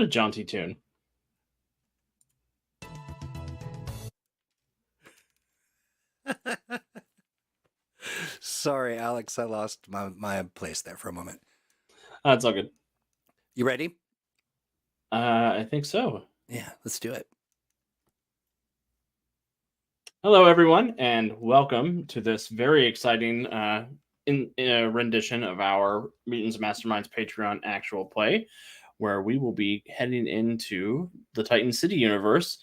What a jaunty tune. Sorry, Alex, I lost my place there for a moment. It's all good. You ready? I think so. Yeah, let's do it. Hello, everyone, and welcome to this very exciting rendition of our Mutants Masterminds Patreon actual play, where we will be heading into the Titan City universe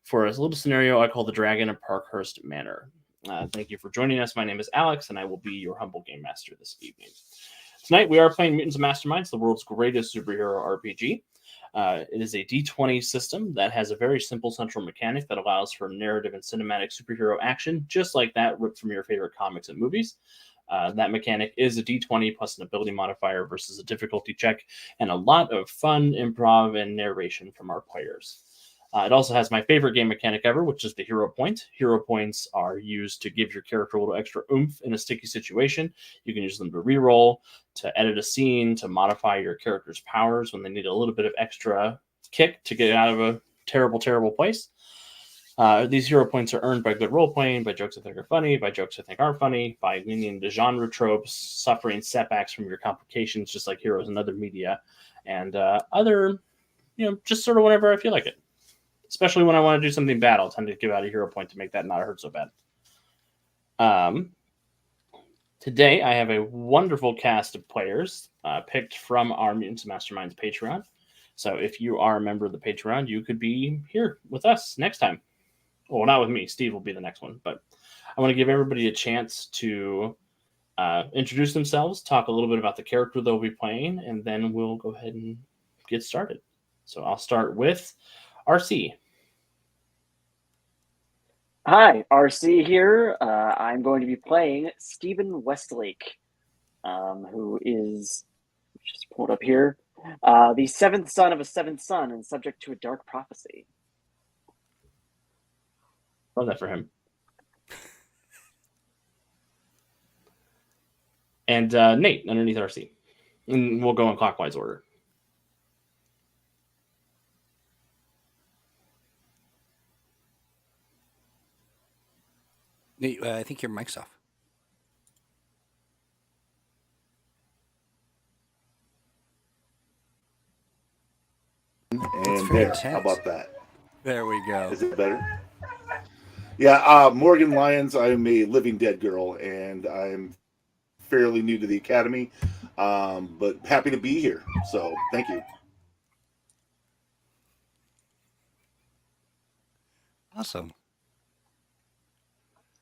for a little scenario I call the Dragon of Parkhurst Manor. Thank you for joining us. My name is Alex, and I will be your humble game master this evening. Tonight, we are playing Mutants Masterminds, the world's greatest superhero RPG. It is a D20 system that has a very simple central mechanic that allows for narrative and cinematic superhero action, just like that ripped from your favorite comics and movies. That mechanic is a D20 plus an ability modifier versus a difficulty check, and a lot of fun improv and narration from our players. It also has my favorite game mechanic ever, which is the hero point. Hero points are used to give your character a little extra oomph in a sticky situation. You can use them to reroll, to edit a scene, to modify your character's powers when they need a little bit of extra kick to get out of a terrible, terrible place. These hero points are earned by good role playing, by jokes I think are funny, by jokes I think aren't funny, by leaning into genre tropes, suffering setbacks from your complications, just like heroes in other media, and other, just sort of whenever I feel like it. Especially when I want to do something bad, I'll tend to give out a hero point to make that not hurt so bad. Today, I have a wonderful cast of players picked from our Mutants Masterminds Patreon. So if you are a member of the Patreon, you could be here with us next time. Well, not with me. Steve will be the next one. But I want to give everybody a chance to introduce themselves, talk a little bit about the character they'll be playing, and then we'll go ahead and get started. So I'll start with RC. Hi, RC here. I'm going to be playing Stephen Westlake, who is, just pulled up here, the seventh son of a seventh son and subject to a dark prophecy. Love that for him. And Nate, underneath RC. And we'll go in clockwise order. I think your mic's off. And there, how about that? There we go. Is it better? Yeah, Morgan Lyons. I'm a living dead girl, and I'm fairly new to the academy, but happy to be here. So, thank you. Awesome.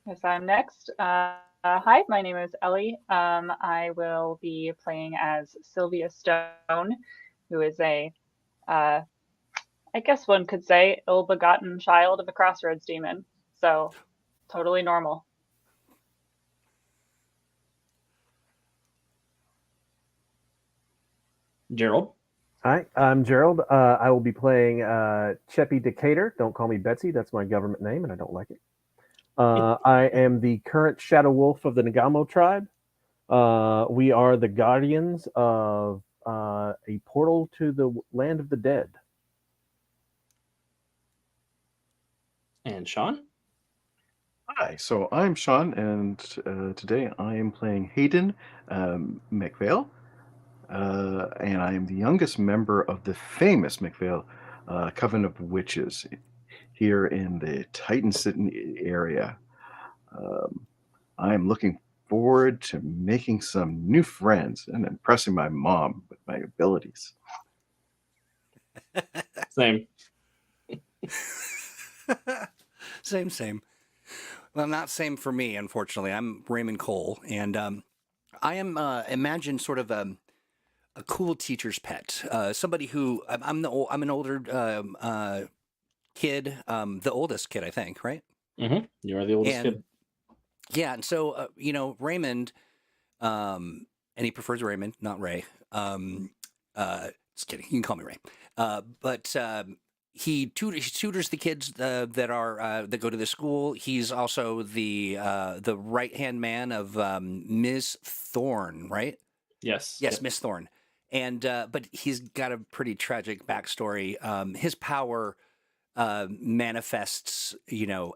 Yes, I'm next. Hi, my name is Ellie. I will be playing as Sylvia Stone, who is a, I guess one could say, ill-begotten child of a crossroads demon. So, totally normal. Gerald. Hi, I'm Gerald. I will be playing Cheppy Decatur. Don't call me Betsy. That's my government name, and I don't like it. I am the current Shadow Wolf of the Nagamo tribe. We are the guardians of a portal to the land of the dead. And Sean? Hi, so I'm Sean, and today I am playing Hayden McPhail, and I am the youngest member of the famous McPhail Coven of Witches here in the Titan City area. I am looking forward to making some new friends and impressing my mom with my abilities. Same. Same. Well, not same for me, unfortunately. I'm Raymond Cole, and I am imagine sort of a cool teacher's pet. Somebody who I'm an older kid, the oldest kid, I think, right? Mm-hmm. You are the oldest kid. Yeah, and so Raymond, and he prefers Raymond, not Ray. Just kidding. You can call me Ray. But he tutors the kids that go to the school. He's also the right hand man of Ms. Thorne, right? Yes. Yes, Miss Thorne. and but he's got a pretty tragic backstory. His power manifests,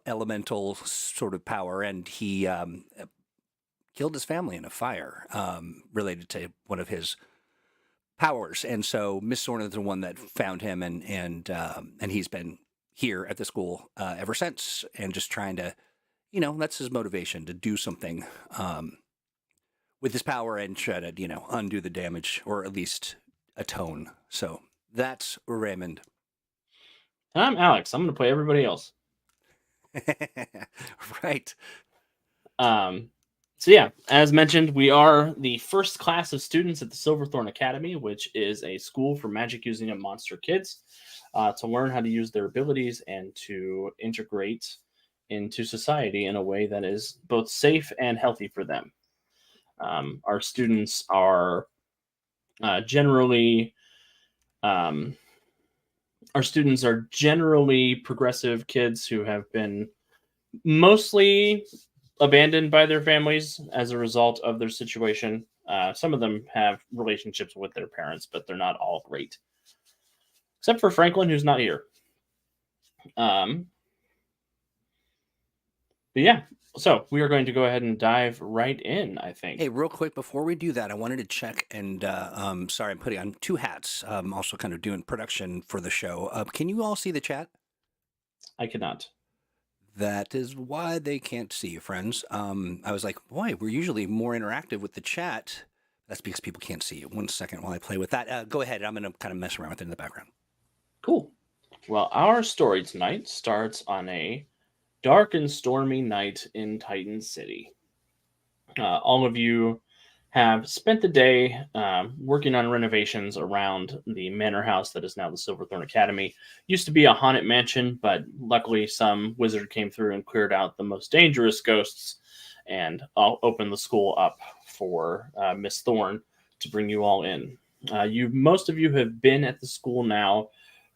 elemental sort of power, and he killed his family in a fire related to one of his powers. And so Miss Sorn is the one that found him, and he's been here at the school ever since, and just trying to, that's his motivation to do something with his power and try to, undo the damage, or at least atone. So that's Raymond. And I'm Alex. I'm going to play everybody else. Right. So yeah, as mentioned, we are the first class of students at the Silverthorn Academy, which is a school for magic using and monster kids to learn how to use their abilities and to integrate into society in a way that is both safe and healthy for them. Our students are generally progressive kids who have been mostly abandoned by their families as a result of their situation. Some of them have relationships with their parents, but they're not all great. Except for Franklin, who's not here. But yeah, so we are going to go ahead and dive right in, I think. Hey, real quick, before we do that, I wanted to check, and sorry, I'm putting on two hats. Also kind of doing production for the show. Can you all see the chat? I cannot. That is why they can't see you, friends. I was like, boy, we're usually more interactive with the chat. That's because people can't see you. 1 second while I play with that. Go ahead. I'm going to kind of mess around with it in the background. Cool. Well, our story tonight starts on a dark and stormy night in Titan City. All of you have spent the day working on renovations around the manor house that is now the Silverthorn Academy. Used to be a haunted mansion, but luckily some wizard came through and cleared out the most dangerous ghosts, and I'll open the school up for Miss Thorne to bring you all in. Most of you have been at the school now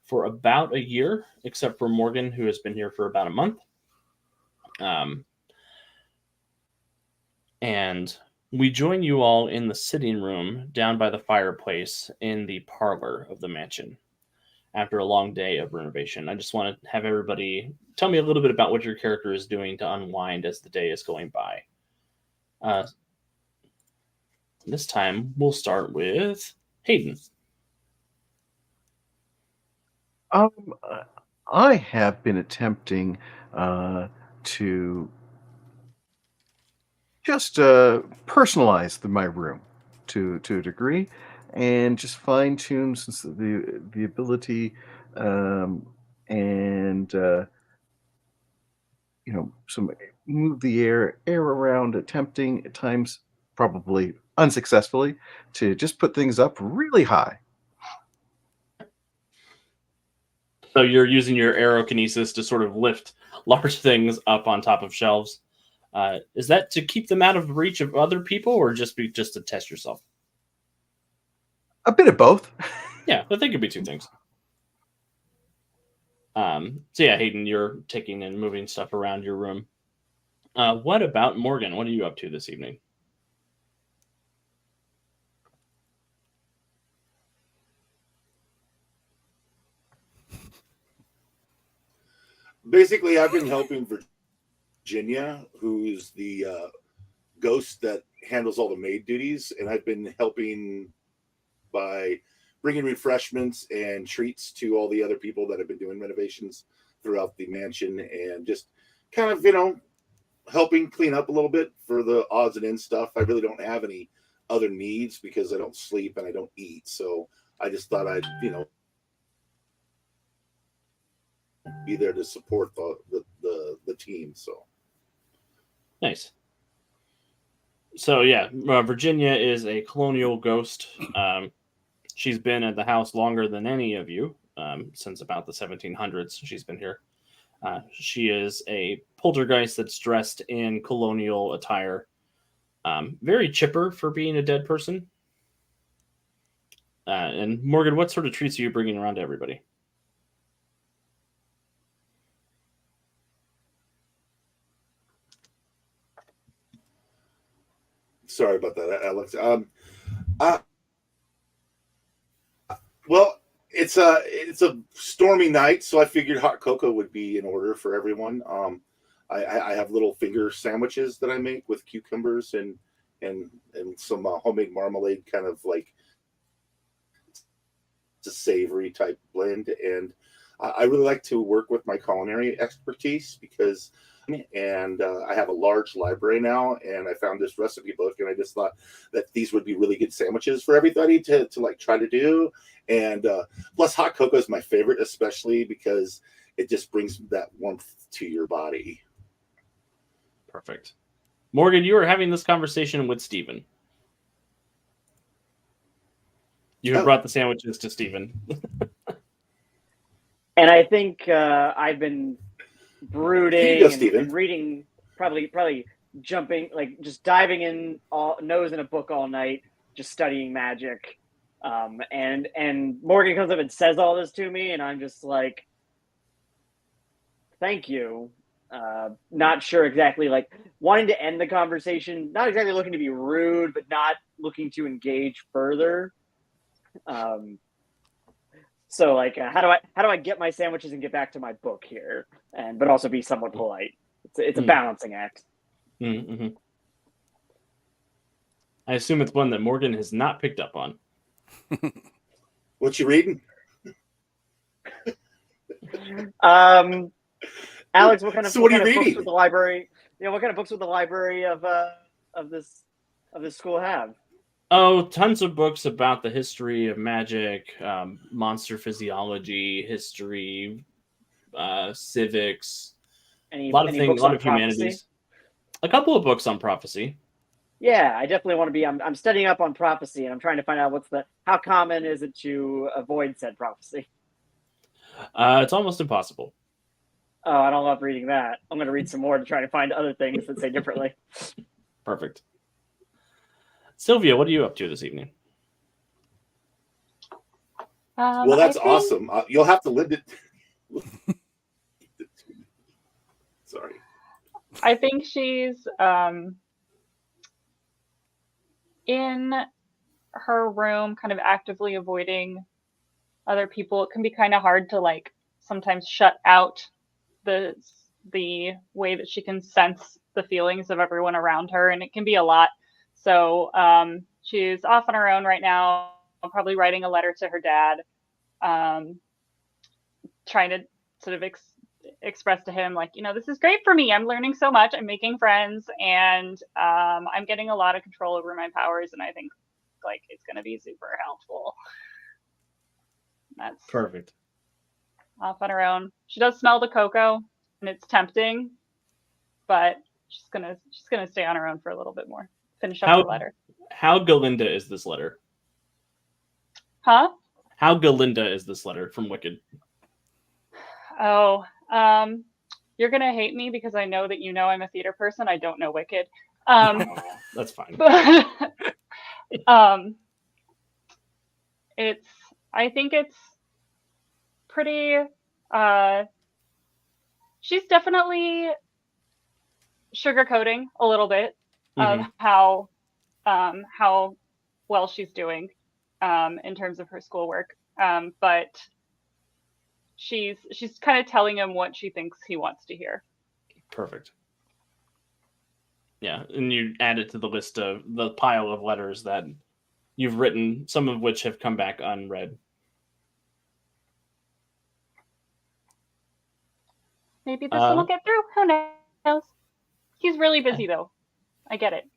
for about a year, except for Morgan, who has been here for about a month. And we join you all in the sitting room down by the fireplace in the parlor of the mansion after a long day of renovation. I just want to have everybody tell me a little bit about what your character is doing to unwind as the day is going by. This time, we'll start with Hayden. I have been attempting to just personalize my room to a degree, and just fine tune since the ability, and some move the air around, attempting at times, probably unsuccessfully, to just put things up really high. So you're using your aerokinesis to sort of lift large things up on top of shelves. Is that to keep them out of reach of other people, or just to test yourself? A bit of both. Yeah, I think it'd be two things. So yeah, Hayden, you're taking and moving stuff around your room. What about Morgan? What are you up to this evening? Basically, I've been helping Virginia, who's the ghost that handles all the maid duties, and I've been helping by bringing refreshments and treats to all the other people that have been doing renovations throughout the mansion, and just kind of, helping clean up a little bit for the odds and ends stuff. I really don't have any other needs because I don't sleep and I don't eat. So I just thought I'd, be there to support the team. So nice. So yeah, Virginia is a colonial ghost. She's been at the house longer than any of you, since about the 1700s. She's been here. She is a poltergeist that's dressed in colonial attire. Very chipper for being a dead person. And Morgan, what sort of treats are you bringing around to everybody? Sorry about that, Alex. it's a stormy night, so I figured hot cocoa would be in order for everyone. I have little finger sandwiches that I make with cucumbers and some homemade marmalade, kind of like it's a savory type blend. And I really like to work with my culinary expertise because, and I have a large library now, and I found this recipe book, and I just thought that these would be really good sandwiches for everybody to like try to do. And plus, hot cocoa is my favorite, especially because it just brings that warmth to your body. Perfect. Morgan, you were having this conversation with Stephen. You have brought the sandwiches to Stephen. And I think I've been brooding and reading, probably jumping, like just diving in, nose in a book all night, just studying magic. And Morgan comes up and says all this to me, and I'm just like, thank you. Not sure exactly, like wanting to end the conversation, not exactly looking to be rude, but not looking to engage further. So like, how do I get my sandwiches and get back to my book here, but also be somewhat polite? It's a balancing act. Mm-hmm. I assume it's one that Morgan has not picked up on. What you reading? Alex, what kind of books would the library? What kind of books would the library of this school have? Oh, tons of books about the history of magic, monster physiology, history, civics, a lot of things, a lot of humanities. A couple of books on prophecy. Yeah, I definitely want to be. I'm studying up on prophecy, and I'm trying to find out how common is it to avoid said prophecy. It's almost impossible. Oh, I don't love reading that. I'm going to read some more to try to find other things that say differently. Perfect. Sylvia, what are you up to this evening? Well, that's awesome. You'll have to live it. Sorry. I think she's in her room, kind of actively avoiding other people. It can be kind of hard to like sometimes shut out the way that she can sense the feelings of everyone around her, and it can be a lot. So she's off on her own right now, probably writing a letter to her dad, trying to sort of express to him, like, this is great for me. I'm learning so much. I'm making friends, and I'm getting a lot of control over my powers, and I think like it's going to be super helpful. That's perfect. Off on her own. She does smell the cocoa, and it's tempting, but she's gonna stay on her own for a little bit more. Finish up the letter. How Galinda is this letter? Huh? How Galinda is this letter from Wicked? Oh, you're gonna hate me because I know that I'm a theater person. I don't know Wicked. That's fine. I think it's pretty. She's definitely sugarcoating a little bit of how well she's doing in terms of her schoolwork, but she's kind of telling him what she thinks he wants to hear. Perfect. Yeah, and you add it to the list of the pile of letters that you've written, some of which have come back unread. Maybe this one will get through. Who knows? He's really busy, though. I get it.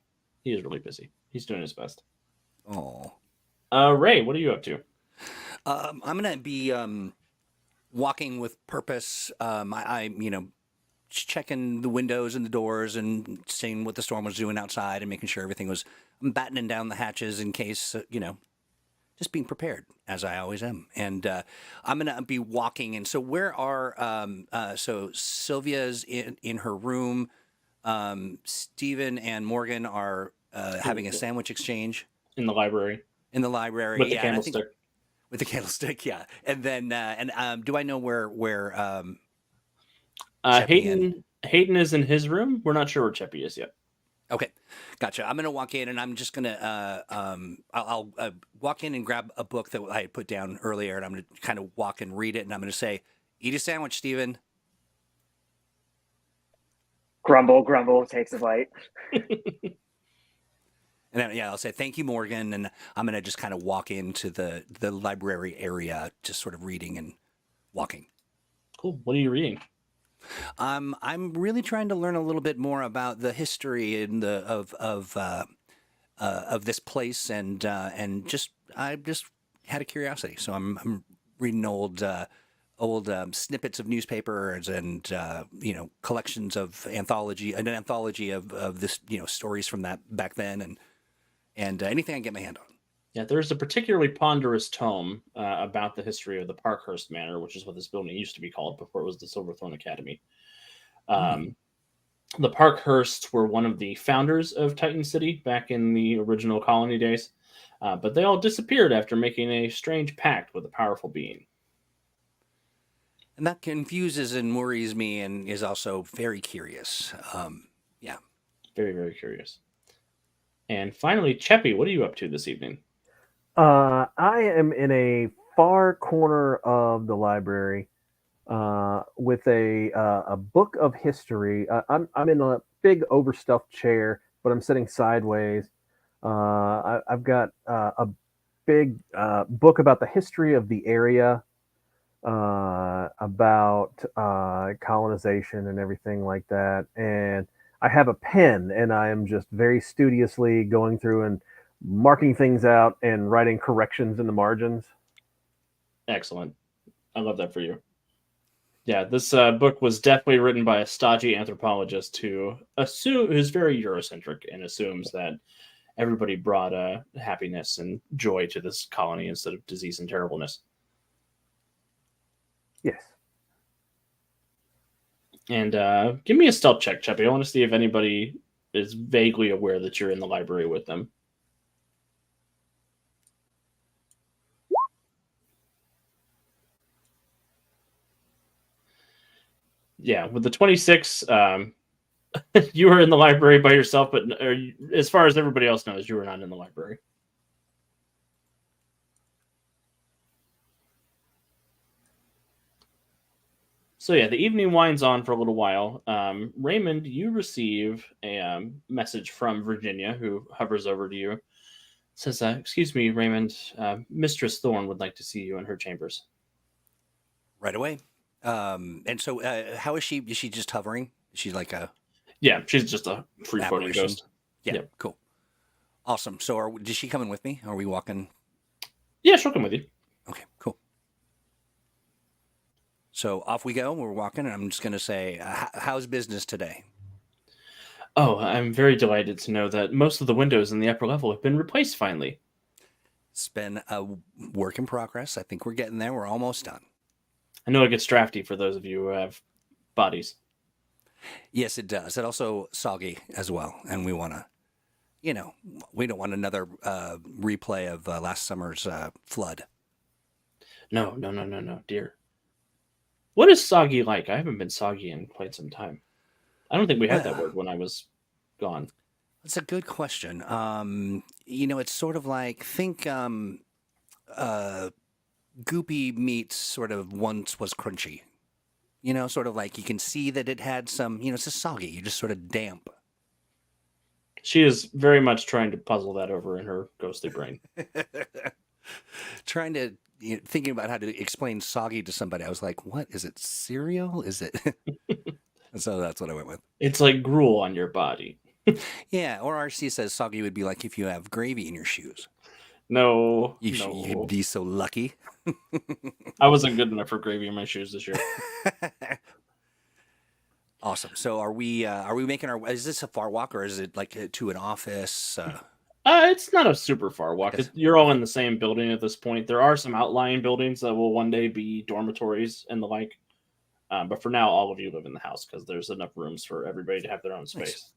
He is really busy. He's doing his best. Oh. Ray, what are you up to? I'm going to be walking with purpose. I checking the windows and the doors and seeing what the storm was doing outside and making sure everything was battening down the hatches in case, just being prepared, as I always am. And I'm going to be walking. And so where are, so Sylvia's in her room. Stephen and Morgan are having a sandwich exchange. In the library. In the library. With the candlestick. With the candlestick, yeah. And then, do I know where Hayden is in his room? We're not sure where Cheppy is yet. Okay, gotcha. I'm gonna walk in, and I'm just gonna I'll walk in and grab a book that I had put down earlier, and I'm gonna kind of walk and read it, and I'm gonna say, "Eat a sandwich, Stephen." Grumble, grumble, takes a bite. And then, yeah, I'll say thank you, Morgan, and I'm gonna just kind of walk into the library area, just sort of reading and walking. Cool. What are you reading? I'm really trying to learn a little bit more about the history and of this place, and just I just had a curiosity, so I'm reading old snippets of newspapers and collections of an anthology of this stories from that back then, and anything I can get my hand on. Yeah, there's a particularly ponderous tome about the history of the Parkhurst Manor, which is what this building used to be called before it was the Silverthorn Academy. The Parkhursts were one of the founders of Titan City back in the original colony days, but they all disappeared after making a strange pact with a powerful being. And that confuses and worries me, and is also very curious. Yeah. Very, very curious. And finally, Cheppy, what are you up to this evening? I am in a far corner of the library with a book of history. I'm in a big overstuffed chair, but I'm sitting sideways. I've got a big book about the history of the area, about colonization and everything like that. And I have a pen, and I am just very studiously going through and marking things out and writing corrections in the margins. Excellent. I love that for you. Yeah, this book was definitely written by a stodgy anthropologist who's very Eurocentric and assumes that everybody brought happiness and joy to this colony instead of disease and terribleness. Yes. And give me a stealth check, Cheppy. I want to see if anybody is vaguely aware that you're in the library with them. Yeah, with the 26, you were in the library by yourself, but as far as everybody else knows, you were not in the library. So yeah, the evening winds on for a little while. Raymond, you receive a message from Virginia, who hovers over to you. It says, excuse me, Raymond, Mistress Thorne would like to see you in her chambers. Right away. And so how is she? Is she just hovering? Is she like a... Yeah, she's just a free-floating ghost. Yeah, Yep. Cool. Awesome. So is she coming with me? Are we walking? Yeah, she'll come with you. Okay, cool. So off we go. We're walking, and I'm just going to say, how's business today? Oh, I'm very delighted to know that most of the windows in the upper level have been replaced finally. It's been a work in progress. I think we're getting there. We're almost done. I know it gets drafty for those of you who have bodies. Yes, it does. It also soggy as well. And we want to, we don't want another replay of last summer's flood. No, dear. What is soggy like? I haven't been soggy in quite some time. I don't think we had that word when I was gone. That's a good question. It's sort of like, think goopy meat sort of once was crunchy. Sort of like you can see that it had some, it's just soggy. You're just sort of damp. She is very much trying to puzzle that over in her ghostly brain. Trying to, thinking about how to explain soggy to somebody. I was like, what? Is it cereal? Is it? So that's what I went with. It's like gruel on your body. Yeah, or RC says soggy would be like if you have gravy in your shoes. No. You'd be so lucky. I wasn't good enough for gravy in my shoes this year. Awesome. So are we making is this a far walk, or is it like to an office? It's not a super far walk. You're all in the same building at this point. There are some outlying buildings that will one day be dormitories and the like. But for now, all of you live in the house because there's enough rooms for everybody to have their own space.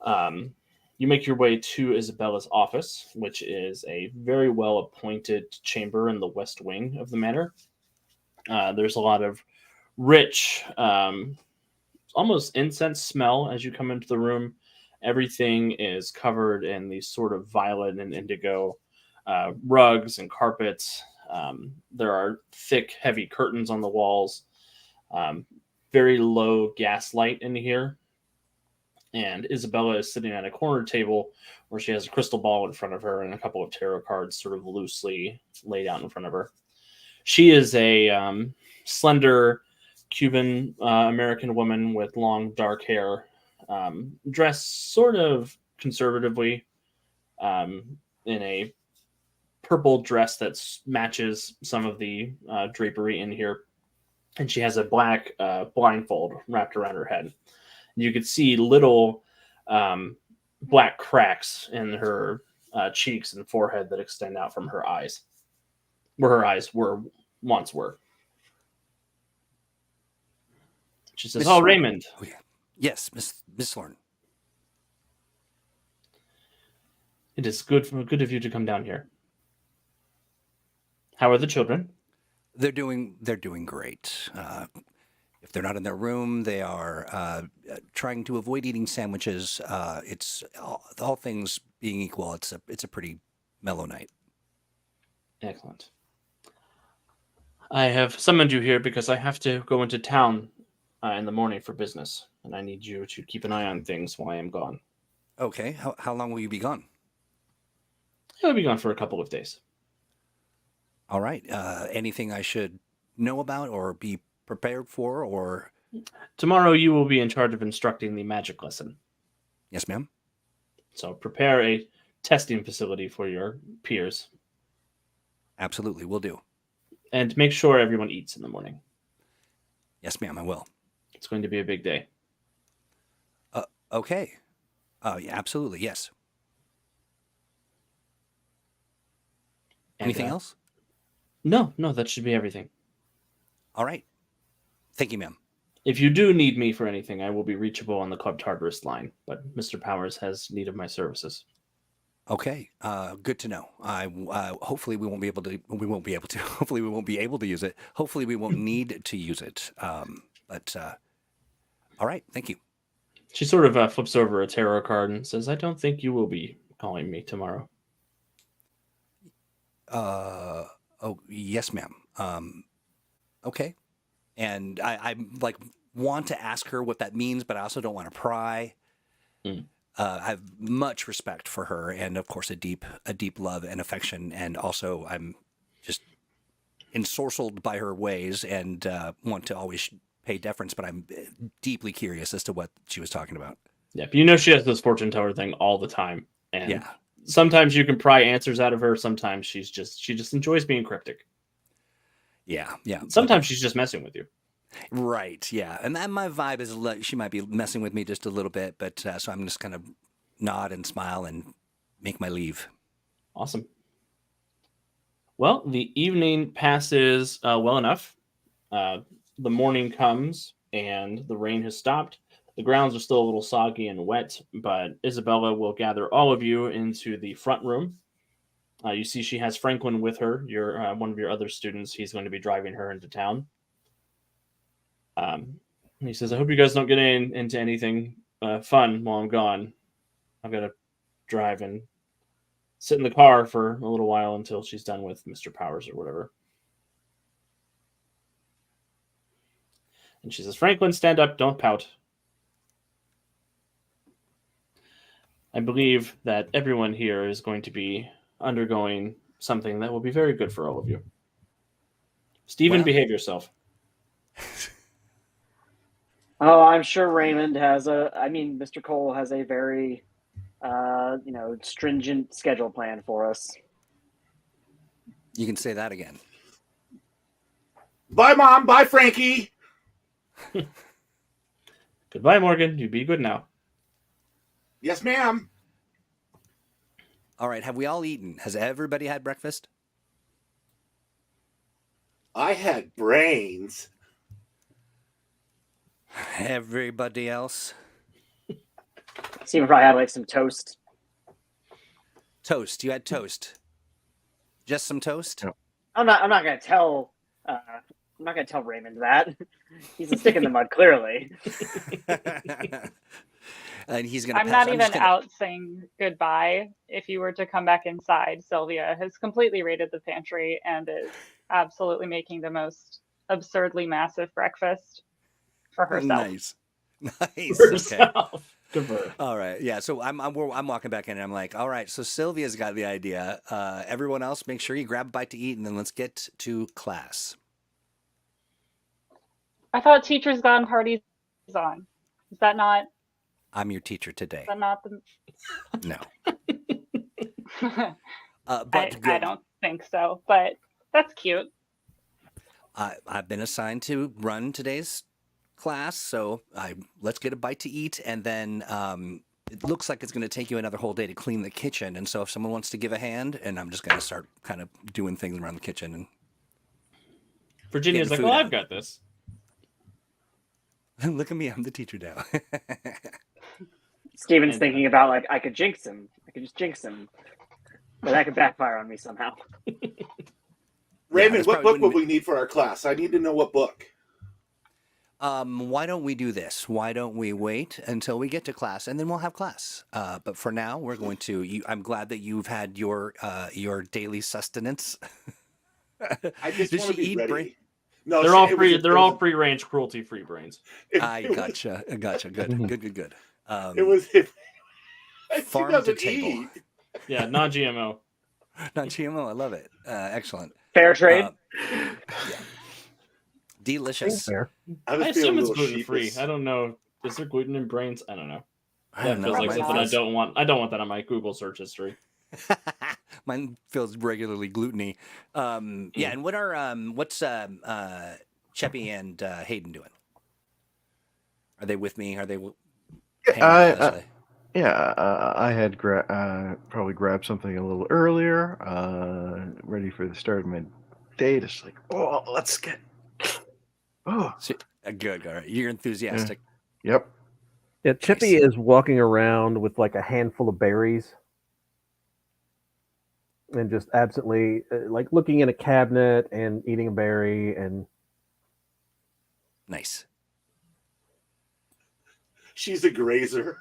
Nice. You make your way to Isabella's office, which is a very well-appointed chamber in the west wing of the manor. There's a lot of rich, almost incense smell as you come into the room. Everything is covered in these sort of violet and indigo rugs and carpets. There are thick, heavy curtains on the walls. Very low gas light in here. And Isabella is sitting at a corner table where she has a crystal ball in front of her and a couple of tarot cards sort of loosely laid out in front of her. She is a slender Cuban American woman with long dark hair, dressed sort of conservatively in a purple dress that matches some of the drapery in here. And she has a black blindfold wrapped around her head. You could see little black cracks in her cheeks and forehead that extend out from her eyes, where her eyes once were. She says, Miss Raymond. Oh, yeah. Yes, Miss Thorne. It is good of you to come down here. How are the children? They're doing great. If they're not in their room, they are trying to avoid eating sandwiches. It's all things being equal. It's a pretty mellow night. Excellent. I have summoned you here because I have to go into town in the morning for business, and I need you to keep an eye on things while I am gone. Okay. How long will you be gone? I'll be gone for a couple of days. All right. Anything I should know about or be prepared for, or? Tomorrow you will be in charge of instructing the magic lesson. Yes, ma'am. So prepare a testing facility for your peers. Absolutely, will do. And make sure everyone eats in the morning. Yes, ma'am, I will. It's going to be a big day. Okay. Yeah, absolutely, yes. And, anything else? No, that should be everything. All right. Thank you, ma'am. If you do need me for anything, I will be reachable on the Club Tartarus line, but Mr. Powers has need of my services. Okay, good to know. Hopefully we won't be able to. Hopefully we won't be able to use it. Hopefully we won't need to use it. But all right, thank you. She sort of flips over a tarot card and says, "I don't think you will be calling me tomorrow." Oh yes, ma'am. Okay. And I like want to ask her what that means, but I also don't want to pry. I have much respect for her, and of course a deep love and affection, and also I'm just ensorcelled by her ways and want to always pay deference. But I'm deeply curious as to what she was talking about. Yeah, but you know she has this fortune teller thing all the time, and yeah. Sometimes you can pry answers out of her. Sometimes she just enjoys being cryptic. Yeah. Sometimes she's just messing with you. Right, yeah. And my vibe is she might be messing with me just a little bit, but so I'm just kind of nod and smile and make my leave. Awesome. Well, the evening passes well enough. The morning comes and the rain has stopped. The grounds are still a little soggy and wet, but Isabella will gather all of you into the front room. You see she has Franklin with her, one of your other students. He's going to be driving her into town. He says, I hope you guys don't get into anything fun while I'm gone. I've got to drive and sit in the car for a little while until she's done with Mr. Powers or whatever. And she says, Franklin, stand up, don't pout. I believe that everyone here is going to be undergoing something that will be very good for all of you. Stephen, behave yourself. Oh, I'm sure Raymond Mr. Cole has a very, stringent schedule plan for us. You can say that again. Bye, Mom. Bye, Frankie. Goodbye, Morgan. You be good now. Yes, ma'am. All right. Have we all eaten? Has everybody had breakfast? I had brains. Everybody else? Steven probably had some toast. Toast. You had toast. Just some toast? No. I'm not gonna tell Raymond that. He's a stick in the mud, clearly. And he's going to I'm pass. not I'm just even gonna- out saying goodbye. If you were to come back inside, Sylvia has completely raided the pantry and is absolutely making the most absurdly massive breakfast for herself. Nice. Nice. For Okay. herself. Good for her. All right. Yeah. So I'm walking back in and I'm like, all right. So Sylvia's got the idea. Everyone else, make sure you grab a bite to eat and then let's get to class. I thought teachers gone parties on. Is that not? I'm your teacher today. Is that not the? No. I But don't think so. But that's cute. I've been assigned to run today's class, so let's get a bite to eat, and then it looks like it's going to take you another whole day to clean the kitchen. And so if someone wants to give a hand, and I'm just going to start kind of doing things around the kitchen. Virginia's like, Getting well, food I've got this. And look at me, I'm the teacher now. Steven's And, thinking about like I could jinx him. I could just jinx him, but that could backfire on me somehow. Raymond, that's what probably book would when we need for our class? I need to know what book. Why don't we do this? Why don't we wait until we get to class, and then we'll have class. But for now, we're going to. I'm glad that you've had your daily sustenance. I just Did want to she be eat ready. brain? No, They're she- all it was free. a- They're it all was- free range, cruelty free brains. I gotcha. Good. It was. She Farm to doesn't table. eat. Yeah, non-GMO. Not GMO. I love it. Excellent. Fair trade. Yeah. Delicious. Fair. I was I feeling assume a it's little gluten free. sheepish. I don't know. Is there gluten in brains? I don't know. I That don't know. feels like Mine something I feels- don't want. I don't want that on my Google search history. Mine feels regularly gluteny. Yeah, and what's Cheppy and Hayden doing? Are they with me? Are they hanging out with us? I had probably grabbed something a little earlier, ready for the start of my day. Just like, oh, let's get. Oh, Good. All right. You're enthusiastic. yep. Yeah, Chippy is walking around with like a handful of berries and just absently like looking in a cabinet and eating a berry and Nice. She's a grazer.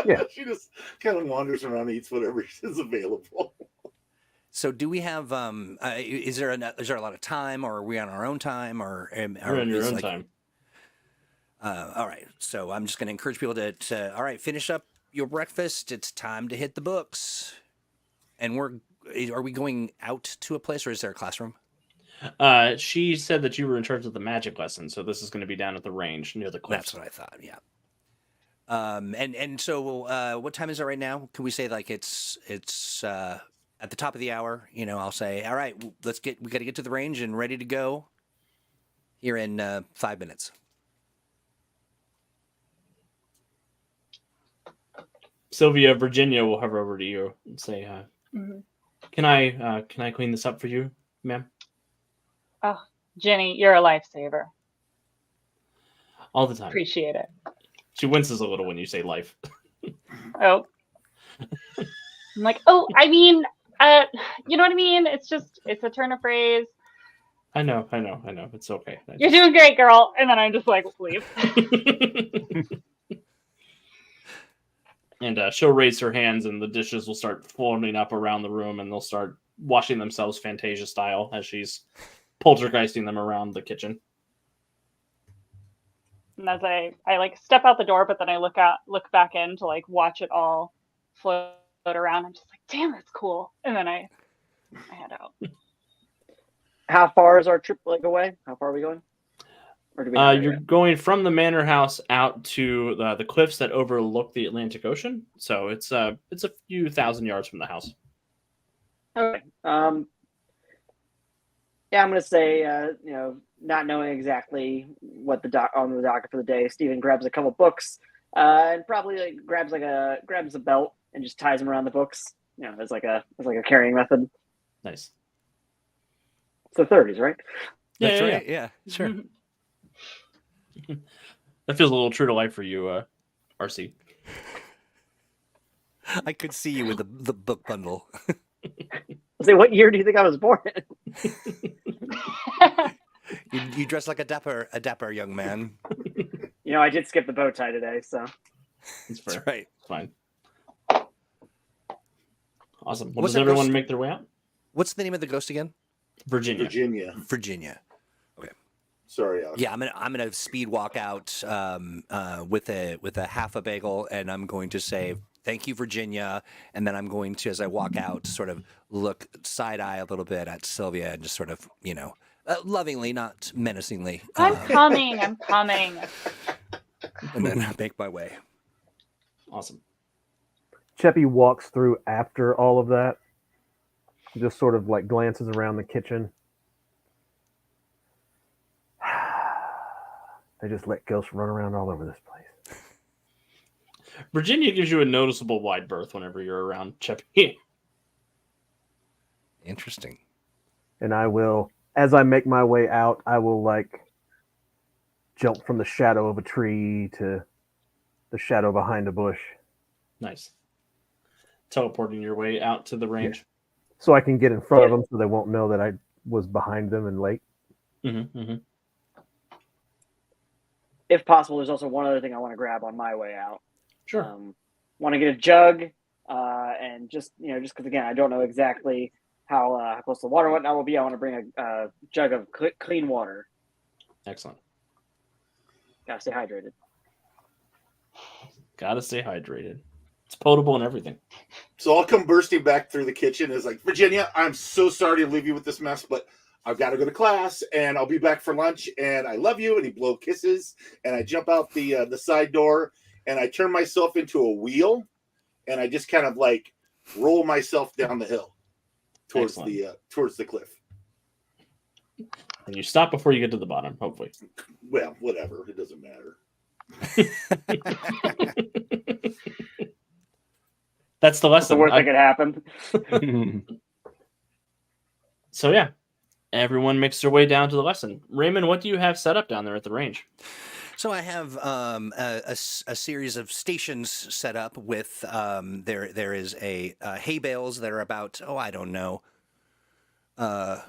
Yeah. She just kind of wanders around and eats whatever is available. So, do we have? Is there a lot of time, or are we on our own time, or You're on your is own like- time. All right. So I'm just going to encourage people to all right, finish up your breakfast. It's time to hit the books. And are we going out to a place, or is there a classroom? She said that you were in charge of the magic lesson, so this is going to be down at the range near the cliffs. That's what I thought. Yeah. And so what time is it right now? Can we say like it's at the top of the hour? You know, I'll say, all right, we got to get to the range and ready to go here in 5 minutes. Sylvia, Virginia will hover over to you and say, Mhm. Can I clean this up for you, ma'am? Oh, Jenny, you're a lifesaver. All the time. Appreciate it. She winces a little when you say life. Oh. I'm like, oh, I mean, you know what I mean? It's a turn of phrase. I know. It's okay. You're doing great, girl. And then I'm just like, leave. And she'll raise her hands, and the dishes will start floating up around the room, and they'll start washing themselves Fantasia style as she's poltergeisting them around the kitchen. And as I like step out the door, but then I look back in to like watch it all float around. I'm just like, damn, that's cool. And then I head out. How far is our trip like away? How far are we going? Or do we know You're yet? going from the manor house out to the cliffs that overlook the Atlantic Ocean. So it's a few thousand yards from the house. Okay. Yeah, I'm gonna say, not knowing exactly what on the docket for the day, Steven grabs a couple books, and probably grabs a belt and just ties them around the books. As like a carrying method. Nice. It's the 30s, right? That's Yeah. right. Yeah, sure. That feels a little true to life for you, RC. I could see you with the book bundle. Say, what year do you think I was born in? You dress like a dapper young man. I did skip the bow tie today, so It's fair. That's right. It's fine. Awesome. Well, What's does that everyone ghost- make their way out? What's the name of the ghost again? Virginia. Virginia. Sorry, Alex. Yeah, I'm gonna speed walk out with a half a bagel, and I'm going to say thank you, Virginia, and then I'm going to, as I walk out, sort of look side eye a little bit at Sylvia and just sort of, lovingly, not menacingly, I'm coming. I'm coming. and then make my way. Awesome. Cheppy walks through after all of that, just sort of like glances around the kitchen. They just let ghosts run around all over this place. Virginia gives you a noticeable wide berth whenever you're around Cheppy. Interesting. And I will, as I make my way out, I will like jump from the shadow of a tree to the shadow behind a bush. Nice. Teleporting your way out to the range. So I can get in front of them so they won't know that I was behind them and late. If possible, there's also one other thing I want to grab on my way out. Sure. Want to get a jug, and just because again, I don't know exactly how close the water and whatnot will be. I want to bring a jug of clean water. Excellent. Gotta stay hydrated. Gotta stay hydrated. It's potable and everything. So I'll come bursting back through the kitchen. It's like, Virginia, I'm so sorry to leave you with this mess, but I've got to go to class, and I'll be back for lunch, and I love you. And he blow kisses, and I jump out the side door, and I turn myself into a wheel, and I just kind of like roll myself down the hill towards the cliff. And you stop before you get to the bottom, hopefully. Well, whatever. It doesn't matter. That's the What's the lesson. worst that could happen? So yeah, everyone makes their way down to the lesson. Raymond, what do you have set up down there at the range? So I have a series of stations set up with there is a hay bales that are about I don't know. They're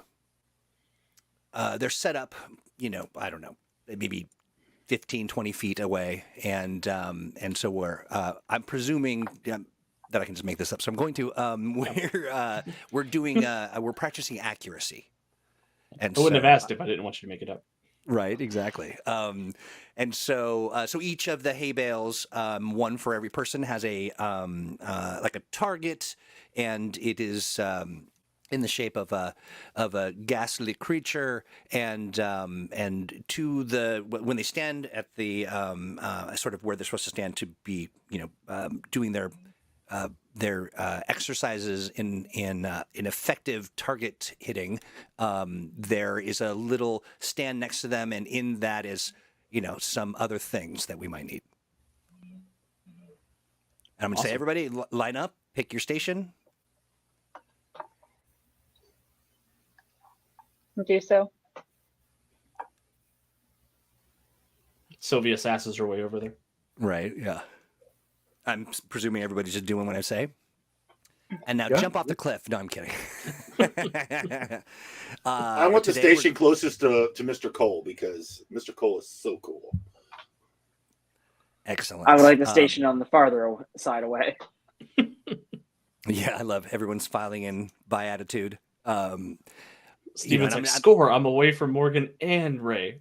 set up I don't know, maybe 15, 20 feet away, and so I'm presuming that I can just make this up. So I'm going to we're practicing accuracy. And I wouldn't have asked if I didn't want you to make it up. Right, exactly. And so each of the hay bales, one for every person, has a like a target, and it is in the shape of a ghastly creature, and to the when they stand at the sort of where they're supposed to stand to be doing their exercises in effective target hitting, there is a little stand next to them, and in that is some other things that we might need. And I'm going to say, everybody, line up, pick your station. Do so. Sylvia sasses her way over there. Right, yeah. I'm presuming everybody's just doing what I say. And now jump off the cliff. No, I'm kidding. I want the station closest to Mr. Cole, because Mr. Cole is so cool. Excellent. I would like the station on the farther side away. Yeah, I love everyone's filing in by attitude. Steven's like, score, I'm away from Morgan and Ray.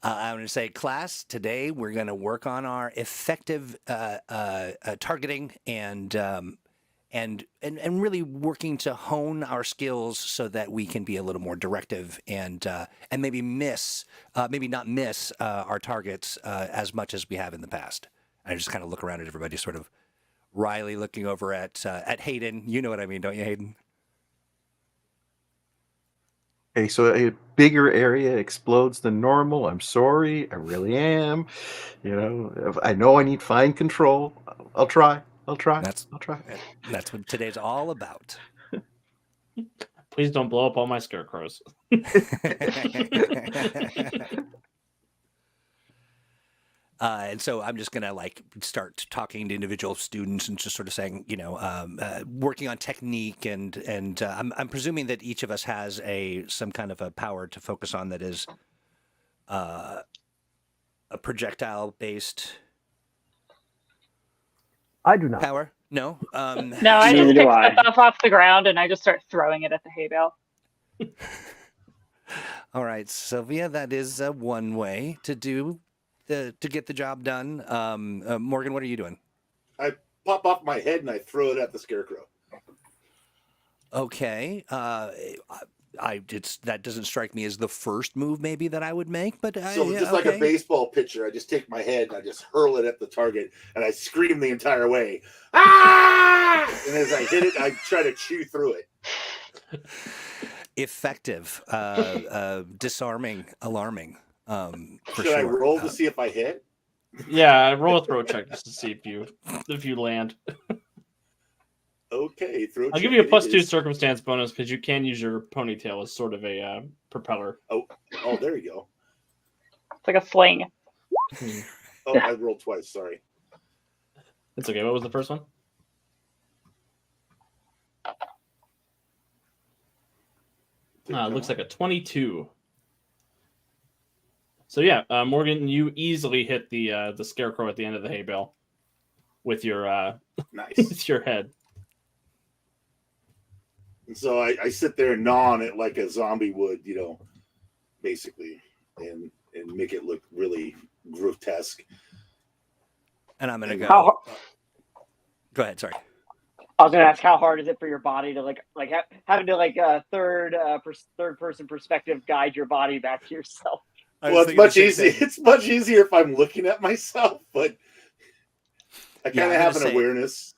I'm going to say, class, today we're going to work on our effective targeting and really working to hone our skills so that we can be a little more directive and maybe not miss our targets as much as we have in the past. I just kind of look around at everybody, sort of wryly looking over at Hayden. You know what I mean, don't you, Hayden? Okay, so a bigger area explodes than normal. I'm sorry. I really am. I know I need fine control. I'll try. I'll try. That's what today's all about. Please don't blow up all my scarecrows. And so I'm just going to start talking to individual students and just sort of saying, working on technique, and I'm presuming that each of us has some kind of a power to focus on that is projectile-based I do not. power? No. No, I Neither just do pick I. stuff up off the ground and I just start throwing it at the hay bale. All right, Sylvia, that is one way to get the job done. Morgan, what are you doing? I pop off my head and I throw it at the scarecrow. Okay. That doesn't strike me as the first move maybe that I would make, but So just like a baseball pitcher, I just take my head and I just hurl it at the target and I scream the entire way. Ah! And as I hit it, I try to chew through it. Effective, disarming, alarming. For Should sure. I roll to see if I hit? Yeah, roll a throw check just to see if you land. Okay, throw. I'll give you a +2 circumstance bonus because you can use your ponytail as sort of a propeller. Oh, there you go. It's like a sling. Oh, I rolled twice. Sorry. It's okay. What was the first one? It looks like a 22. So yeah, Morgan, you easily hit the scarecrow at the end of the hay bale with your Nice. with your head. And so I sit there and gnaw on it like a zombie would, basically, and make it look really grotesque. And I'm gonna go. Go ahead. Sorry. I was gonna ask, how hard is it for your body to having to third person perspective guide your body back to yourself? Well, it's much easier. It's much easier if I'm looking at myself, but I kind of have an awareness.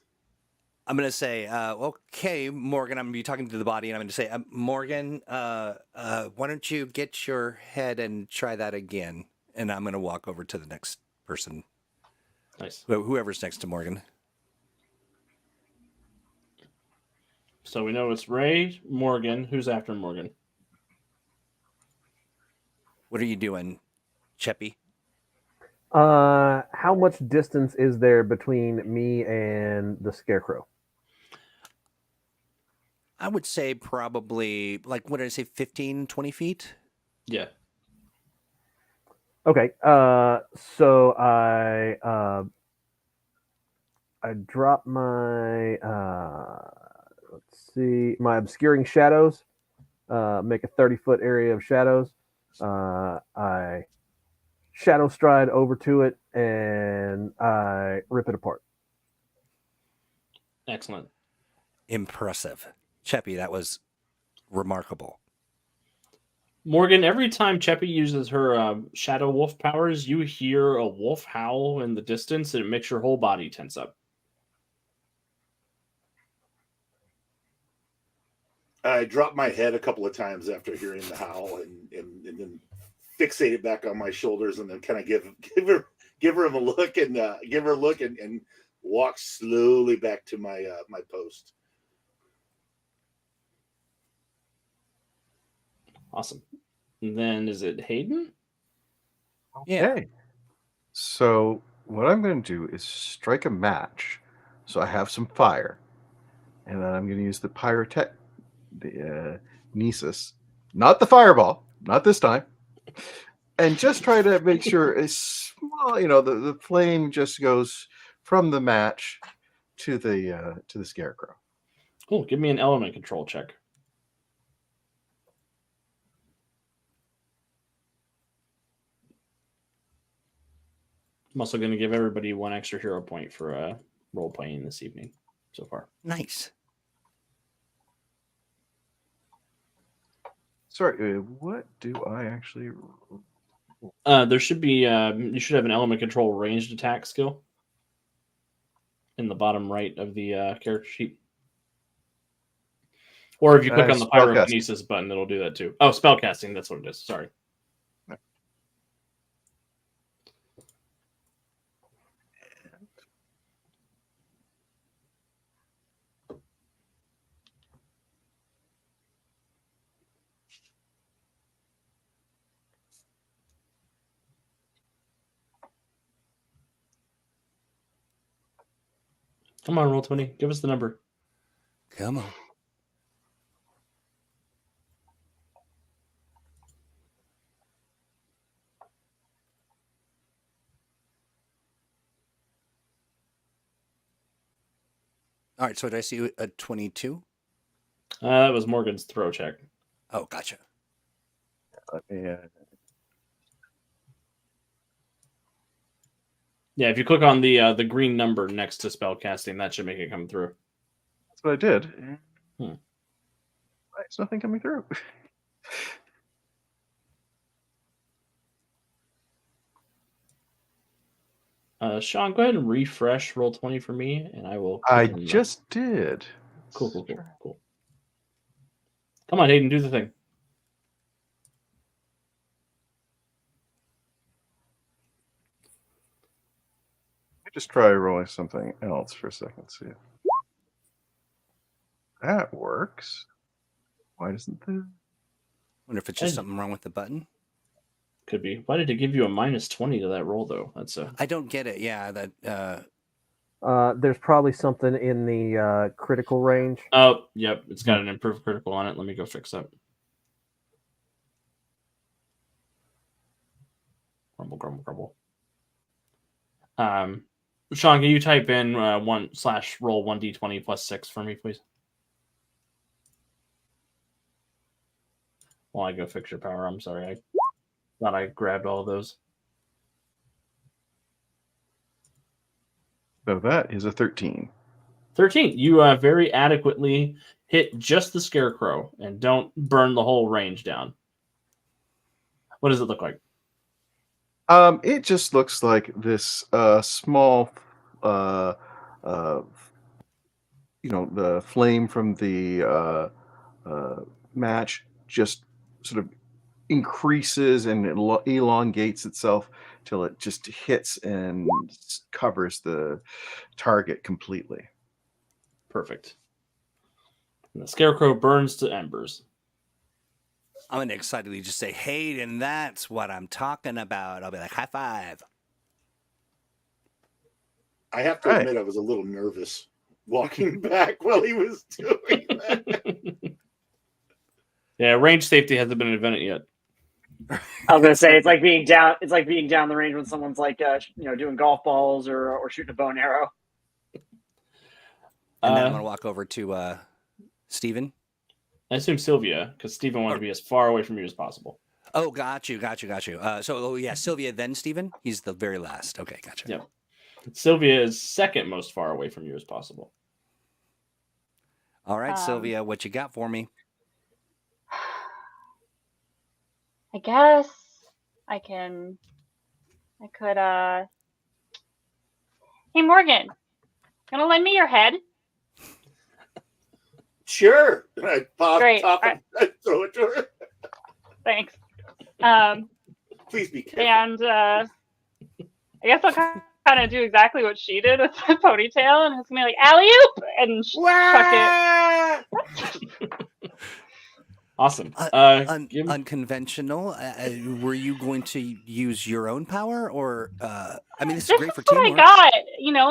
I'm going to say, okay, Morgan, I'm going to be talking to the body, and I'm going to say, Morgan, why don't you get your head and try that again? And I'm going to walk over to the next person. Nice. Whoever's next to Morgan. So we know it's Ray, Morgan. Who's after Morgan? What are you doing, Cheppy? How much distance is there between me and the scarecrow? I would say probably, what did I say, 15, 20 feet? Yeah. Okay. So I drop my my obscuring shadows. Make a 30-foot area of shadows. I shadow stride over to it and I rip it apart. Excellent. Impressive. Cheppy, that was remarkable. Morgan, every time Cheppy uses her shadow wolf powers, you hear a wolf howl in the distance and it makes your whole body tense up. I drop my head a couple of times after hearing the howl and then fixate it back on my shoulders and then kind of give her a look and walk slowly back to my my post. Awesome. And then is it Hayden? Yeah. Okay. So what I'm going to do is strike a match, so I have some fire, and then I'm going to use the Nesis, not the fireball, not this time, and just try to make sure it's small. The flame just goes from the match to the scarecrow. Cool. Give me an element control check. I'm also going to give everybody 1 extra hero point for role playing this evening so far. Nice. Sorry, what do I actually? There should be you should have an element control ranged attack skill in the bottom right of the character sheet. Or if you click on the pyrokinesis button, it'll do that too. Oh, spellcasting, that's what it is. Sorry. Come on, Roll20. Give us the number. Come on. All right, so did I see a 22? That was Morgan's throw check. Oh, gotcha. Let me, Yeah, if you click on the green number next to spell casting, that should make it come through. that's what I did. Hmm. Why is nothing coming through? Sean, go ahead and refresh Roll20 for me, and I will. I click on the- just did. Cool. Come on, Hayden, do the thing. Let me just try rolling something else for a second. See if that works. Why doesn't the... Wonder if it's just something wrong with the button. Could be. Why did it give you a -20 to that roll, though? That's a. I don't get it. Yeah, that. There's probably something in the critical range. Oh, yep. It's got an improved critical on it. Let me go fix that. Grumble. Sean, can you type in /roll1d20 plus 6 for me, please? While I go fix your power, I'm sorry. I thought I grabbed all of those. So that is a 13. 13. You very adequately hit just the scarecrow and don't burn the whole range down. What does it look like? It just looks like this small, the flame from the match just sort of increases and elongates itself till it just hits and covers the target completely. Perfect. And the scarecrow burns to embers. I'm going to excitedly just say, Hayden, that's what I'm talking about. I'll be like, high five. I have to admit, I was a little nervous walking back while he was doing that. Yeah, range safety hasn't been invented yet. I was gonna say it's like being down. It's like being down the range when someone's like, doing golf balls or shooting a bow and arrow. And then I'm going to walk over to Stephen. I assume Sylvia, because Stephen wanted to be as far away from you as possible. Oh, got you. Sylvia, then Stephen? He's the very last. Okay, gotcha. Yep. Sylvia is second most far away from you as possible. All right, Sylvia, what you got for me? I guess I could, hey, Morgan, gonna lend me your head? Sure. I pop Great. top and I throw it to her. Thanks. Please be careful. And I guess I'll kind of do exactly what she did with the ponytail, and it's gonna be like alley-oop and chuck it. Awesome. Unconventional. Were you going to use your own power, or this is This great for is what teamwork. I got.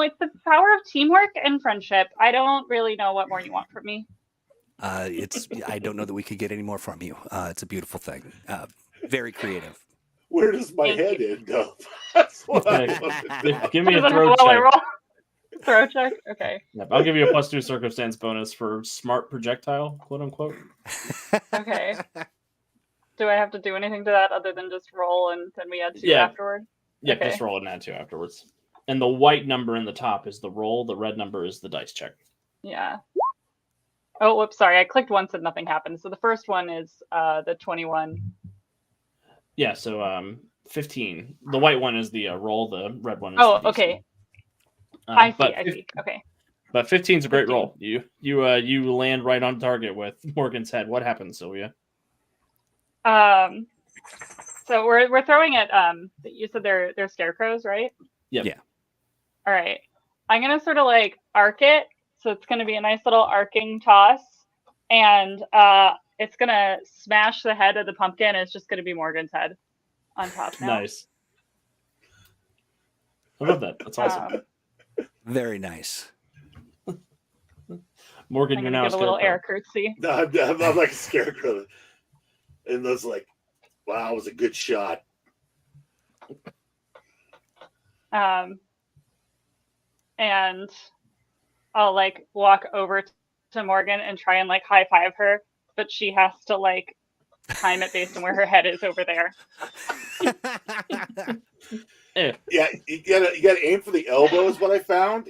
It's the power of teamwork and friendship. I don't really know what more you want from me. I don't know that we could get any more from you. It's a beautiful thing. Very creative. Where does my head end up? That's what I want to know. Give me a Doesn't throw have a check. roll. Throw check? Okay. Yep, I'll give you a +2 circumstance bonus for smart projectile, quote unquote. Okay. Do I have to do anything to that other than just roll and then we add 2 afterward? Yep, Okay. just roll and add 2 afterwards. And the white number in the top is the roll. The red number is the dice check. Yeah. Oh, whoops, sorry. I clicked once and nothing happened. So the first one is the 21. Yeah, so 15. The white one is the roll. The red one is Oh, the DC. okay. I see. Okay. But 15 is a great roll. You land right on target with Morgan's head. What happens, Sylvia? So we're throwing at you said they're scarecrows, right? Yep. Yeah. All right. I'm gonna sort of like arc it, so it's gonna be a nice little arcing toss, and it's gonna smash the head of the pumpkin. It's just gonna be Morgan's head on top now. Nice. I love that. That's awesome. Very nice. Morgan, I'm you're gonna now give a little air curtsy. No, I'm like a scarecrow. And those like, wow, it was a good shot. And I'll like walk over to Morgan and try and like high five her, but she has to like time it based on where her head is over there. Eh, Yeah, you gotta aim for the elbow is what I found.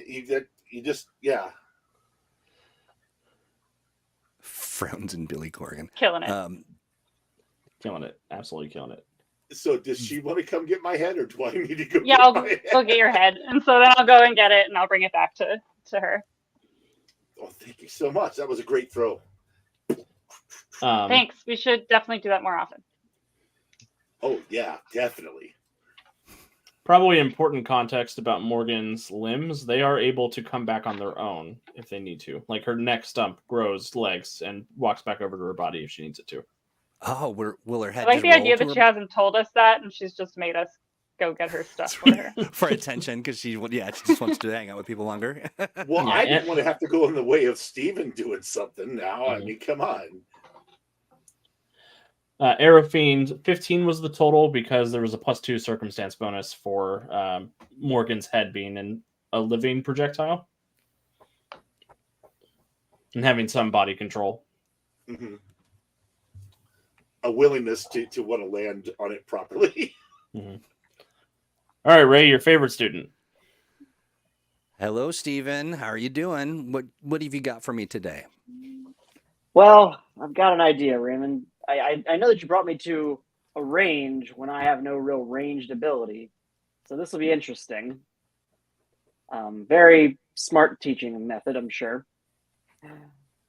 Yeah. Frowns and Billy Corgan. Killing it. killing it. Absolutely killing it. So does she want to come get my head, or do I need to go? Yeah, get I'll my head? go get your head, and so then I'll go and get it, and I'll bring it back to her. Oh, thank you so much. That was a great throw. Thanks. We should definitely do that more often. Oh yeah, definitely. Probably important context about Morgan's limbs. They are able to come back on their own if they need to. Like her neck stump grows legs and walks back over to her body if she needs it to. Oh, will her head I like just the roll idea to that her she hasn't told us that, and she's just made us go get her stuff for her. for attention because she just wants to hang out with people longer. Well, Yeah, I didn't want to have to go in the way of Steven doing something now. I mean, come on. Arrow Fiend, 15 was the total because there was a +2 circumstance bonus for Morgan's head being in a living projectile and having some body control. Mm-hmm. A willingness to want to land on it properly. Mm-hmm. All right, Ray, your favorite student. Hello, Steven. How are you doing? What have you got for me today? Well, I've got an idea, Raymond. I know that you brought me to a range when I have no real ranged ability, so this will be interesting. Very smart teaching method, I'm sure.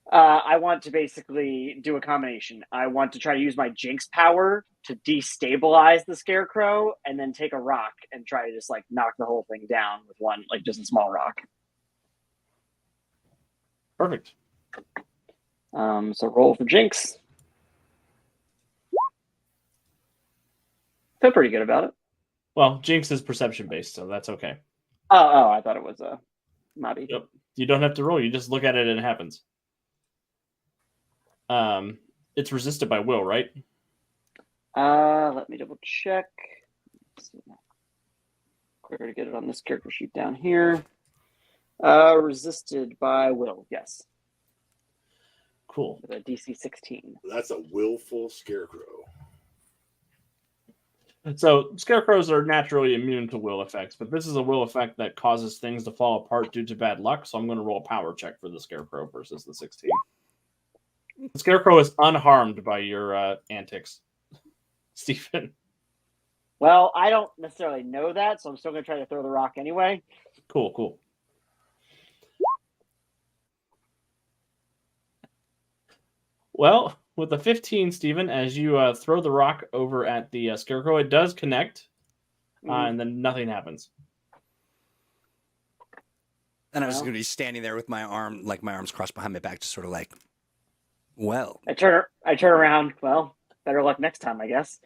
I want to basically do a combination. I want to try to use my Jinx power to destabilize the Scarecrow, and then take a rock and try to just like knock the whole thing down with one, like just a small rock. Perfect. So roll for Jinx. Feel pretty good about it. Well, Jinx is perception based, so that's okay. Oh, I thought it was a Mobby. Yep. You don't have to roll. You just look at it and it happens. It's resisted by will, right? Let me double check. Quicker to get it on this character sheet down here. Resisted by will, yes. Cool. With a DC 16. That's a willful Scarecrow. So scarecrows are naturally immune to will effects, but this is a will effect that causes things to fall apart due to bad luck. So I'm going to roll a power check for the scarecrow versus the 16. The scarecrow is unharmed by your antics, Stephen. Well, I don't necessarily know that, so I'm still going to try to throw the rock anyway. Cool. Well, with a 15, Stephen, as you throw the rock over at the scarecrow, it does connect, and then nothing happens. And I was going to be standing there with my arms crossed behind my back, just sort of like, well. I turn around. Well, better luck next time, I guess.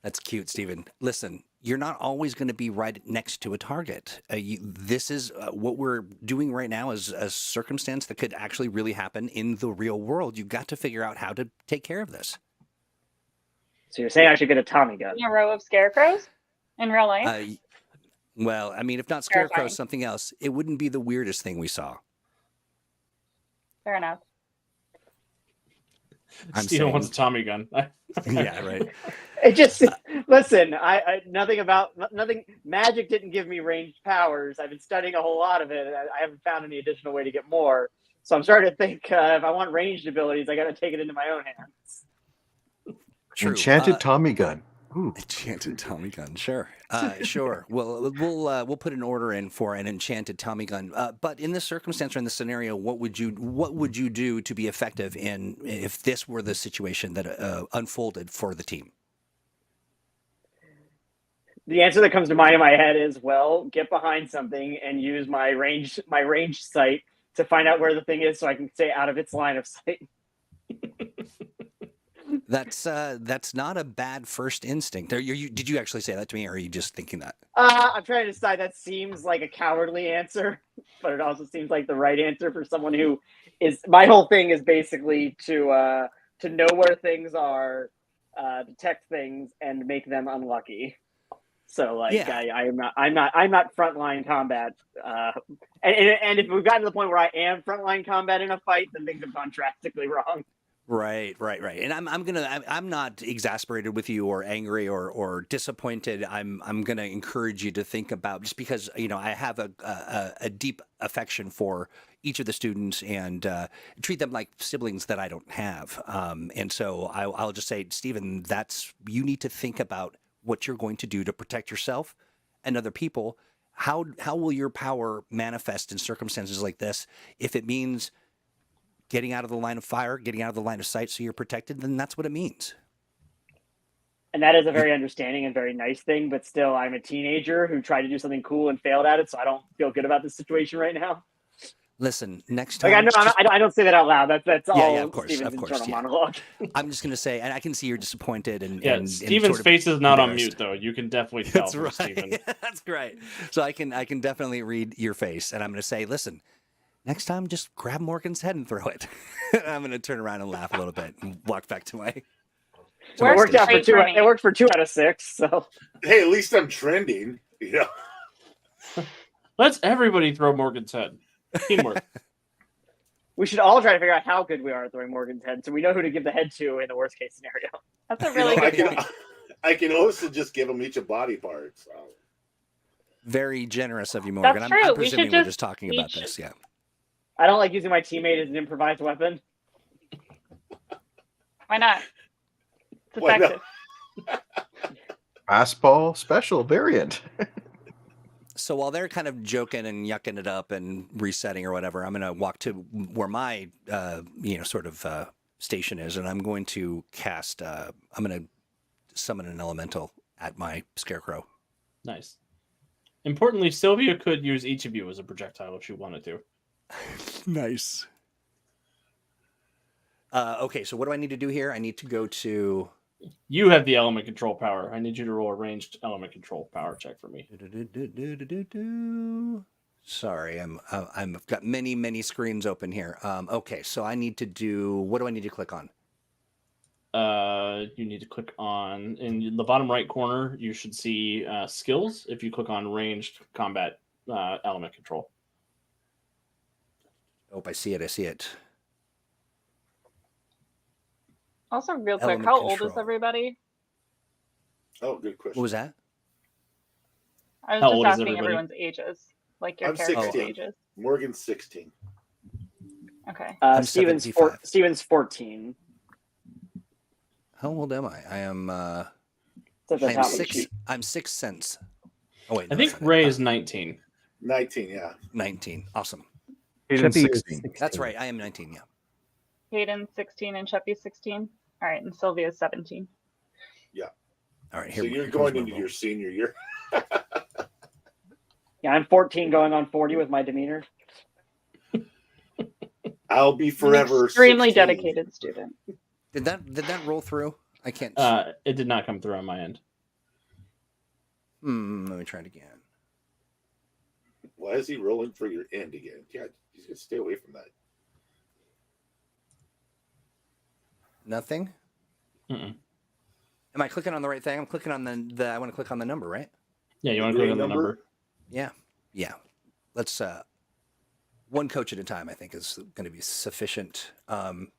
That's cute, Stephen. Listen, you're not always going to be right next to a target. This is what we're doing right now is a circumstance that could actually really happen in the real world. You've got to figure out how to take care of this. So you're saying I should get a Tommy gun? In a row of scarecrows in real life? Well, I mean, if not Terrifying. scarecrows, something else. It wouldn't be the weirdest thing we saw. Fair enough. Stephen wants a Tommy gun. Yeah, right. It just listen. I nothing magic didn't give me ranged powers. I've been studying a whole lot of it. I haven't found any additional way to get more. So I'm starting to think if I want ranged abilities, I got to take it into my own hands. True. Enchanted Tommy gun. Ooh. Enchanted Tommy gun, sure. Sure. Well, we'll put an order in for an enchanted Tommy gun. But in this circumstance or in this scenario, what would you do to be effective if this were the situation that unfolded for the team? The answer that comes to mind in my head is, well, get behind something and use my range sight to find out where the thing is, so I can stay out of its line of sight. That's not a bad first instinct. Did you actually say that to me, or are you just thinking that? I'm trying to decide. That seems like a cowardly answer, but it also seems like the right answer for someone who is. My whole thing is basically to know where things are, detect things, and make them unlucky. So like, Yeah. I'm not frontline combat. And if we've gotten to the point where I am frontline combat in a fight, then things have gone drastically wrong. Right. And I'm not exasperated with you or angry or disappointed. I'm gonna encourage you to think about, just because I have a deep affection for each of the students and treat them like siblings that I don't have. And so I'll just say, Stephen, you need to think about what you're going to do to protect yourself and other people. How will your power manifest in circumstances like this? If it means getting out of the line of fire, getting out of the line of sight so you're protected, then that's what it means. And that is a very understanding and very nice thing, but still, I'm a teenager who tried to do something cool and failed at it, so I don't feel good about this situation right now. Listen, next time. Like, I don't say that out loud. That's all yeah, of course, Steven's internal yeah. monologue. I'm just going to say, and I can see you're disappointed. And Steven's sort of face is not on embarrassed. mute, though. You can definitely tell That's from right. Steven. That's right. So I can definitely read your face, and I'm going to say, listen, next time, just grab Morgan's head and throw it. I'm going to turn around and laugh a little bit and walk back to my. It worked for 2 out of 6. So Hey, at least I'm trending. Let's everybody throw Morgan's head. Teamwork. we should all try to figure out how good we are at throwing Morgan's head, so we know who to give the head to in the worst case scenario. That's a really good point. I can also just give them each a body part. So. Very generous of you, Morgan. That's true. I'm presuming we're just talking about this. Yeah. I don't like using my teammate as an improvised weapon. Why not? It's Why effective. Fastball special variant. So while they're kind of joking and yucking it up and resetting or whatever, I'm going to walk to where my, station is, and I'm going to cast. I'm going to summon an elemental at my scarecrow. Nice. Importantly, Sylvia could use each of you as a projectile if she wanted to. Nice. Okay, so what do I need to do here? I need to go to. You have the element control power. I need you to roll a ranged element control power check for me. Sorry, I've got many screens open here. Okay, so I need to do. What do I need to click on? You need to click on in the bottom right corner. You should see skills. If you click on ranged combat element control. Oh, I see it. Also, real quick, Element how old is control. everybody? Oh, good question. What was that? I was How just old is asking everybody? everyone's ages, like your I'm character's 16. ages. Morgan's 16. Okay. I'm Steven's 75. Steven's 14. How old am I? I am. It's at the I am top of the 6. sheet. I'm 6 cents. Oh wait, I no, think that's not Ray it. is 19. 19, yeah. 19. Awesome. Hayden's Cheppy is 16. That's right. I am 19. Yeah. Hayden's 16 and Cheppy's 16. All right, and Sylvia's 17. All right. So Here. you're here's going my into roll. your senior year. Yeah, I'm 14 going on 40 with my demeanor. I'll be An forever extremely 16. dedicated student. Did that roll through? I can't. It did not come through on my end. Let me try it again. Why is he rolling for your end again? God, he's going to stay away from that. Nothing. Mm-mm. Am I clicking on the right thing? I'm clicking on the. I want to click on the number, right? Yeah, you want to click on the number? Yeah. Let's one coach at a time. I think is going to be sufficient.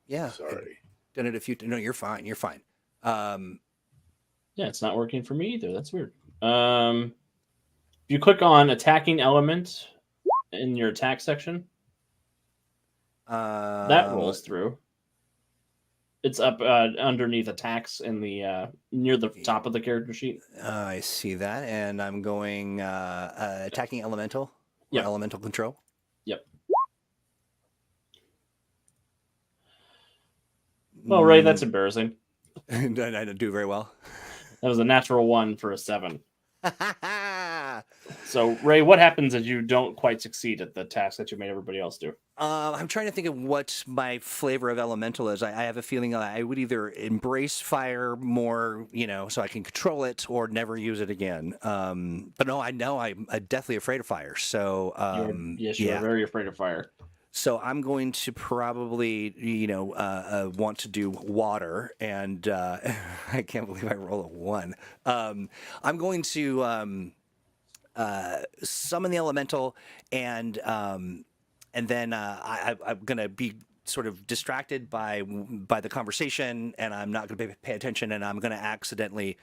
Yeah. Sorry. Done it a few. No, you're fine. You're fine. Yeah, it's not working for me either. That's weird. If you click on attacking element in your attack section, that rolls through. It's up underneath attacks in the near the top of the character sheet. I see that, and I'm going attacking elemental. Or Yep. Elemental control. Yep. Well, Ray, that's embarrassing. I didn't do very well. That was a natural 1 for a 7. So, Ray, what happens if you don't quite succeed at the task that you made everybody else do? I'm trying to think of what my flavor of elemental is. I have a feeling I would either embrace fire more, so I can control it, or never use it again. But no, I know I'm deathly afraid of fire. So Yes, you are very afraid of fire. So I'm going to probably, want to do water, and I can't believe I roll a 1. I'm going to summon the elemental, and then I'm going to be sort of distracted by the conversation, and I'm not going to pay attention, and I'm going to accidentally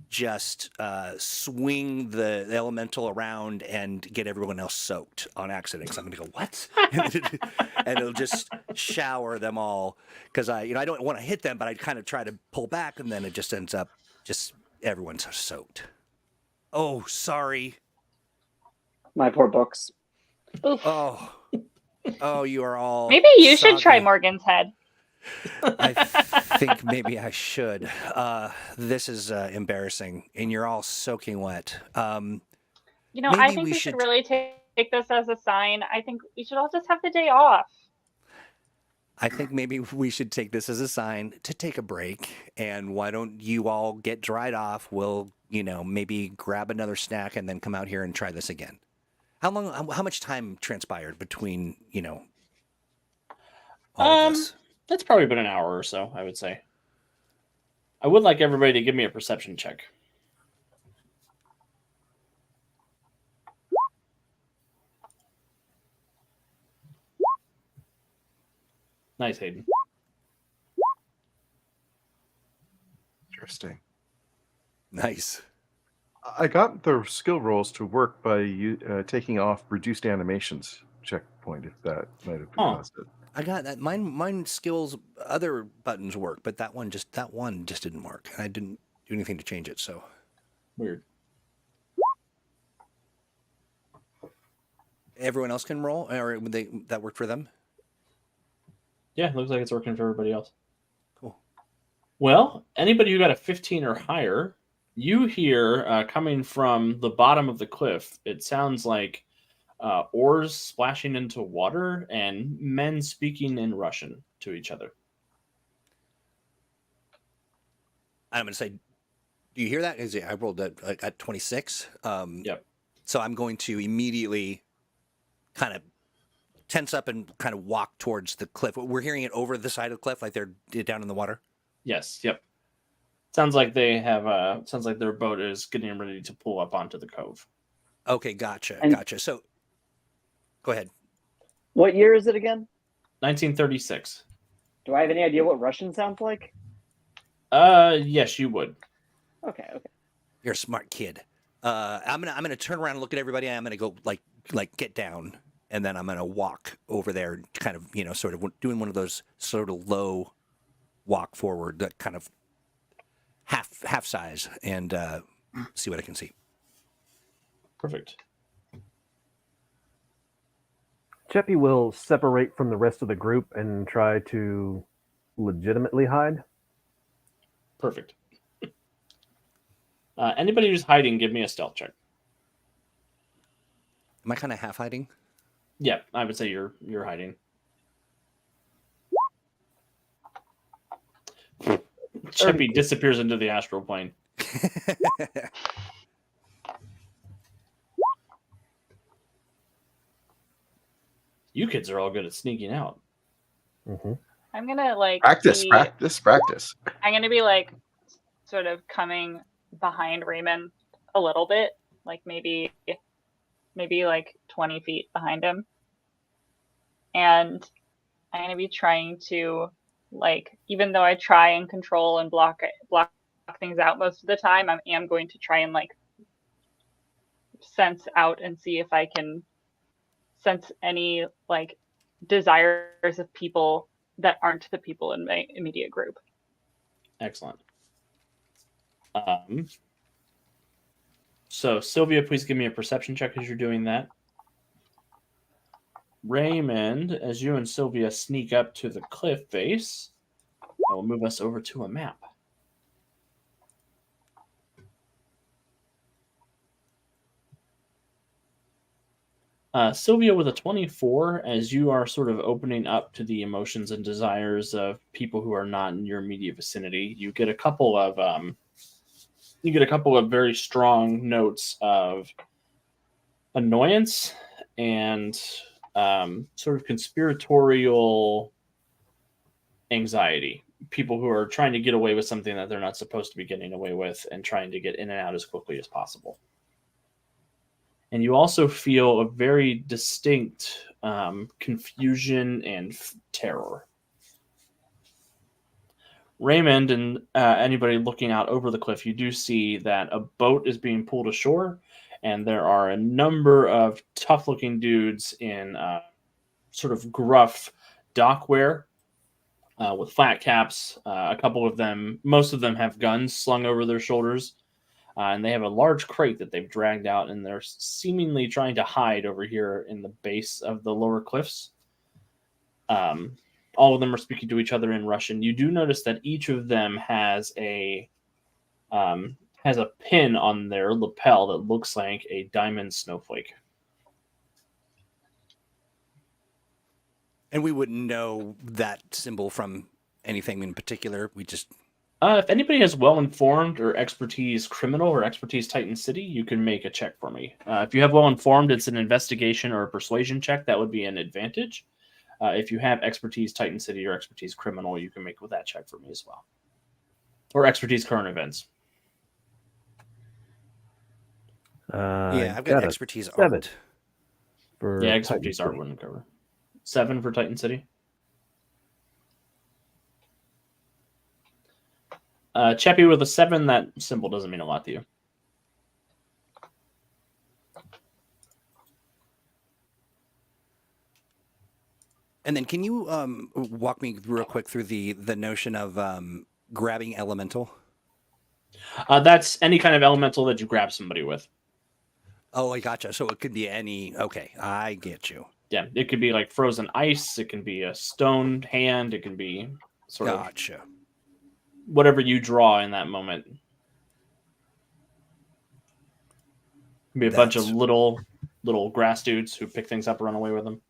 just swing the elemental around and get everyone else soaked on accident. So I'm going to go, what? And it'll just shower them all, because I don't want to hit them, but I kind of try to pull back, and then it just ends up just everyone's soaked. Oh, sorry. My poor books. Oof. Oh, you are all. Maybe you should try soggy. Morgan's head. I think maybe I should. This is embarrassing, and you're all soaking wet. I maybe think we we should- should really take this as a sign. I think we should all just have the day off. I think maybe we should take this as a sign to take a break. And why don't you all get dried off? We'll, maybe grab another snack and then come out here and try this again. How much time transpired between, all of this? That's probably been an hour or so, I would say. I would like everybody to give me a perception check. Nice, Hayden. Interesting. Nice. I got the skill rolls to work by taking off reduced animations checkpoint, if that might have caused it. I got that. Mine skills, other buttons work, but that one just didn't work. And I didn't do anything to change it, so. Weird. Everyone else can roll, or that worked for them? Yeah, looks like it's working for everybody else. Cool. Well, anybody who got a 15 or higher, you hear coming from the bottom of the cliff, it sounds like oars splashing into water and men speaking in Russian to each other. I'm going to say, do you hear that? I rolled at 26. Yep. So I'm going to immediately kind of tense up and kind of walk towards the cliff. We're hearing it over the side of the cliff, like they're down in the water. Yes. Yep. Sounds like they have. Sounds like their boat is getting ready to pull up onto the cove. Okay, gotcha. So, go ahead. What year is it again? 1936. Do I have any idea what Russian sounds like? Yes, you would. Okay. You're a smart kid. I'm gonna turn around and look at everybody. I'm gonna go like get down, and then I'm gonna walk over there, kind of sort of doing one of those sort of low walk forward, that kind of half size, and see what I can see. Perfect. Cheppy will separate from the rest of the group and try to legitimately hide. Perfect. Anybody who's hiding, give me a stealth check. Am I kind of half hiding? Yeah, I would say you're hiding. Chippy disappears into the astral plane. You kids are all good at sneaking out. Mm-hmm. I'm gonna Practice. I'm gonna be sort of coming behind Raymond a little bit, maybe 20 feet behind him, and I'm gonna be trying to even though I try and control and block things out most of the time, I am going to try and sense out and see if I can sense any desires of people that aren't the people in my immediate group. Excellent. So Sylvia, please give me a perception check as you're doing that. Raymond, as you and Sylvia sneak up to the cliff face, I will move us over to a map. Sylvia with a 24, as you are sort of opening up to the emotions and desires of people who are not in your immediate vicinity, you get a couple of very strong notes of annoyance and sort of conspiratorial anxiety. People who are trying to get away with something that they're not supposed to be getting away with and trying to get in and out as quickly as possible. And you also feel a very distinct confusion and terror. Raymond and anybody looking out over the cliff, you do see that a boat is being pulled ashore, and there are a number of tough-looking dudes in sort of gruff dockwear with flat caps. A couple of them, most of them have guns slung over their shoulders, and they have a large crate that they've dragged out, and they're seemingly trying to hide over here in the base of the lower cliffs. All of them are speaking to each other in Russian. You do notice that each of them has a pin on their lapel that looks like a diamond snowflake. And we wouldn't know that symbol from anything in particular. We just... If anybody has well-informed or expertise criminal or expertise Titan City, you can make a check for me. If you have well-informed, it's an investigation or a persuasion check. That would be an advantage. If you have expertise Titan City or expertise criminal, you can make with that check for me as well. Or expertise current events. yeah, I've got expertise art. Yeah, expertise art wouldn't cover. 7 for Titan City. Cheppy with a 7, that symbol doesn't mean a lot to you. And then can you walk me real quick through the notion of grabbing elemental? That's any kind of elemental that you grab somebody with. Oh, I gotcha. So it could be any... Okay, I get you. Yeah, it could be like frozen ice. It can be a stone hand. It can be sort of whatever you draw in that moment. It can be a bunch of little grass dudes who pick things up and run away with them.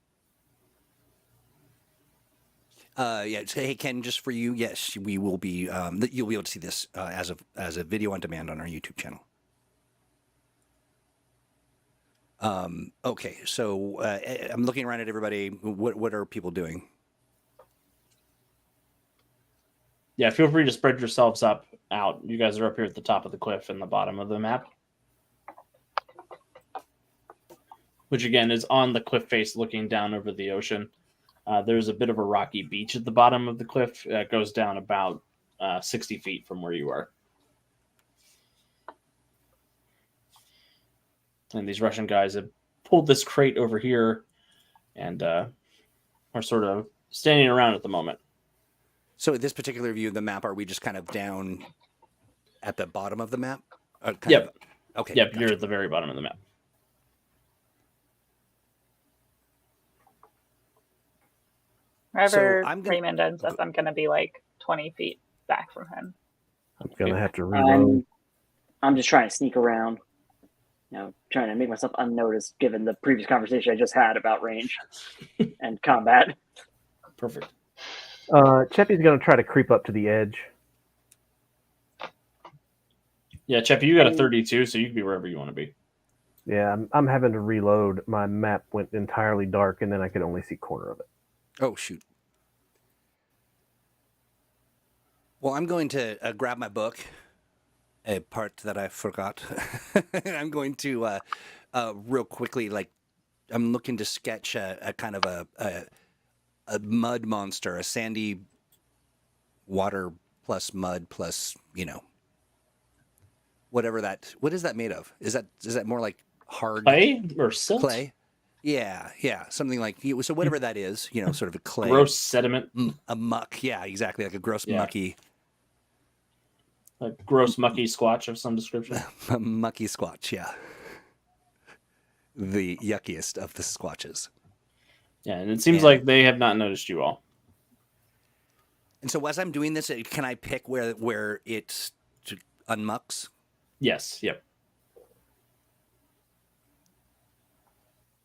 Yeah. So, hey, Ken, just for you, yes, we will be. You'll be able to see this as a video on demand on our YouTube channel. Okay, so I'm looking around at everybody. What are people doing? Yeah, feel free to spread yourselves out. You guys are up here at the top of the cliff and the bottom of the map, which again is on the cliff face looking down over the ocean. There's a bit of a rocky beach at the bottom of the cliff that goes down about 60 feet from where you are. And these Russian guys have pulled this crate over here and are sort of standing around at the moment. So in this particular view of the map, are we just kind of down at the bottom of the map? Yep. Okay. Yep, gotcha. You're at the very bottom of the map. Wherever Raymond ends up, I'm going to be like 20 feet back from him. I'm going to have to reload. I'm just trying to sneak around. Trying to make myself unnoticed given the previous conversation I just had about range and combat. Perfect. Cheppy's going to try to creep up to the edge. Yeah, Cheppy, you got a 32, so you can be wherever you want to be. Yeah, I'm having to reload. My map went entirely dark, and then I could only see corner of it. Oh, shoot. Well, I'm going to grab my book, a part that I forgot. I'm going to real quickly, I'm looking to sketch a kind of a mud monster, a sandy water plus mud plus, whatever that. What is that made of? Is that more like hard clay or silt? Clay? Yeah, something like so. Whatever that is, sort of a clay, gross sediment, a muck. Yeah, exactly, like a gross mucky, a gross mucky squatch of some description. A mucky squatch, yeah, the yuckiest of the squatches. Yeah, and it seems like they have not noticed you all. And so, as I'm doing this, can I pick where it unmucks? Yes. Yep.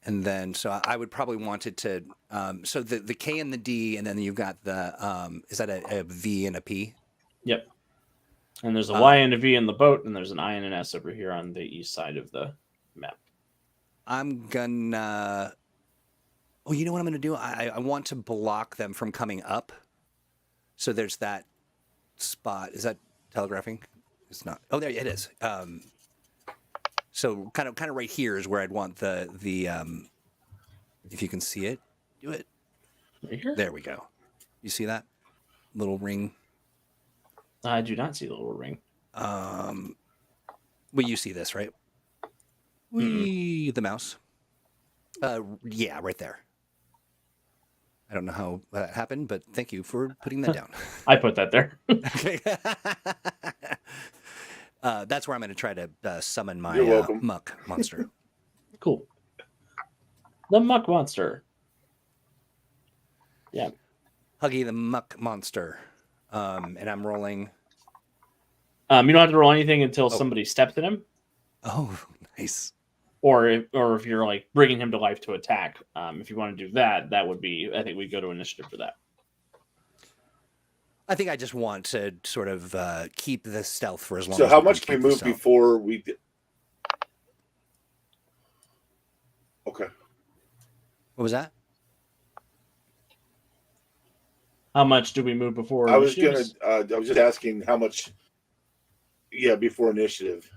And then, so I would probably want it to, so the K and the D, and then you've got the, is that a V and a P? Yep. And there's a Y and a V in the boat, and there's an I and an S over here on the east side of the map. I'm gonna Oh, you know what I'm going to do? I want to block them from coming up. So there's that spot. Is that telegraphing? It's not. Oh, there it is. So kind of right here is where I'd want the if you can see it, do it. Right here? There we go. You see that little ring? I do not see the little ring. Well, you see this, right? The mouse. Yeah, right there. I don't know how that happened, but thank you for putting that down. I put that there. Okay. That's where I'm going to try to summon my You're welcome. muck monster. Cool. The muck monster. Yeah. Huggy the muck monster. And I'm rolling. You don't have to roll anything until somebody steps in him, Oh, nice. or if you're like bringing him to life to attack. If you want to do that, that would be. I think we go to initiative for that. I think I just want to sort of keep the stealth for as long So as how we much can can we keep the move stealth. before we? Okay. What was that? How much do we move before? I was initiatives? I was just asking how much. Yeah, before initiative.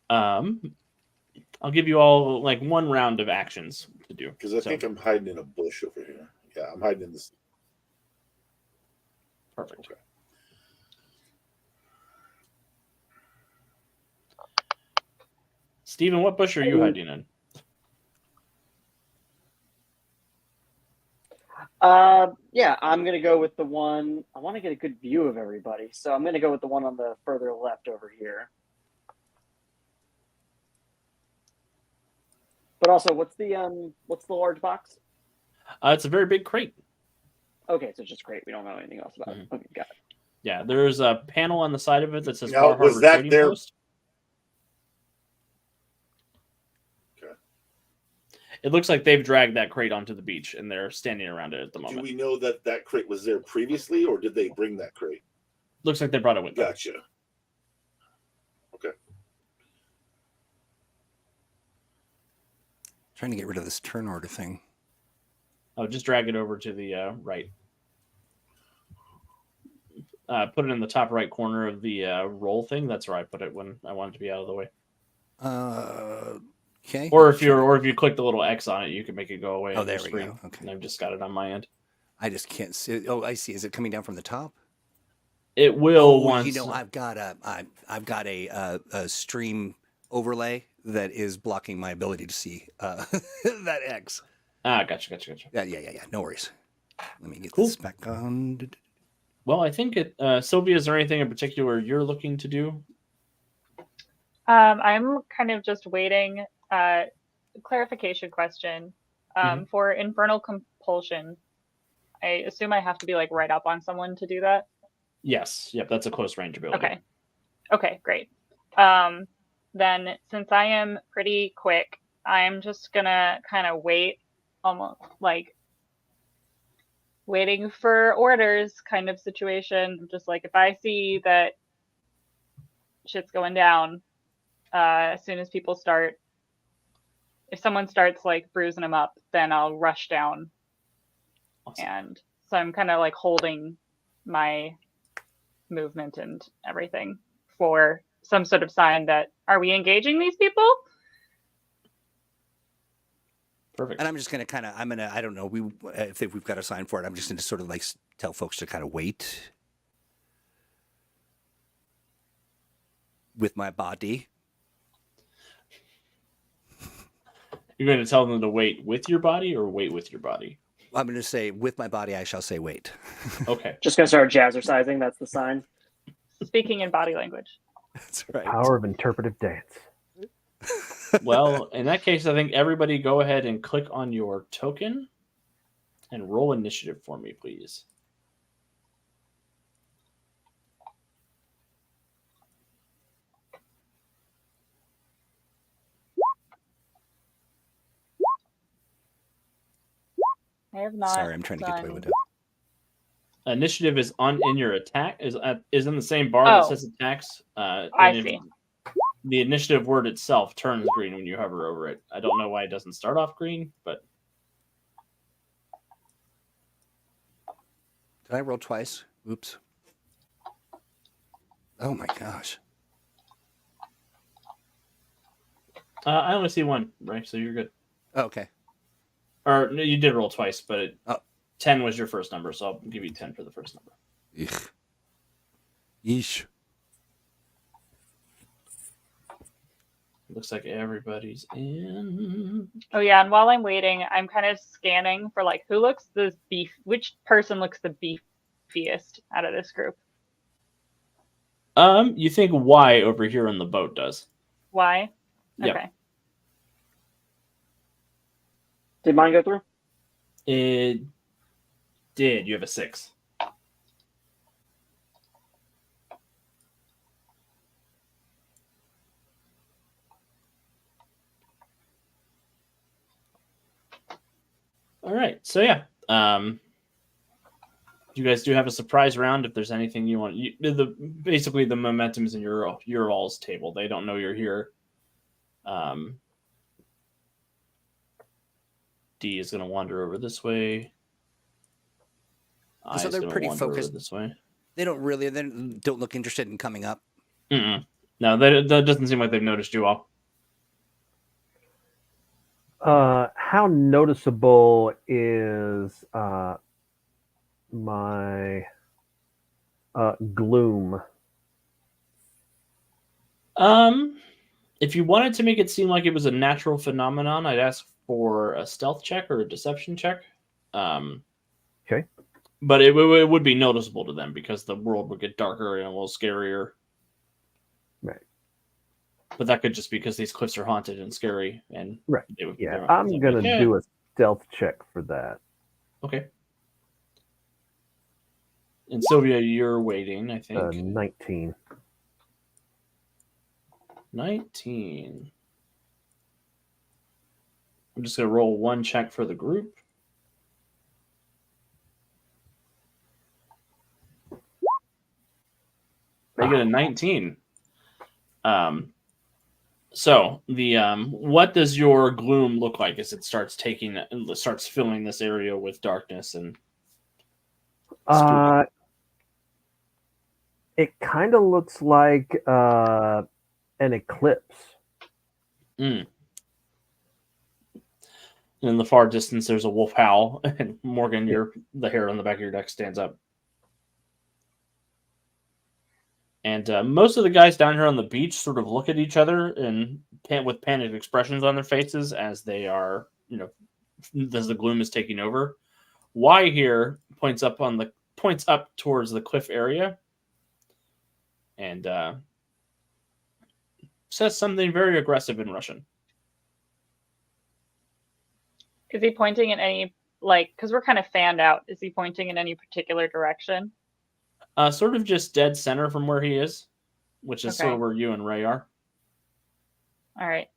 I'll give you all like one round of actions to do. Because I think I'm hiding in a bush over here. Yeah, I'm hiding in this. Perfect. Okay. Steven, what bush are you hiding in? Yeah, I'm gonna go with the one. I want to get a good view of everybody, so I'm gonna go with the one on the further left over here. But also, what's the large box? It's a very big crate. Okay, so it's just great. We don't know anything else about it. Okay, got it. Yeah, there's a panel on the side of it that says Now, Bar was Harbor that Trading their- Post. Okay. It looks like they've dragged that crate onto the beach and they're standing around it at the Do moment. we know that that crate was there previously, or did they bring that crate? Looks like they brought it with them. Gotcha. Okay. Trying to get rid of this turn order thing. Oh, just drag it over to the right. Put it in the top right corner of the roll thing. That's where I put it when I want it to be out of the way. Okay. Or if you click the little X on it, you can make it go away. Oh, on your there we screen. go. Okay. And I've just got it on my end. I just can't see it. Oh, I see. Is it coming down from the top? It will Oh, once. you know, I've got a stream overlay that is blocking my ability to see that X. Gotcha. Yeah. No worries. Let me get Cool. this back on. Well, I think Sylvia, is there anything in particular you're looking to do? I'm kind of just waiting. Clarification question. For infernal compulsion, I assume I have to be like right up on someone to do that. Yes. Yep. That's a close range ability. Okay, great. Then since I am pretty quick, I'm just gonna kind of wait, almost like waiting for orders kind of situation. Just like if I see that shit's going down, as soon as people start, if someone starts like bruising them up, then I'll rush down. Awesome. And so I'm kind of like holding my movement and everything for some sort of sign that, are we engaging these people? Perfect. And I'm just gonna I don't know, if we've got a sign for it, I'm just gonna sort of like tell folks to kind of wait with my body. You're going to tell them to wait with your body or wait with your body? I'm gonna say with my body, I shall say wait. Okay. Just gonna start jazzercising. That's the sign. Speaking in body language. That's right. Power of interpretive dance. Well, in that case, I think everybody go ahead and click on your token and roll initiative for me, please. I have not. Sorry, I'm trying to get to my done- window. Initiative is in your attack is in the same bar that Oh. says attacks. I and see. the initiative word itself turns green when you hover over it. I don't know why it doesn't start off green, but Did I roll twice? Oops. Oh my gosh. I only see one, right? So you're good. Okay. Or no, you did roll twice, but Oh. 10 was your first number, so I'll give you 10 for the first number. Eesh. Yeesh. Looks like everybody's in. Oh yeah, and while I'm waiting, I'm kind of scanning for like which person looks the beefiest out of this group. You think Y over here on the boat does? Why? Yeah. Okay. Did mine go through? It did. You have a 6. All right. So yeah, you guys do have a surprise round. If there's anything you want, basically the momentum is in your all's table. They don't know you're here. D is going to wander over this way. So they're pretty focused this way. They don't look interested in coming up. Mm-mm. No, that doesn't seem like they've noticed you all. How noticeable is my gloom? If you wanted to make it seem like it was a natural phenomenon, I'd ask for a stealth check or a deception check. Okay. But it would be noticeable to them because the world would get darker and a little scarier. Right. But that could just be because these cliffs are haunted and scary. And right. I'm going to do a stealth check for that. Okay. And Sylvia, you're waiting, I think. 19. 19. I'm just going to roll one check for the group. They get a 19. So the what does your gloom look like as it starts filling this area with darkness and it kind of looks like an eclipse. In the far distance, there's a wolf howl, and Morgan, the hair on the back of your neck stands up. And most of the guys down here on the beach sort of look at each other and with panicked expressions on their faces as they are, as the gloom is taking over. Y here points up towards the cliff area and says something very aggressive in Russian. Is he pointing in any, because we're kind of fanned out, is he pointing in any particular direction? Sort of just dead center from where he is, which is sort of where you and Ray are. All right.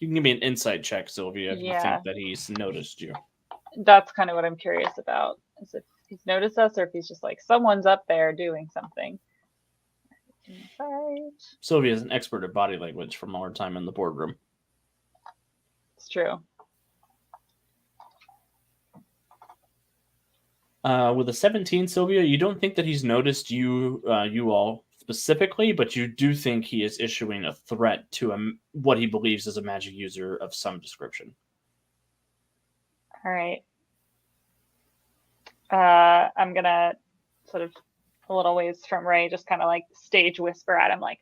You can give me an insight check, Sylvia, if you think that he's noticed you. That's kind of what I'm curious about, is if he's noticed us or if he's just like, someone's up there doing something. Insight. Sylvia is an expert at body language from our time in the boardroom. It's true. With a 17, Sylvia, you don't think that he's noticed you all specifically, but you do think he is issuing a threat to what he believes is a magic user of some description. All right. I'm going to sort of a little ways from Ray, just kind of like stage whisper at him like,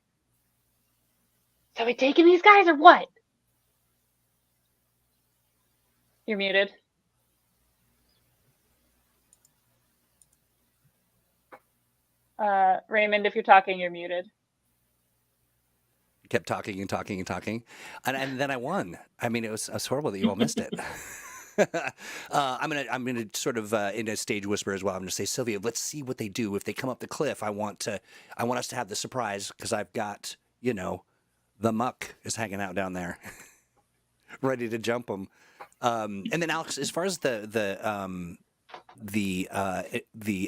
so we taking these guys or what? You're muted. Raymond, if you're talking, you're muted. Kept talking and talking and talking. And then I won. I mean, it was horrible that you all missed it. I'm gonna sort of in a stage whisper as well. I'm gonna say, Sylvia, let's see what they do. If they come up the cliff, I want us to have the surprise because I've got, the muck is hanging out down there, ready to jump them. And then Alex, as far as the the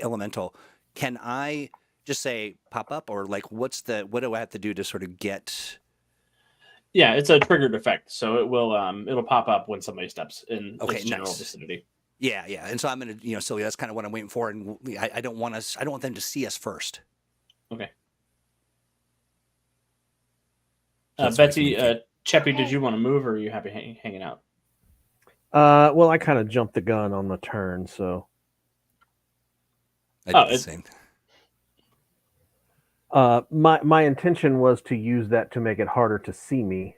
elemental, can I just say pop up, or like what do I have to do to sort of get? Yeah, it's a triggered effect, so it will it'll pop up when somebody steps in its general Nice. vicinity. Yeah, and so I'm gonna, Sylvia, that's kind of what I'm waiting for, and I don't want them to see us first. Okay. That's the way I Betsy, communicate. Cheppy, did you want to move, or are you happy hanging out? Well, I kind of jumped the gun on the turn, so. I did the same. My intention was to use that to make it harder to see me.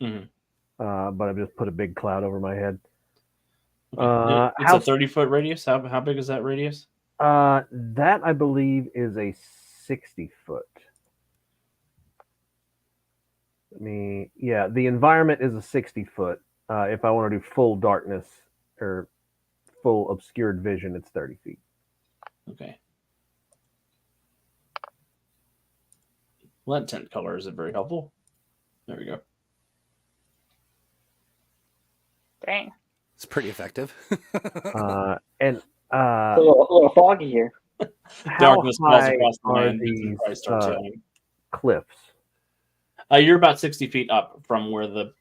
Mm-hmm. But I just put a big cloud over my head. Okay. It's a 30-foot radius. How big is that radius? That I believe is a 60-foot. The environment is a 60-foot. If I want to do full darkness or full obscured vision, it's 30 feet. Okay. Well, that tent color isn't very helpful. There we go. Dang. It's pretty effective. And It's a little foggy here. Darkness falls high across the are land. these cliffs? You're about 60 feet up from where the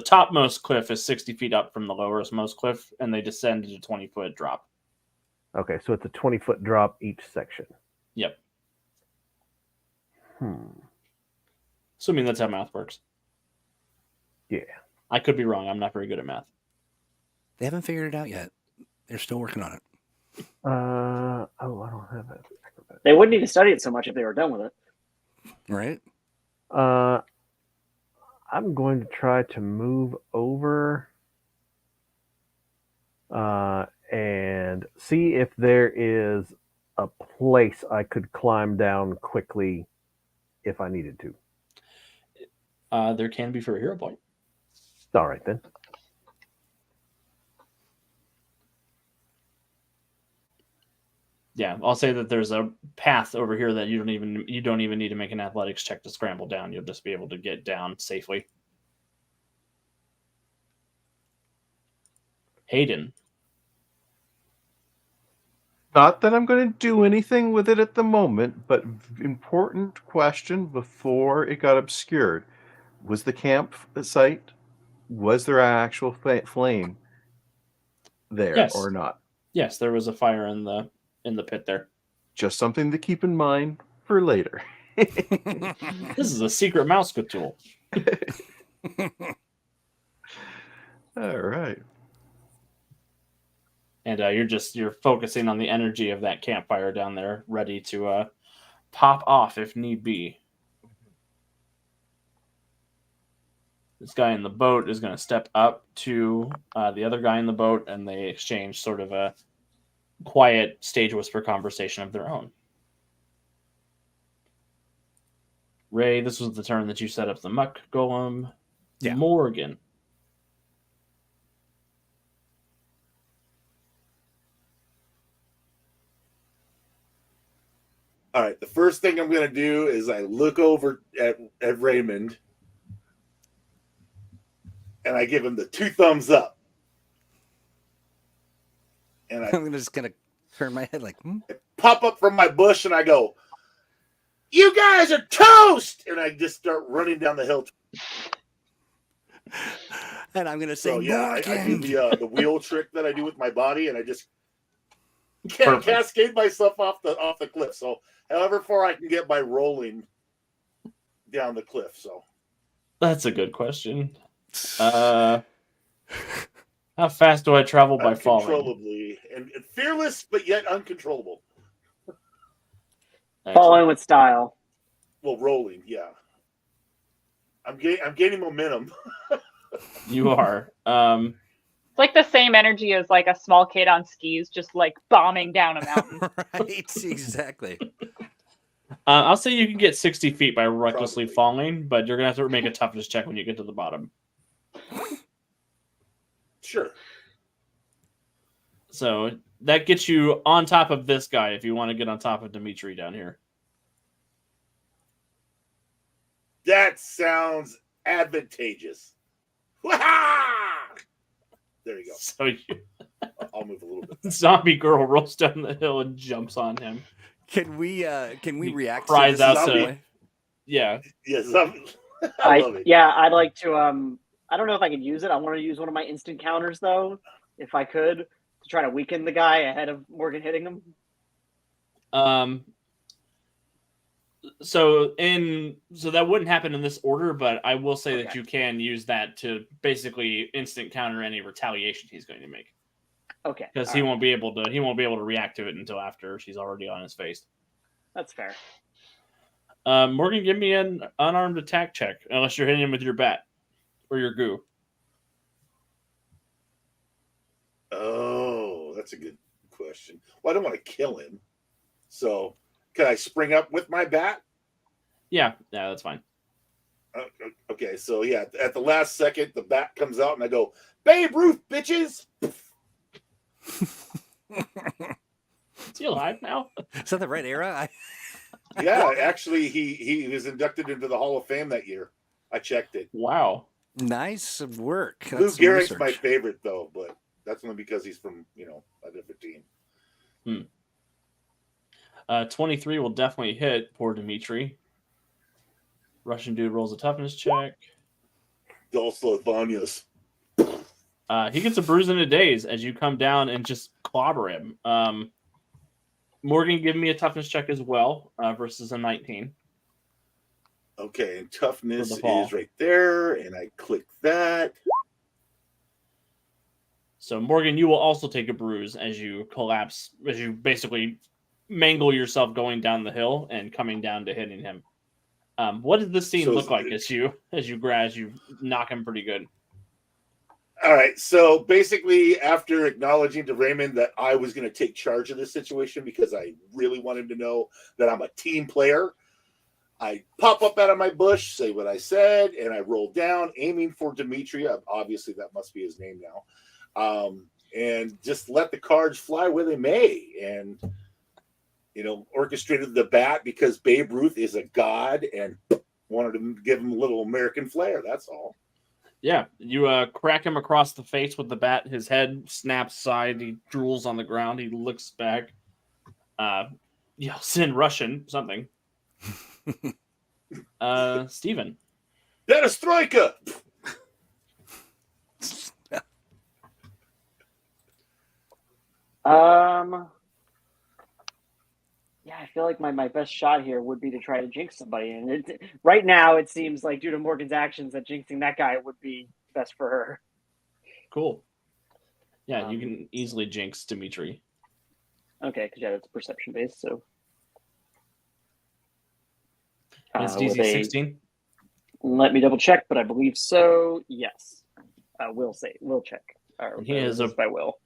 topmost cliff is 60 feet up from the lowermost cliff, and they descend to a 20-foot drop. Okay, so it's a 20-foot drop each section. Yep. Assuming that's how math works. Yeah. I could be wrong. I'm not very good at math. They haven't figured it out yet. They're still working on it. I don't have it. They wouldn't need to study it so much if they were done with it. Right? I'm going to try to move over and see if there is a place I could climb down quickly if I needed to. There can be for a hero point. All right, then. Yeah, I'll say that there's a path over here that you don't even need to make an athletics check to scramble down. You'll just be able to get down safely. Hayden. Not that I'm going to do anything with it at the moment, but important question before it got obscured. Was the campsite, was there an actual flame there Yes. or not? Yes, there was a fire in the pit there. Just something to keep in mind for later. This is a secret mouse tool. All right. And you're focusing on the energy of that campfire down there, ready to pop off if need be. This guy in the boat is going to step up to the other guy in the boat, and they exchange sort of a quiet stage whisper conversation of their own. Ray, this was the turn that you set up the muck golem. Yeah. Morgan. All right, the first thing I'm going to do is I look over at Raymond and I give him the 2 thumbs up. And I'm just going to turn my head like, I pop up from my bush and I go, "You guys are toast!" And I just start running down the hill. And I'm going to say, I do the wheel trick that I do with my body, and I just cascade myself off the cliff. So however far I can get by rolling down the cliff. So That's a good question. How fast do I travel by falling? Uncontrollably and fearless, but yet uncontrollable. Falling with style. Well, rolling, yeah. I'm gaining momentum. You are. It's like the same energy as like a small kid on skis, just like bombing down a mountain. Right, exactly. I'll say you can get 60 feet by recklessly Probably. falling, but you're going to have to make a toughness check when you get to the bottom. Sure. So that gets you on top of this guy if you want to get on top of Dimitri down here. That sounds advantageous. There you go. So I'll move a little bit. Zombie girl rolls down the hill and jumps on him. Can we He react cries to this out in some to- way? Yeah. Yes, I love it. Yeah, I'd like to. I don't know if I can use it. I want to use one of my instant counters though, if I could, to try to weaken the guy ahead of Morgan hitting him. So that wouldn't happen in this order, but I will say that Okay. you can use that to basically instant counter any retaliation he's going to make, Okay, because all he right. won't be able to react to it until after she's already on his face. That's fair. Morgan, give me an unarmed attack check, unless you're hitting him with your bat or your goo. Oh, that's a good question. Well, I don't want to kill him. So, can I spring up with my bat? Yeah, that's fine. Okay, so yeah, at the last second, the bat comes out and I go, Babe Ruth, bitches! Is he alive now? Is that the right era? Yeah, actually, he was inducted into the Hall of Fame that year. I checked it. Wow. Nice work. Lou That's some Gehrig's my research. favorite, though, but that's only because he's from, a different team. 23 will definitely hit poor Dimitri. Russian dude rolls a toughness check. Also, Vanyas. He gets a bruise and a daze as you come down and just clobber him. Morgan, give me a toughness check as well versus a 19. Okay, and toughness For the fall. is right there, and I click that. So Morgan, you will also take a bruise as you collapse, as you basically mangle yourself going down the hill and coming down to hitting him. What does this scene So look is like it- as you knock him pretty good? All right, so basically, after acknowledging to Raymond that I was going to take charge of this situation because I really wanted to know that I'm a team player, I pop up out of my bush, say what I said, and I roll down, aiming for Dimitri. Obviously, that must be his name now. And just let the cards fly where they may. And, orchestrated the bat because Babe Ruth is a god and wanted to give him a little American flair. That's all. Yeah, you crack him across the face with the bat. His head snaps aside. He drools on the ground. He looks back. Yells in Russian, something. Steven. Perestroika! Yeah, I feel like my best shot here would be to try to jinx somebody, and right now it seems like due to Morgan's actions that jinxing that guy would be best for her. Cool. Yeah, you can easily jinx Dimitri. Okay, because it's perception based, so. And it's with DC a- 16. Let me double check, but I believe so. Yes, we'll check. Or, He has a- by will.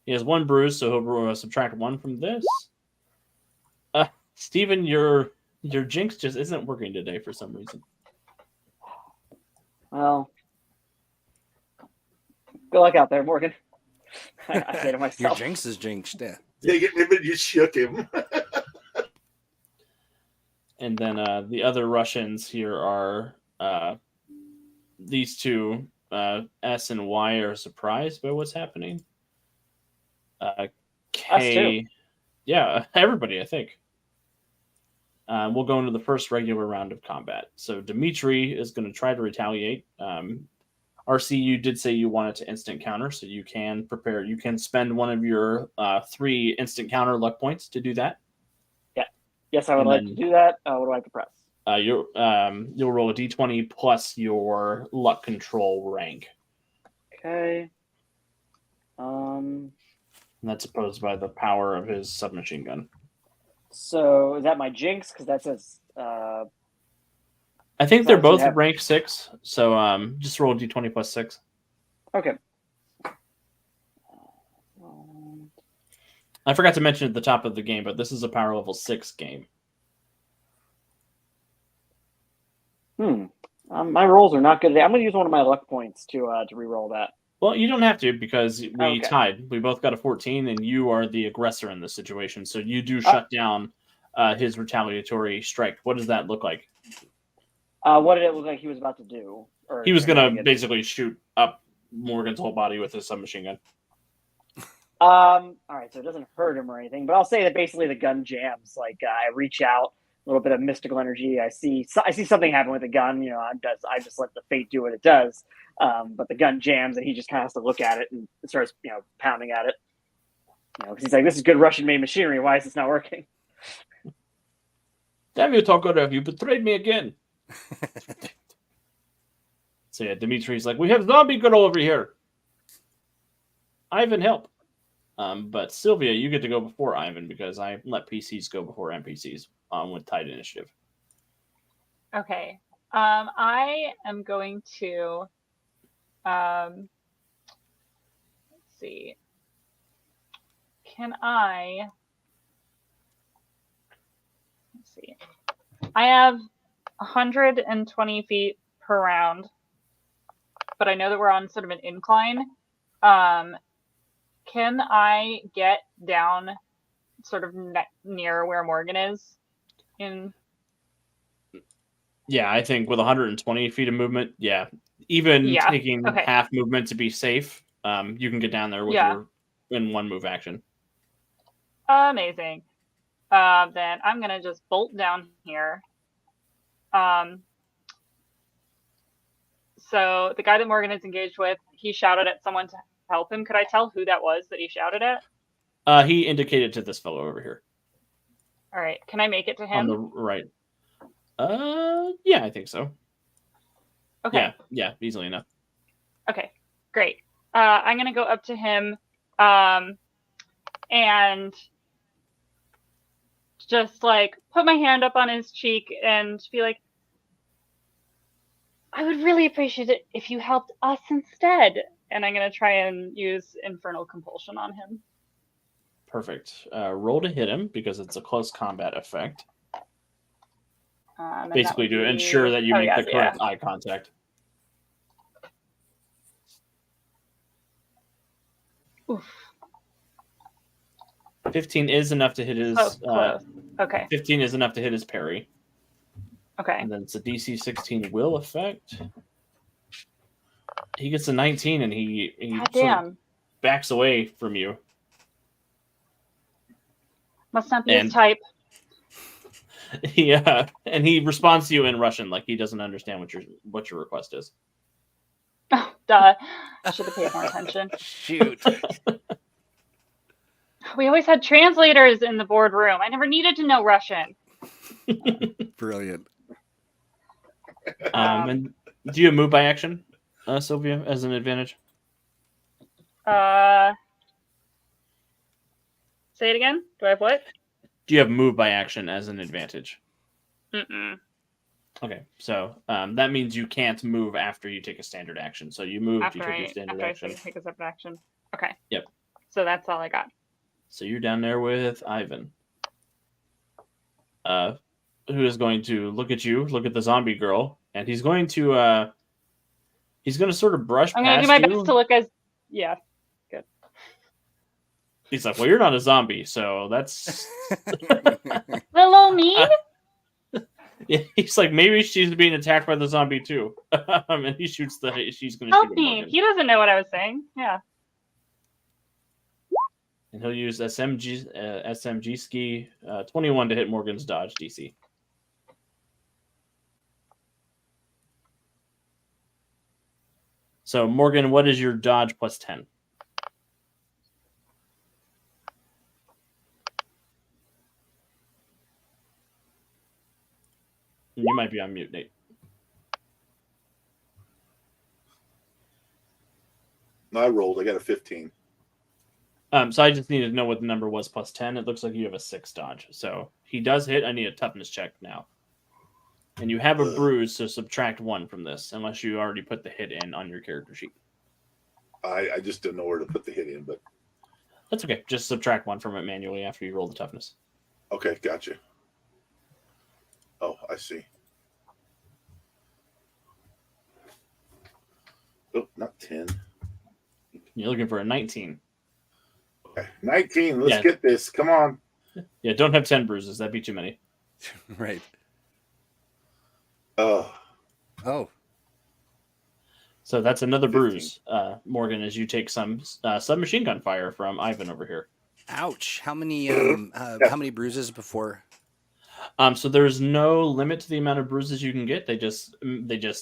He has one bruise, so he'll subtract one from this. Steven, your jinx just isn't working today for some reason. Well, good luck out there, Morgan. I say to Your myself. jinx is jinxed. Yeah. Dang it, Raymond, you shook him. And then the other Russians here are these two. S and Y are surprised by what's happening. K, too. yeah, everybody, I think. We'll go into the first regular round of combat. So Dimitri is going to try to retaliate. RC, you did say you wanted to instant counter, so you can prepare. You can spend one of your 3 instant counter luck points to do that. Yes, I would And like then- to do that. What do I have to press? You'll roll a d20 plus your luck control rank. Okay. And that's opposed by the power of his submachine gun. So is that my jinx? Because that says. I think So they're I should both have- rank 6, so just roll d20 plus 6. Okay. I forgot to mention at the top of the game, but this is a power level 6 game. My rolls are not good today. I'm going to use one of my luck points to re-roll that. Well, you don't have to because we Okay. tied. We both got a 14, and you are the aggressor in this situation, so you do shut down his retaliatory strike. What does that look like? What did it look like he was about to do? Or He was going to get- basically shoot up Morgan's whole body with his submachine gun. All right, so it doesn't hurt him or anything, but I'll say that basically the gun jams. Like I reach out, a little bit of mystical energy. I see something happen with the gun. You know, I just let the fate do what it does. But the gun jams, and he just kind of has to look at it and starts, pounding at it. You know, because he's like, "This is good Russian-made machinery. Why is this not working?" Damn you, Tokarev, you betrayed me again. So yeah, Dimitri's like, we have zombie girl over here. Ivan, help. But Sylvia, you get to go before Ivan because I let PCs go before NPCs with tight initiative. Okay. I am going to let's see. Let's see. I have 120 feet per round, but I know that we're on sort of an incline. Can I get down sort of near where Morgan is? Yeah, I think with 120 feet of movement, even taking half movement to be safe, you can get down there with your in one move action. Amazing. Then I'm gonna just bolt down here. So the guy that Morgan is engaged with, he shouted at someone to help him. Could I tell who that was that he shouted at? He indicated to this fellow over here. All right. Can I make it to him? On the right. Yeah, I think so. Okay. Yeah, easily enough. Okay, great. I'm gonna go up to him, and just like put my hand up on his cheek and be like, I would really appreciate it if you helped us instead. And I'm gonna try and use Infernal Compulsion on him. Perfect. Roll to hit him because it's a close combat effect. Basically, to ensure that you make the correct eye contact. Oof. 15 is enough to hit his. Okay. 15 is enough to hit his parry. Okay. And then it's a DC 16 will effect. He gets a 19 and he sort of backs away from you. Must not be his type. And he responds to you in Russian, like he doesn't understand what your request is. Oh, duh. I should have paid more attention. Shoot. We always had translators in the boardroom. I never needed to know Russian. Brilliant. And do you have move by action, Sylvia, as an advantage? Say it again. Do I have what? Do you have move by action as an advantage? Mm-mm. Okay, so that means you can't move after you take a standard action. So you moved, you took your standard action. I take a separate action. Okay. Yep. So that's all I got. So you're down there with Ivan, who is going to look at you, look at the zombie girl, and he's going to sort of brush past you. I'm going to do my best to look as good. He's like, well, you're not a zombie, so that's Hello, me. Yeah, he's like, maybe she's being attacked by the zombie too. And he shoots she's going to help shoot me. He doesn't know what I was saying. Yeah. And he'll use SMG ski 21 to hit Morgan's dodge DC. So Morgan, what is your dodge plus 10? You might be on mute, Nate. No, I rolled. I got a 15. So I just need to know what the number was plus 10. It looks like you have a 6 dodge. So he does hit. I need a toughness check now. And you have a bruise, so subtract 1 from this, unless you already put the hit in on your character sheet. I just didn't know where to put the hit in, but that's okay. Just subtract 1 from it manually after you roll the toughness. Okay, gotcha. Oh, I see. Oh, not 10. You're looking for a 19. Okay, 19. Let's get this. Come on. Yeah, don't have 10 bruises. That'd be too many. Right. Oh. So that's another 15. bruise, Morgan, as you take some submachine gun fire from Ivan over here. Ouch! How many bruises before? So there's no limit to the amount of bruises you can get. They just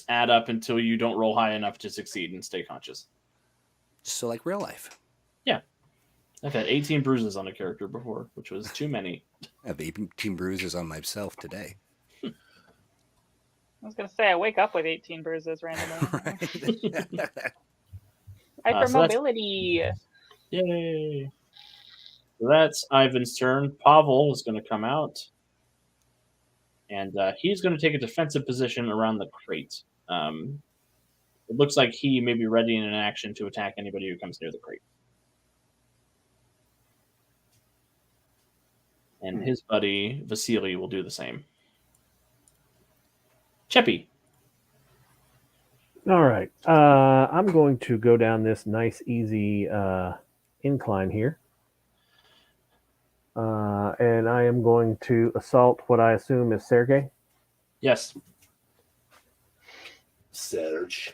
add up until you don't roll high enough to succeed and stay conscious. So like real life. Yeah, I've had 18 bruises on a character before, which was too many. I have 18 bruises on myself today. I was gonna say I wake up with 18 bruises randomly. Hypermobility. Yay! So that's Ivan's turn. Pavel is going to come out, and he's going to take a defensive position around the crate. It looks like he may be ready in an action to attack anybody who comes near the crate. And his buddy Vasily will do the same. Cheppy. All right. I'm going to go down this nice, easy incline here. And I am going to assault what I assume is Sergey. Yes. Serge.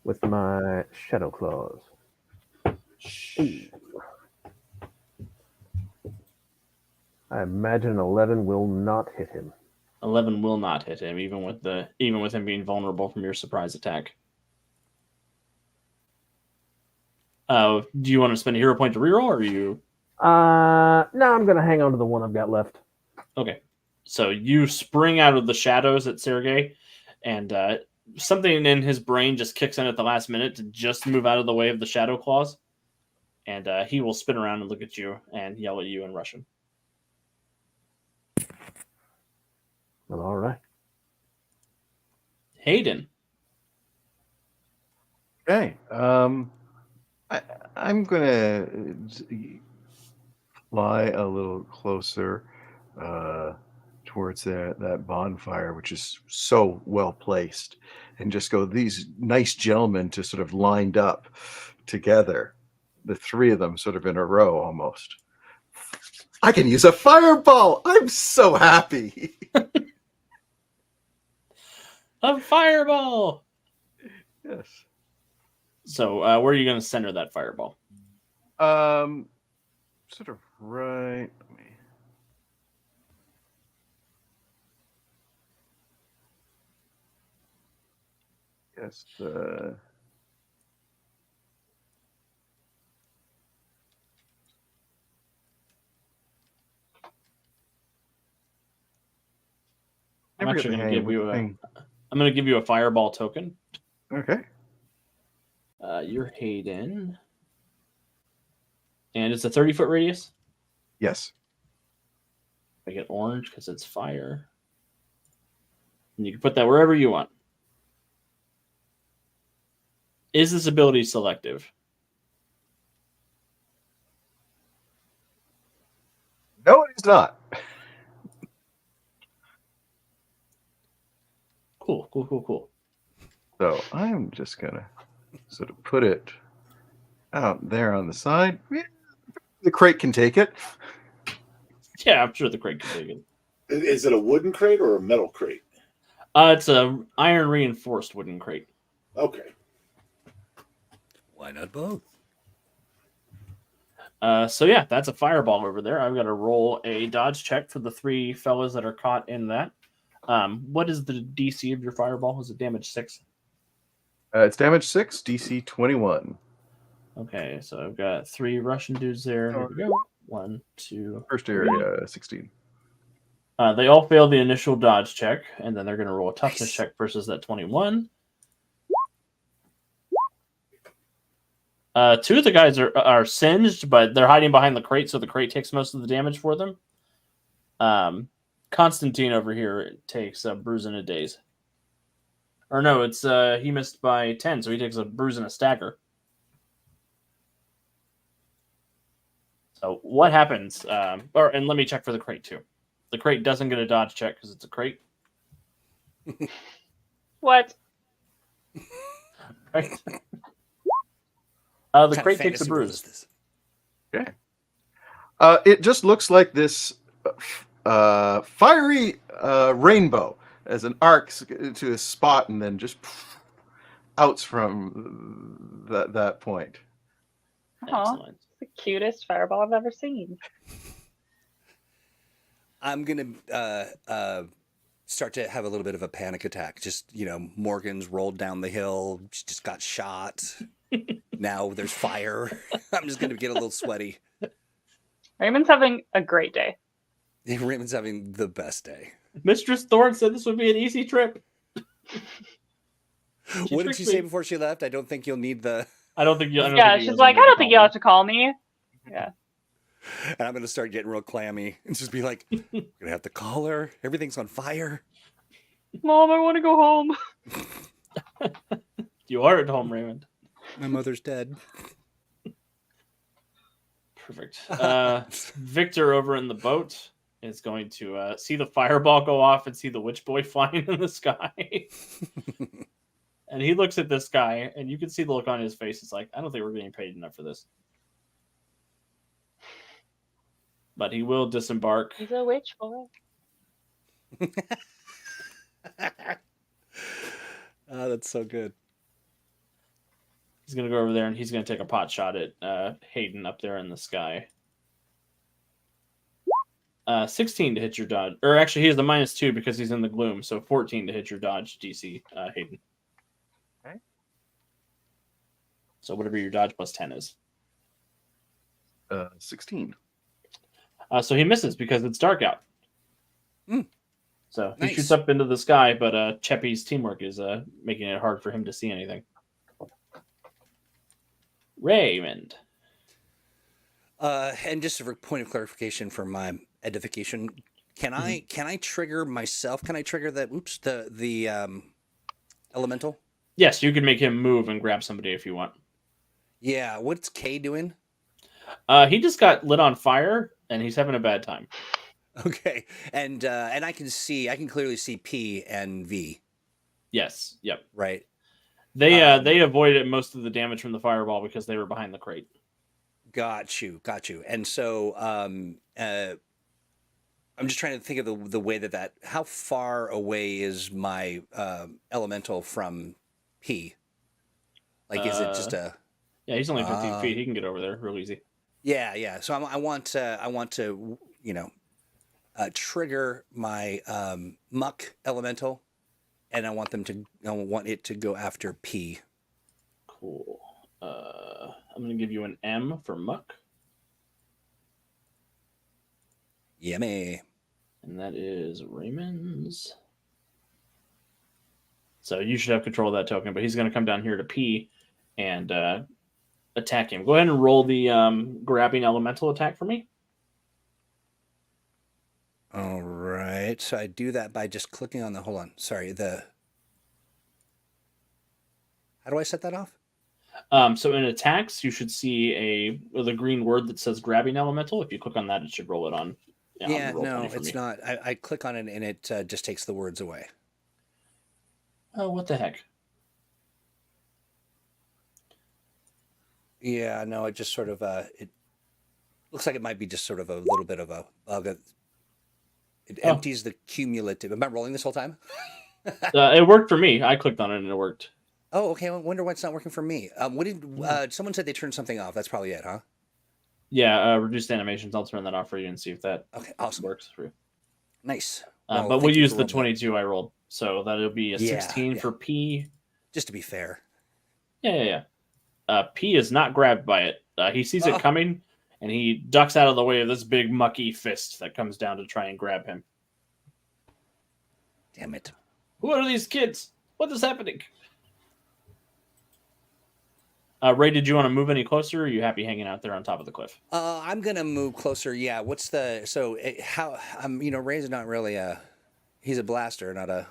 With my Shadow Claws. Ooh. I imagine 11 will not hit him. 11 will not hit him, even with him being vulnerable from your surprise attack. Do you want to spend a hero point to reroll, or are you? No, I'm going to hang on to the one I've got left. Okay. So you spring out of the shadows at Sergey, and something in his brain just kicks in at the last minute to just move out of the way of the shadow claws, and he will spin around and look at you and yell at you in Russian. Well, all right. Hayden. Okay. I'm gonna fly a little closer towards that bonfire, which is so well placed, and just go, these nice gentlemen just sort of lined up together, the three of them sort of in a row almost. I can use a fireball. I'm so happy. A fireball. Yes. So where are you going to center that fireball? Sort of right. Let me. Yes. I'm actually going to give you I'm going to give you a fireball token. Okay. You're Hayden. And it's a 30-foot radius? Yes. Make it orange because it's fire. And you can put that wherever you want. Is this ability selective? No, it is not. Cool. So I'm just going to sort of put it out there on the side. The crate can take it. Yeah, I'm sure the crate can take it. Is it a wooden crate or a metal crate? It's a iron reinforced wooden crate. Okay. Why not both? So yeah, that's a fireball over there. I've got to roll a dodge check for the three fellas that are caught in that. What is the DC of your fireball? Is it damage 6? It's damage 6, DC 21. Okay, so I've got 3 Russian dudes there. Here we go. 1, 2. First area, 16. They all fail the initial dodge check, and then they're going to roll a toughness check versus that 21. 2 of the guys are singed, but they're hiding behind the crate, so the crate takes most of the damage for them. Constantine over here takes a bruise and a daze. Or no, it's he missed by 10, so he takes a bruise and a stagger. So what happens? And let me check for the crate too. The crate doesn't get a dodge check because it's a crate. What? Right? The crate takes a bruise. Okay. It just looks like this fiery rainbow as an arc to a spot, and then just outs from that point. Aw, Excellent. it's the cutest fireball I've ever seen. I'm gonna start to have a little bit of a panic attack. Just Morgan's rolled down the hill. She just got shot. Now there's fire. I'm just gonna get a little sweaty. Raymond's having a great day. Raymond's having the best day. Mistress Thorne said this would be an easy trip. What did she say before she left? I don't think you'll need the. I don't think you. Yeah, she's like, I don't think you'll have to call me. Yeah. And I'm gonna start getting real clammy and just be like, "We're gonna have to call her. Everything's on fire." Mom, I want to go home. You are at home, Raymond. My mother's dead. Perfect. Victor over in the boat is going to see the fireball go off and see the witch boy flying in the sky. And he looks at this guy, and you can see the look on his face. It's like, I don't think we're getting paid enough for this. But he will disembark. He's a witch boy. Oh, that's so good. He's going to go over there, and he's going to take a pot shot at Hayden up there in the sky. 16 to hit your dodge. Or actually, he has the -2 because he's in the gloom. So 14 to hit your dodge, DC, Hayden. Okay. So whatever your dodge plus 10 is. 16. So he misses because it's dark out. Mm. So Nice. he shoots up into the sky, but Cheppy's teamwork is making it hard for him to see anything. Raymond. And just a point of clarification for my edification, can I trigger myself? Can I trigger the elemental? Yes, you can make him move and grab somebody if you want. Yeah. What's K doing? He just got lit on fire and he's having a bad time. Okay. And I can clearly see P and V. Yes. Yep. Right. They avoided most of the damage from the fireball because they were behind the crate. Got you. And so I'm just trying to think of the way that how far away is my elemental from P? Like, is it just a? Yeah, he's only 15 feet. He can get over there real easy. Yeah. So I want to trigger my muck elemental, and I want it to go after P. Cool. I'm going to give you an M for muck. Yummy. And that is Raymond's. So you should have control of that token, but he's going to come down here to P and attack him. Go ahead and roll the grabbing elemental attack for me. All right. So I do that by just clicking on the. Hold on. Sorry. How do I set that off? So in attacks, you should see the green word that says grabbing elemental. If you click on that, it should roll it on. Yeah, on no, Roll20 for it's me. not. I click on it and it just takes the words away. Oh, what the heck? Yeah, no, it just sort of it looks like it might be just sort of a little bit of a bug. It empties the cumulative. Am I rolling this whole time? It worked for me. I clicked on it and it worked. Oh, okay. I wonder why it's not working for me. What did someone said they turned something off? That's probably it, huh? Yeah, reduced animations. I'll turn that off for you and see if that Awesome. works for you. Nice. But thank we'll you use for the rolling 22 I rolled. So that'll be a 16 for P. Just to be fair. Yeah. P is not grabbed by it. He sees it coming, and he ducks out of the way of this big mucky fist that comes down to try and grab him. Damn it. Who are these kids? What is happening? Ray, did you want to move any closer, or are you happy hanging out there on top of the cliff? I'm gonna move closer. Yeah. What's the how? Ray's not really he's a blaster, not a.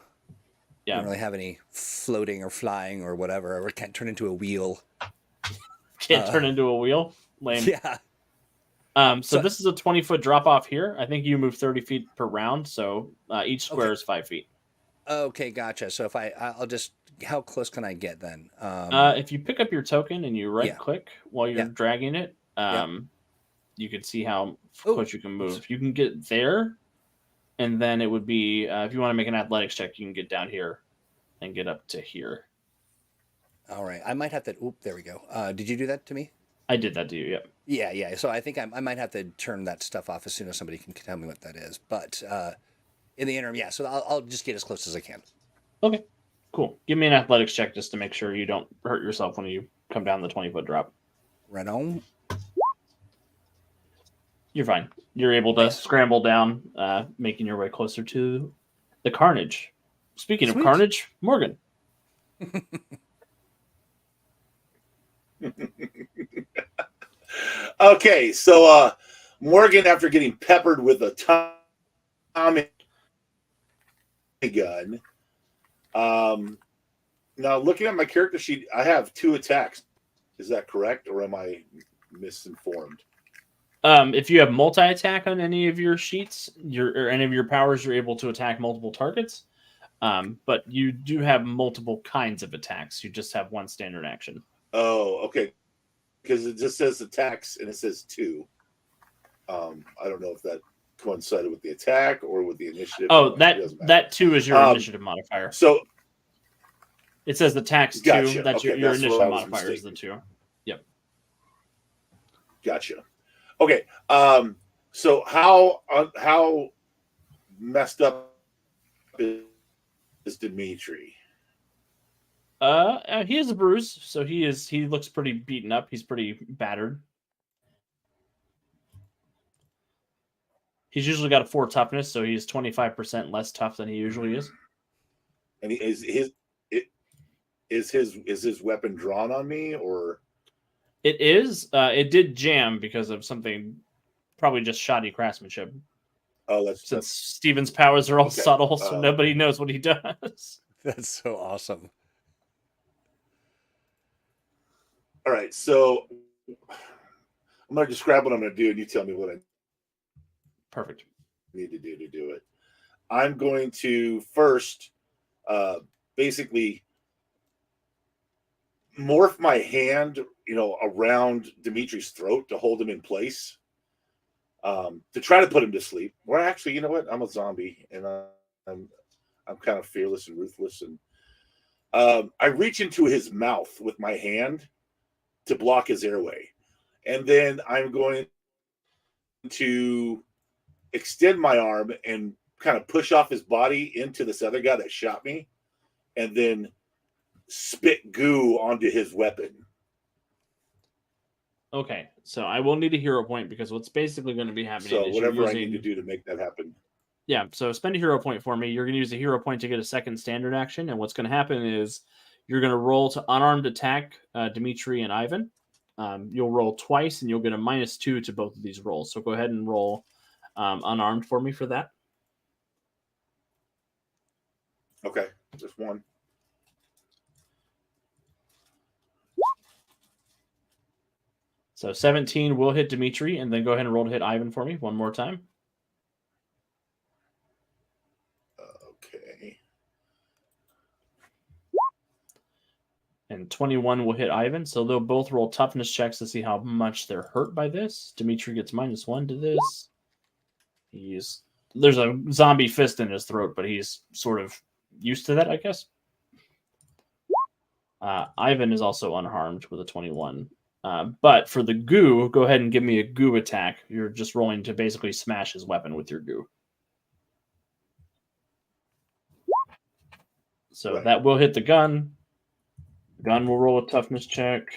Yeah. Don't really have any floating or flying or whatever. Or can't turn into a wheel. Can't turn into a wheel. Lame. Yeah. So this is a 20-foot drop off here. I think you move 30 feet per round, so each square is 5 feet. Okay, gotcha. So if I'll just, how close can I get then? If you pick up your token and you right click while you're dragging it, you can see how close you can move. You can get there and then it would be if you want to make an athletics check, you can get down here and get up to here. All right. I might have to. Oop, there we go. Did you do that to me? I did that to you. Yep. Yeah. So I think I might have to turn that stuff off as soon as somebody can tell me what that is. But in the interim, yeah. So I'll just get as close as I can. Okay. Cool. Give me an athletics check just to make sure you don't hurt yourself when you come down the 20-foot drop. Right on. You're fine. You're able to scramble down, making your way closer to the carnage. Speaking of carnage, Morgan. Okay, so Morgan, after getting peppered with a Tommy gun, now looking at my character sheet, I have 2 attacks. Is that correct, or am I misinformed? If you have multi-attack on any of your sheets, or any of your powers, you're able to attack multiple targets. But you do have multiple kinds of attacks. You just have one standard action. Oh, okay. Because it just says attacks and it says 2. I don't know if that coincided with the attack or with the initiative. Oh, that 2 is your initiative modifier. So it says attacks 2. Gotcha. That's Okay, your that's initiative where I was modifier is the mistaken. 2. Yep. Gotcha. Okay. So how messed up is Dimitri? He has a bruise, so he looks pretty beaten up. He's pretty battered. He's usually got a 4 toughness, so he's 25% less tough than he usually is. And is his weapon drawn on me, or it is? It did jam because of something, probably just shoddy craftsmanship. Oh, since Steven's powers are all okay. subtle, so nobody knows what he does. That's so awesome. All right, so I'm going to describe what I'm going to do, and you tell me what I Perfect. need to do it. I'm going to first basically morph my hand, around Dimitri's throat to hold him in place, to try to put him to sleep. Or actually, you know what? I'm a zombie, and I'm kind of fearless and ruthless, and I reach into his mouth with my hand to block his airway, and then I'm going to extend my arm and kind of push off his body into this other guy that shot me, and then spit goo onto his weapon. Okay, so I will need a hero point because what's basically going to be happening So is whatever I need to do to make that happen. Yeah, so spend a hero point for me. You're going to use a hero point to get a second standard action, and what's going to happen is you're going to roll to unarmed attack Dimitri and Ivan. You'll roll twice, and you'll get a -2 to both of these rolls. So go ahead and roll unarmed for me for that. Okay, just one. So 17 will hit Dimitri, and then go ahead and roll to hit Ivan for me one more time. Okay. And 21 will hit Ivan, so they'll both roll toughness checks to see how much they're hurt by this. Dimitri gets -1 to this. There's a zombie fist in his throat, but he's sort of used to that, I guess. Ivan is also unharmed with a 21. But for the goo, go ahead and give me a goo attack. You're just rolling to basically smash his weapon with your goo. So Right. that will hit the gun. The gun will roll a toughness check.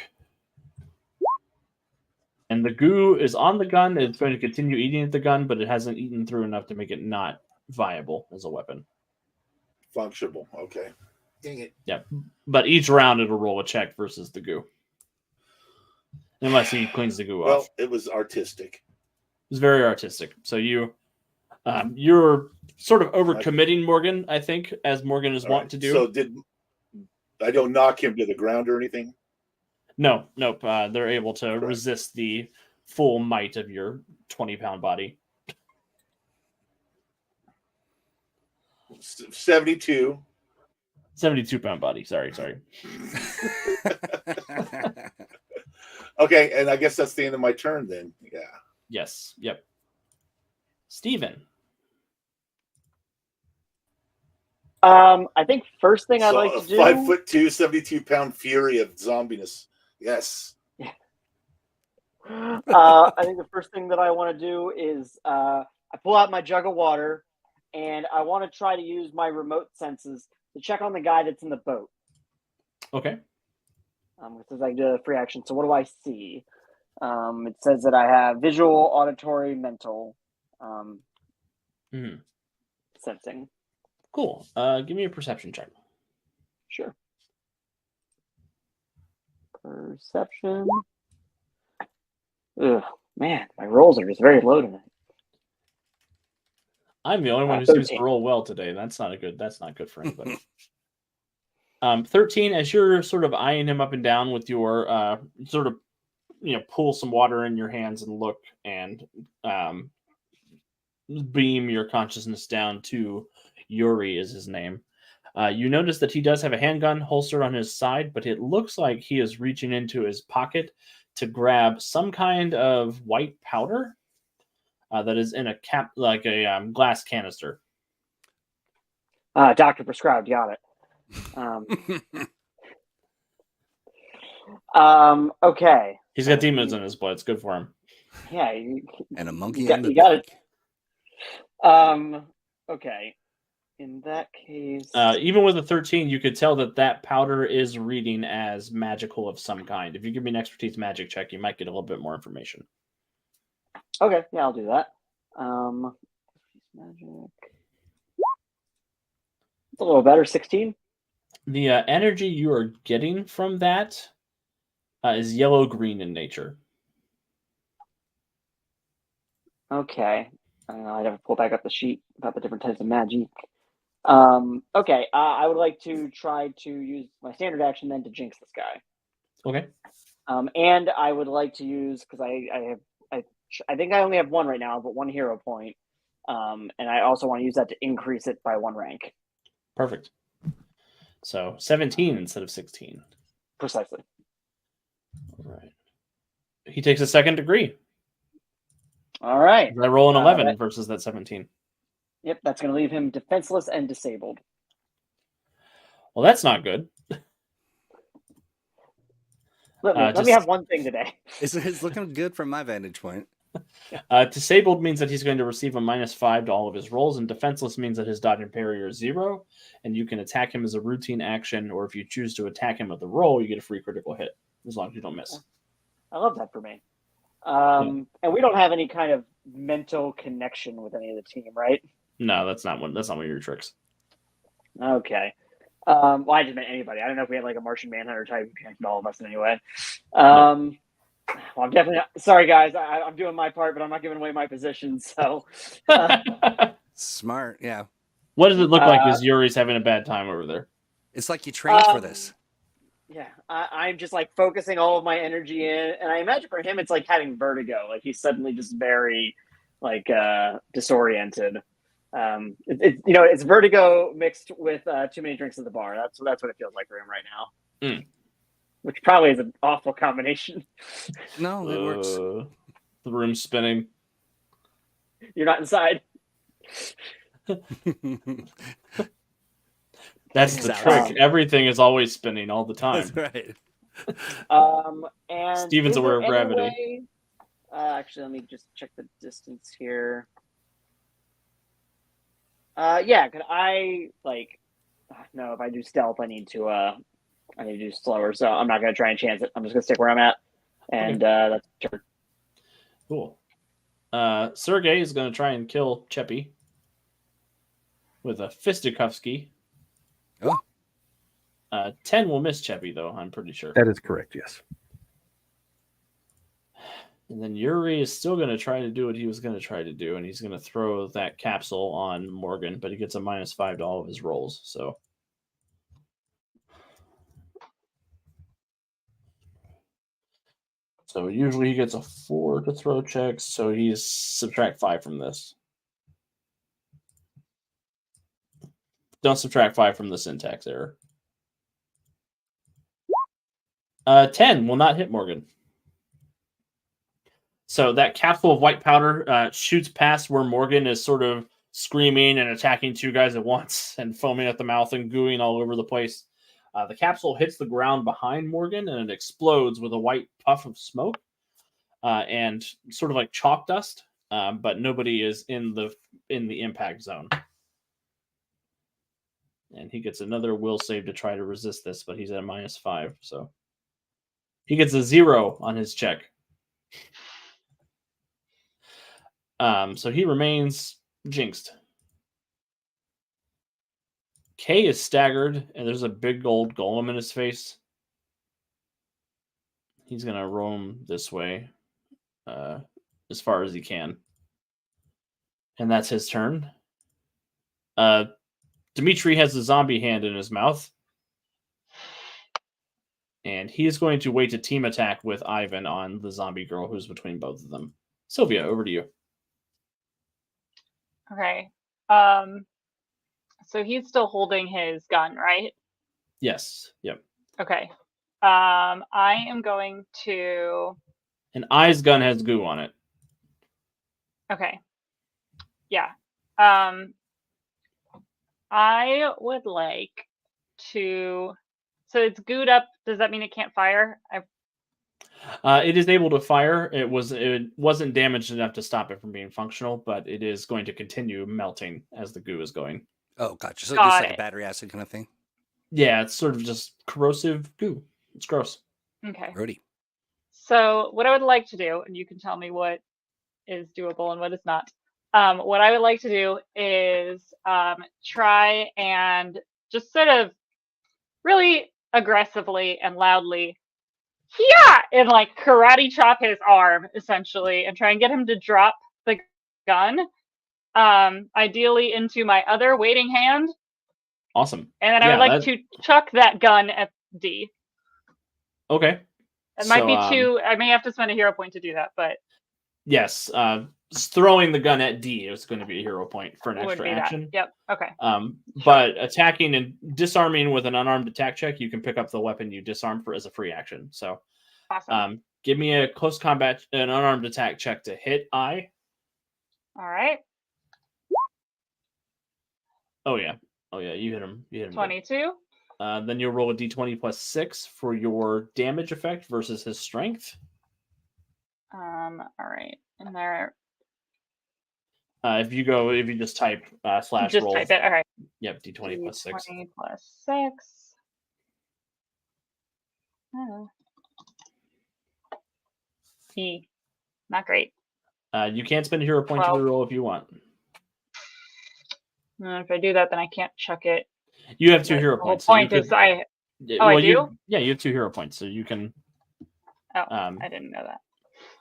And the goo is on the gun. It's going to continue eating at the gun, but it hasn't eaten through enough to make it not viable as a weapon. Functional. Okay. Dang it. Yeah. But each round it'll roll a check versus the goo. Unless he cleans the goo off. Well, it was artistic. It was very artistic. So you're sort of overcommitting Morgan, I think, as Morgan is wont to do. So I don't knock him to the ground or anything? Nope. They're able to resist the full might of your 20-pound body. 72. 72-pound body. Sorry. Okay, and I guess that's the end of my turn then. Yeah. Yes. Yep. Steven. I think first thing I'd So like a to do. 5'2", 72-pound fury of zombiness. Yes. I think the first thing that I want to do is I pull out my jug of water, and I want to try to use my remote senses to check on the guy that's in the boat. Okay. It says I can do a free action. So what do I see? It says that I have visual, auditory, mental sensing. Cool. Give me a perception check. Sure. Perception. Ugh, man, my rolls are just very low tonight. I'm the only one who seems to 13. roll well today. That's not good for anybody. 13, as you're sort of eyeing him up and down with your sort of, pull some water in your hands and look and beam your consciousness down to Yuri is his name. You notice that he does have a handgun holstered on his side, but it looks like he is reaching into his pocket to grab some kind of white powder that is in a cap, like a glass canister. Doctor prescribed. Got it. Okay. He's got demons in his blood. It's good for him. Yeah. And a monkey You got- in the you got back. Okay. In that case, Even with a 13, you could tell that powder is reading as magical of some kind. If you give me an expertise magic check, you might get a little bit more information. okay, yeah, I'll do that. Magic. It's a little better. 16. The energy you are getting from that is yellow-green in nature. Okay. I'd have to pull back up the sheet about the different types of magic. Okay. I would like to try to use my standard action then to jinx this guy. Okay. And I would like to use, because I think I only have one right now, but one hero point. And I also want to use that to increase it by 1 rank. Perfect. So 17 instead of 16. Precisely. All right. He takes a 2nd degree. All right. I roll an 11 versus that 17. Yep, that's going to leave him defenseless and disabled. Well, that's not good. Let me have one thing today. It's looking good from my vantage point. Disabled means that he's going to receive a -5 to all of his rolls, and defenseless means that his dodge and parry are 0, and you can attack him as a routine action, or if you choose to attack him with a roll, you get a free critical hit, as long as you don't miss. I love that for me. And we don't have any kind of mental connection with any of the team, right? No, that's not one of your tricks. Okay. Well, I just meant anybody. I don't know if we had like a Martian Manhunter type who connected all of us in any way. Well, I'm definitely not, sorry, guys. I'm doing my part, but I'm not giving away my position. So Smart, yeah. What does it look like as Yuri's having a bad time over there? It's like you trained for this. Yeah, I'm just like focusing all of my energy in, and I imagine for him it's like having vertigo. Like he's suddenly just very like disoriented. It's vertigo mixed with too many drinks at the bar. That's what it feels like for him right now. Which probably is an awful combination. No, it works. The room's spinning. You're not inside. That's the trick. Everything is always spinning all the time. That's right. And Steven's is aware there of any gravity. way- actually, let me just check the distance here. Yeah, could I no, if I do stealth, I need to do slower, so I'm not gonna try and chance it. I'm just gonna stick where I'm at. And that's turn. Cool. Sergey is going to try and kill Cheppy with a fisticuffski. Oh. 10 will miss Cheppy, though, I'm pretty sure. That is correct, yes. And then Yuri is still going to try to do what he was going to try to do, and he's going to throw that capsule on Morgan, but he gets a -5 to all of his rolls, so... So usually he gets a 4 to throw checks, so he's subtract 5 from this. Don't subtract 5 from the syntax error. 10 will not hit Morgan. So that capsule of white powder shoots past where Morgan is sort of screaming and attacking two guys at once and foaming at the mouth and gooing all over the place. The capsule hits the ground behind Morgan and it explodes with a white puff of smoke and sort of like chalk dust, but nobody is in the impact zone. And he gets another will save to try to resist this, but he's at a -5, so he gets a 0 on his check. So he remains jinxed. Kay is staggered, and there's a big old golem in his face. He's going to roam this way as far as he can. And that's his turn. Dimitri has a zombie hand in his mouth. And he is going to wait to team attack with Ivan on the zombie girl who's between both of them. Sylvia, over to you. Okay. So he's still holding his gun, right? Yes. Yep. Okay. I am going to... And I's gun has goo on it. Okay. Yeah. I would like to... So it's gooed up. Does that mean it can't fire? It is able to fire. It wasn't damaged enough to stop it from being functional, but it is going to continue melting as the goo is going. Oh, gotcha. So Got just like it. a battery acid kind of thing? Yeah, it's sort of just corrosive goo. It's gross. Okay. Rudy. So what I would like to do, and you can tell me what is doable and what is not. What I would like to do is try and just sort of really aggressively and loudly, and like karate chop his arm essentially, and try and get him to drop the gun, ideally into my other waiting hand. Awesome. And then I would like to chuck that gun at D. Okay. It might be two. I may have to spend a hero point to do that, but yes, throwing the gun at D is going to be a hero point for an extra action. Yep. Okay. But attacking and disarming with an unarmed attack check, you can pick up the weapon you disarm for as a free action. So, awesome. Give me a close combat, an unarmed attack check to hit I. All right. Oh yeah, you hit him. 22. Then you'll roll a d20 plus 6 for your damage effect versus his strength. All right, and there. If you just type slash just roll. Type it. All right. Yep, d20 plus 6. D20 plus 6. Oh. E. Not great. You can't spend a hero point to reroll if you want. If I do that, then I can't chuck it. You have 2 hero points. The whole point is I do? You have 2 hero points, so you can... Oh, I didn't know that.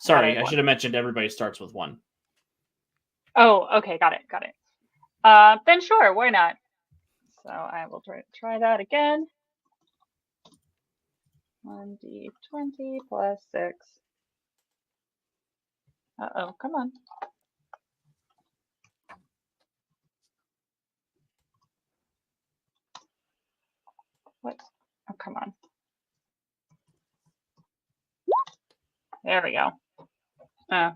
Sorry, I should have mentioned everybody starts with 1. Oh, okay, got it. Then sure, why not? So I will try that again. 1d20 plus 6. Uh-oh, come on. What? Oh, come on. There we go.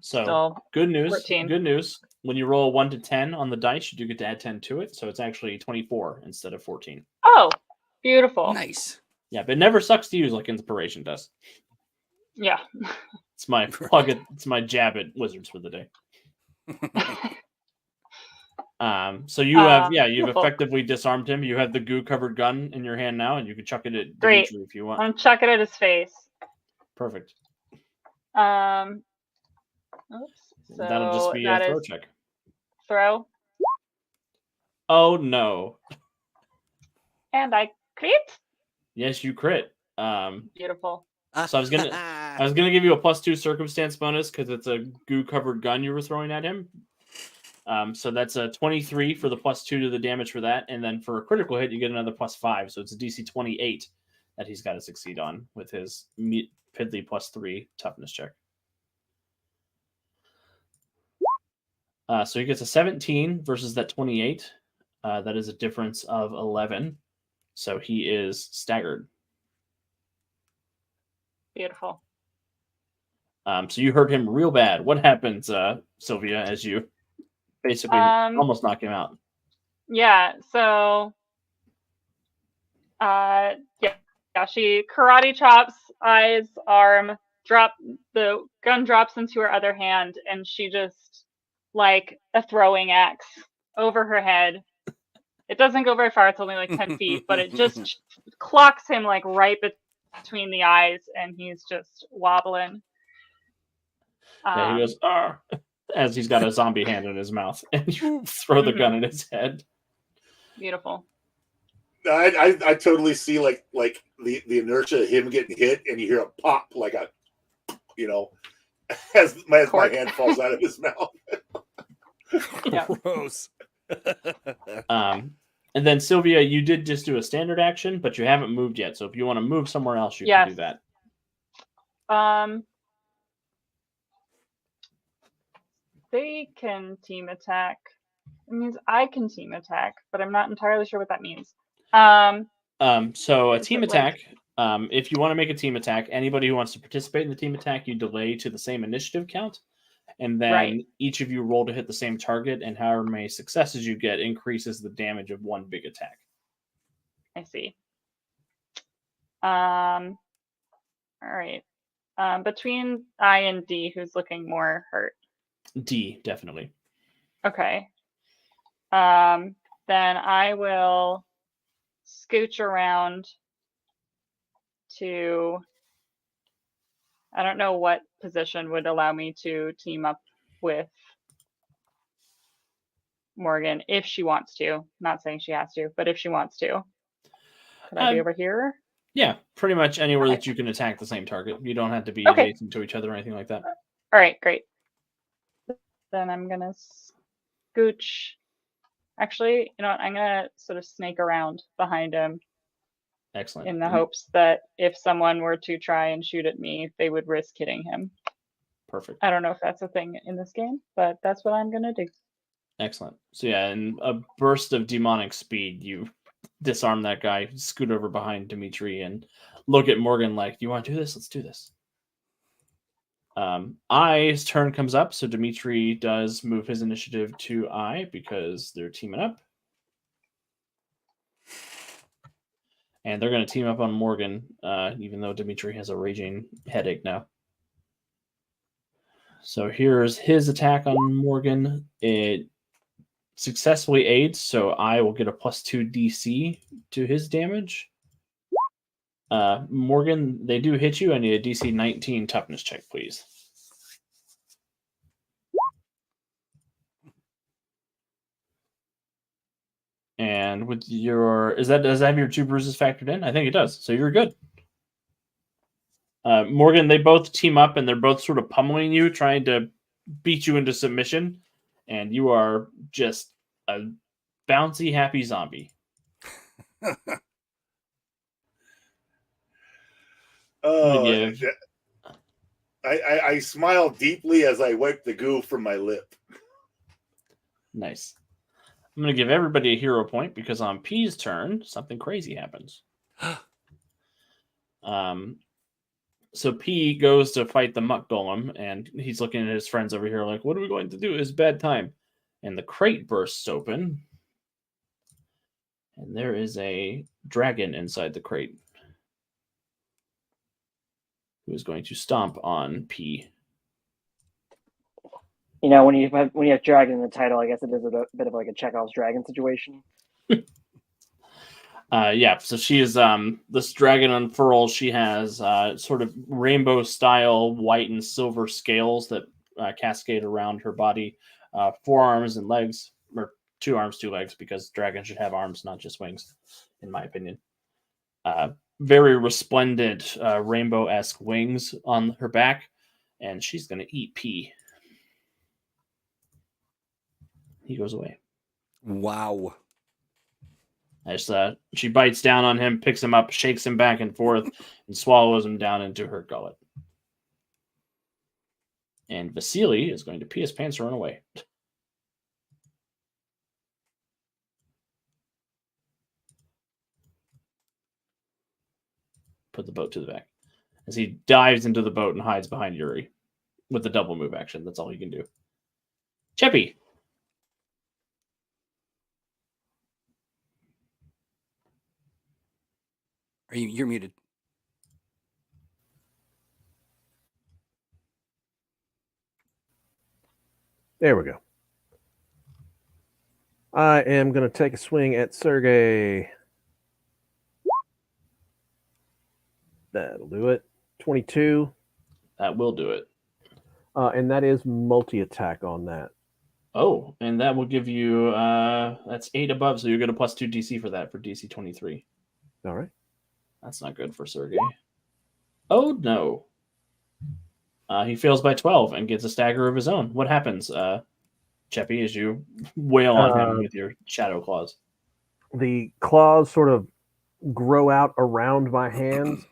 So good news. 14. Good news. When you roll 1 to 10 on the dice, you do get to add 10 to it. So it's actually 24 instead of 14. Oh, beautiful. Nice. Yeah, but it never sucks to use like inspiration does. Yeah. It's my plug it. It's my jab at wizards for the day. So you have you've effectively disarmed him. You have the goo covered gun in your hand now, and you can chuck it at Dimitri if you want. I'm chucking it at his face. Perfect. Oops. So that'll just be a throw check. Throw. Oh no. And I crit. Yes, you crit. Beautiful. So I was gonna give you a +2 circumstance bonus because it's a goo covered gun you were throwing at him. So that's a 23 for the +2 to the damage for that, and then for a critical hit you get another +5. So it's a DC 28 that he's got to succeed on with his piddly +3 toughness check. So he gets a 17 versus that 28. That is a difference of 11. So he is staggered. Beautiful. So you hurt him real bad. What happens, Sylvia, as you... basically almost knock him out. Yeah, so yeah, she karate chops eyes, arm, the gun drops into her other hand, and she just, like a throwing axe over her head. It doesn't go very far, it's only like 10 feet, but it just clocks him like right between the eyes, and he's just wobbling. Yeah, he goes, "Ah," as he's got a zombie hand in his mouth, and you throw the gun in his head. Beautiful. I totally see like the inertia of him getting hit, and you hear a pop, like a, as my hand falls out of his mouth. Gross. And then Sylvia, you did just do a standard action, but you haven't moved yet. So if you want to move somewhere else, you can do that. They can team attack. It means I can team attack, but I'm not entirely sure what that means. So a team attack, if you want to make a team attack, anybody who wants to participate in the team attack, you delay to the same initiative count. And then each of you roll to hit the same target, and however many successes you get increases the damage of one big attack. I see. All right. Between I and D, who's looking more hurt? D, definitely. Okay. Then I will scooch around to, I don't know what position would allow me to team up with Morgan if she wants to. Not saying she has to, but if she wants to. Could I be over here? Yeah, pretty much anywhere that you can attack the same target. You don't have to be adjacent to each other or anything like that. All right, great. Then I'm going to scooch. Actually, you know what? I'm going to sort of snake around behind him. Excellent. In the hopes that if someone were to try and shoot at me, they would risk hitting him. Perfect. I don't know if that's a thing in this game, but that's what I'm going to do. Excellent. So yeah, in a burst of demonic speed, you disarm that guy, scoot over behind Dimitri, and look at Morgan like, "You want to do this? Let's do this." I's turn comes up, so Dimitri does move his initiative to I because they're teaming up. And they're going to team up on Morgan, even though Dimitri has a raging headache now. So here's his attack on Morgan. It successfully aids, so I will get a +2 DC to his damage. Morgan, they do hit you. I need a DC 19 toughness check, please. And with your, does that have your 2 bruises factored in? I think it does. So you're good. Morgan, they both team up and they're both sort of pummeling you, trying to beat you into submission. And you are just a bouncy, happy zombie. Oh, I smile deeply as I wipe the goo from my lip. Nice. I'm going to give everybody a hero point because on P's turn, something crazy happens. So P goes to fight the muck golem, and he's looking at his friends over here like, what are we going to do? It's bad time. And the crate bursts open, and there is a dragon inside the crate who is going to stomp on P. You know, when you have dragon in the title, I guess it is a bit of like a Chekhov's dragon situation. Yeah, so she is this dragon unfurls. She has sort of rainbow style white and silver scales that cascade around her body, 4 arms and legs, or 2 arms, 2 legs, because dragons should have arms, not just wings, in my opinion. Very resplendent rainbow-esque wings on her back, and she's going to eat P. He goes away. Wow. As she bites down on him, picks him up, shakes him back and forth, and swallows him down into her gullet. And Vasily is going to pee his pants and run away. Put the boat to the back. As he dives into the boat and hides behind Yuri with the double move action. That's all he can do. Cheppy. You're muted. There we go. I am going to take a swing at Sergey. That'll do it. 22. That will do it. And that is multi-attack on that. Oh, and that will give you that's 8 above, so you're going to plus 2 DC for that for DC 23. All right. That's not good for Sergey. Oh no. He fails by 12 and gets a stagger of his own. What happens, Cheppy, as you wail on him with your shadow claws? The claws sort of grow out around my hands,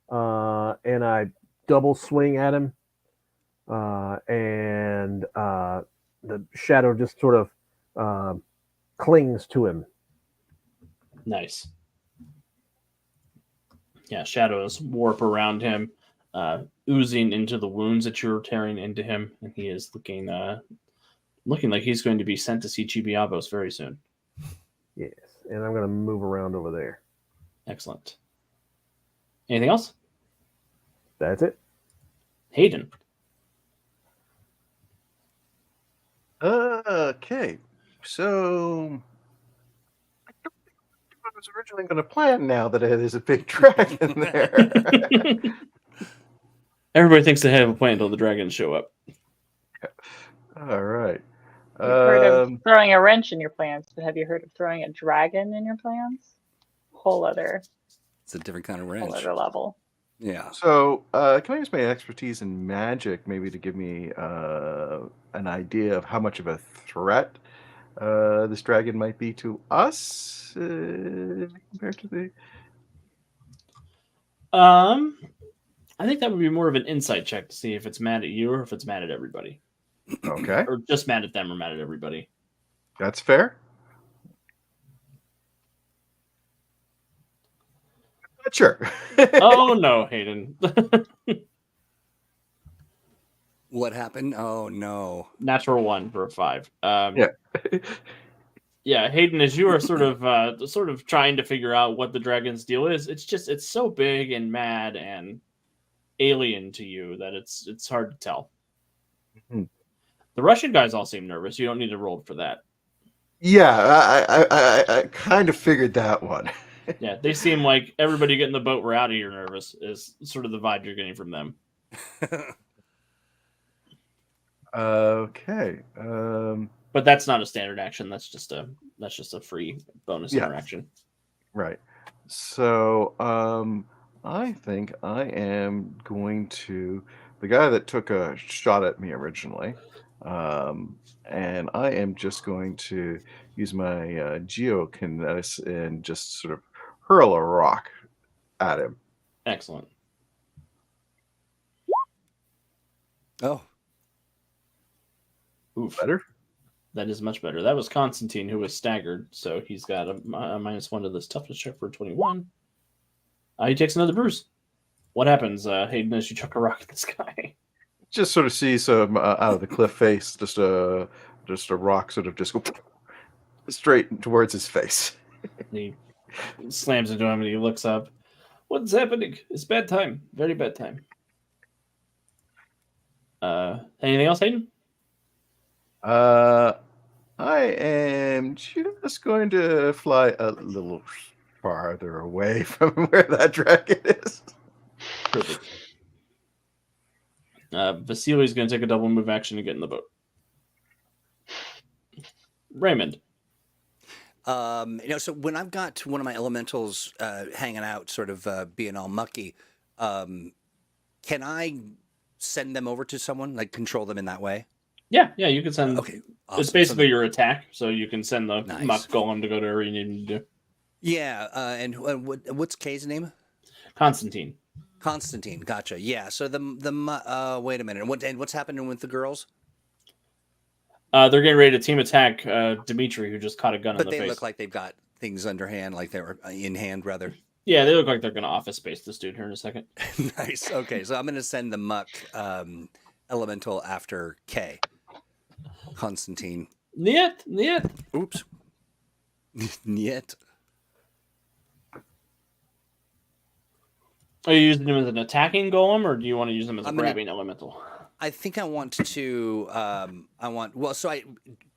and I double swing at him, and the shadow just sort of clings to him. Nice. Yeah, shadows warp around him, oozing into the wounds that you're tearing into him, and he is looking like he's going to be sent to see Chibiabos very soon. Yes, and I'm going to move around over there. Excellent. Anything else? That's it. Hayden. Okay, so I don't think I was originally going to plan now that there's a big dragon there. Everybody thinks they have a plan until the dragons show up. All right. You've heard of throwing a wrench in your plans, but have you heard of throwing a dragon in your plans? Whole other. It's a different kind of Whole wrench. other level. Yeah. So, can I use my expertise in magic maybe to give me an idea of how much of a threat this dragon might be to us compared to the... I think that would be more of an insight check to see if it's mad at you or if it's mad at everybody. Okay. Or just mad at them or mad at everybody. That's fair. Not sure. Oh, no, Hayden. What happened? Oh, no. Natural 1 for a 5. Yeah. Yeah, Hayden, as you are sort of trying to figure out what the dragon's deal is, it's so big and mad and alien to you that it's hard to tell. Mm-hmm. The Russian guys all seem nervous. You don't need to roll for that. Yeah, I kind of figured that one. Yeah, they seem like everybody getting the boat, we're out of here nervous is sort of the vibe you're getting from them. Okay. But that's not a standard action. That's just a free bonus interaction. Right. So, I think I am going to the guy that took a shot at me originally, and I am just going to use my geokinesis and just sort of hurl a rock at him. Excellent. Oh. Oof. Better? That is much better. That was Constantine, who was staggered, so he's got a -1 to this toughness check for 21. He takes another bruise. What happens, Hayden, as you chuck a rock at this guy? Just sort of see some out of the cliff face, just a rock sort of just go straight towards his face. He slams into him and he looks up. What's happening? It's bad time. Very bad time. Anything else, Hayden? I am just going to fly a little farther away from where that dragon is. Perfect. Vasili's going to take a double move action to get in the boat. Raymond. So when I've got one of my elementals hanging out, sort of being all mucky, can I send them over to someone, like control them in that way? Yeah, you can send. Okay, awesome. It's basically your attack, so you can send the Nice. muck golem to go to where you need him to do. Yeah, and what's Kay's name? Constantine. Constantine, gotcha. Yeah, so wait a minute, what's happening with the girls? They're getting ready to team attack Dimitri, who just caught a gun in the But face. they look like they've got things underhand, like they were in hand, rather. Yeah, they look like they're going to office space this dude here in a second. Nice. Okay, so I'm going to send the muck elemental after Kay. Constantine. Niet. Oops. Niet. Are you using them as an attacking golem, or do you want to use them as a I'm gonna- grabbing elemental? I think I want to.